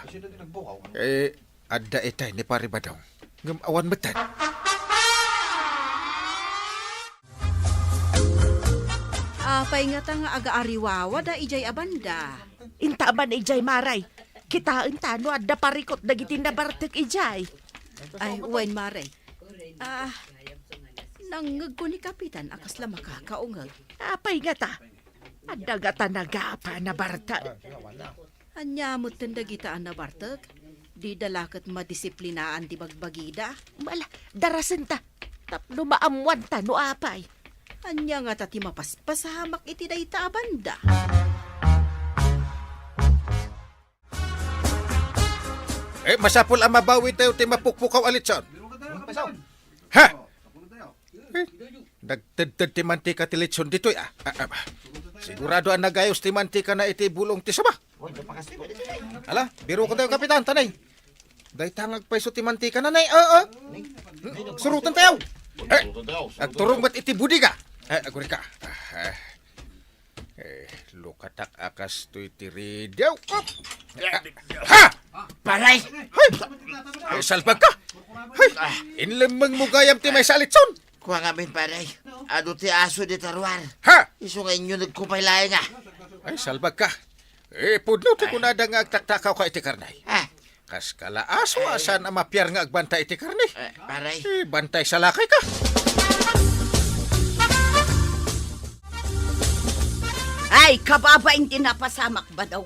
Ada itay ni paribadaw. Ngam awan metan. Apay nga ta nga aga-ariwawa da ijay abanda. Intaman ijay maray. Kitaan tano at daparikot dagiti nabartek ijay. Ay, Wayne Mare. Nangag ko ni Kapitan akas la makakaungag. Apay nga ta. Adagata nagapa na barta. Anyamot tendagitaan na bartag. Di dalakat madisiplinaan di bagbagida. Mala, darasan ta. Tapno maamuan ta no apay. Anya nga tati mapaspasahamak iti dayta abanda. Masapul ang mabawi tayo ti mapukpukaw alitson. Ha? Nagtedted ti mantika ti litson dito'y sigurado ang nagayos ti mantika na iti bulong ti sama. Ala, biro ko tayo kapitan, tanay. Day tangag paiso ti mantika na nay. Surutan tayo. Agturong ba't iti budi ka? Aguri ka. Lukatak akas to iti ridyaw. Ha! Paray! Salpag ka! Inlamang mo gayam ti may salitson. Kuha nga min, paray. Ado ti aso di tarwar. Ha! Iso nga inyo nagkumpay nga. Ay, salbag ka. Pudno ti kunada nga agtaktakaw ka iti karnay. Kas kala aso asan ang mapyar nga agbantay iti karnay. Paray. Bantay sa lakay ka. Ay, kababaing tinapasamak ba daw?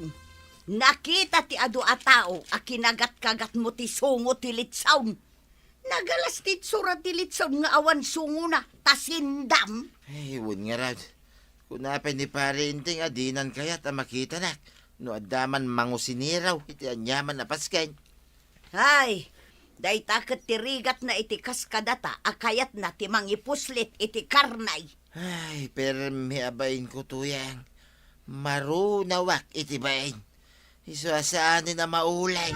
Nakita ti adu a tao a kinagat-kagat mo ti sungo ti litsawn. Nagalas ti surat ti litsawn nga awan sungo na tasindam. Ay, wun nga rad. Kunapay ni pare inting adinan kaya ta makita na. No adaman mangusiniraw iti anyaman na paskay. Ay, day taket ti rigat na iti kaskadata akayat na ti mangipuslit iti karnay. Ay, pero may abayin ko tuyang. Marunawak iti bayin. Iso asaanin na maulay.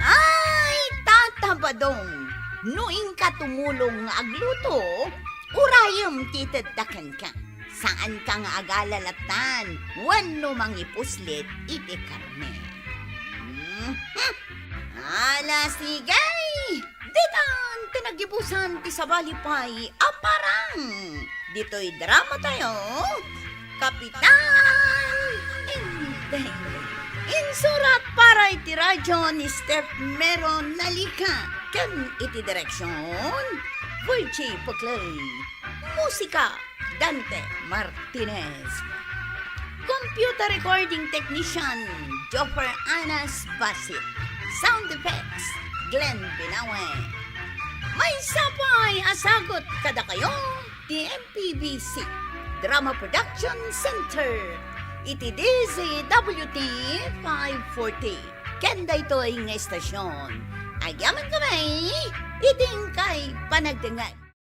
Ay, tatabadong. Nuing ka tumulong nga agluto, urayom titadakan ka. Saan ka nga agalalatan? Wano mangipuslit iti karne. Ala sigay! Ditan, tinagibusan ti sabalipay, aparang! Dito'y drama tayo, Kapitan! Hindi. Insurat para iti radyo ni Steph Meron Nalika. Ken iti direksyon, Virgie Puclay. Musika, Dante Martinez. Computer recording technician, Joffer Anas Basit. Sound effects, Glenn Binawe. May sapay asagot kada kayo, the MPBC Drama Production Center. Iti DZWT 540. Kenda ito'y nga estasyon. Agyaman kami, iting kay panagdangag.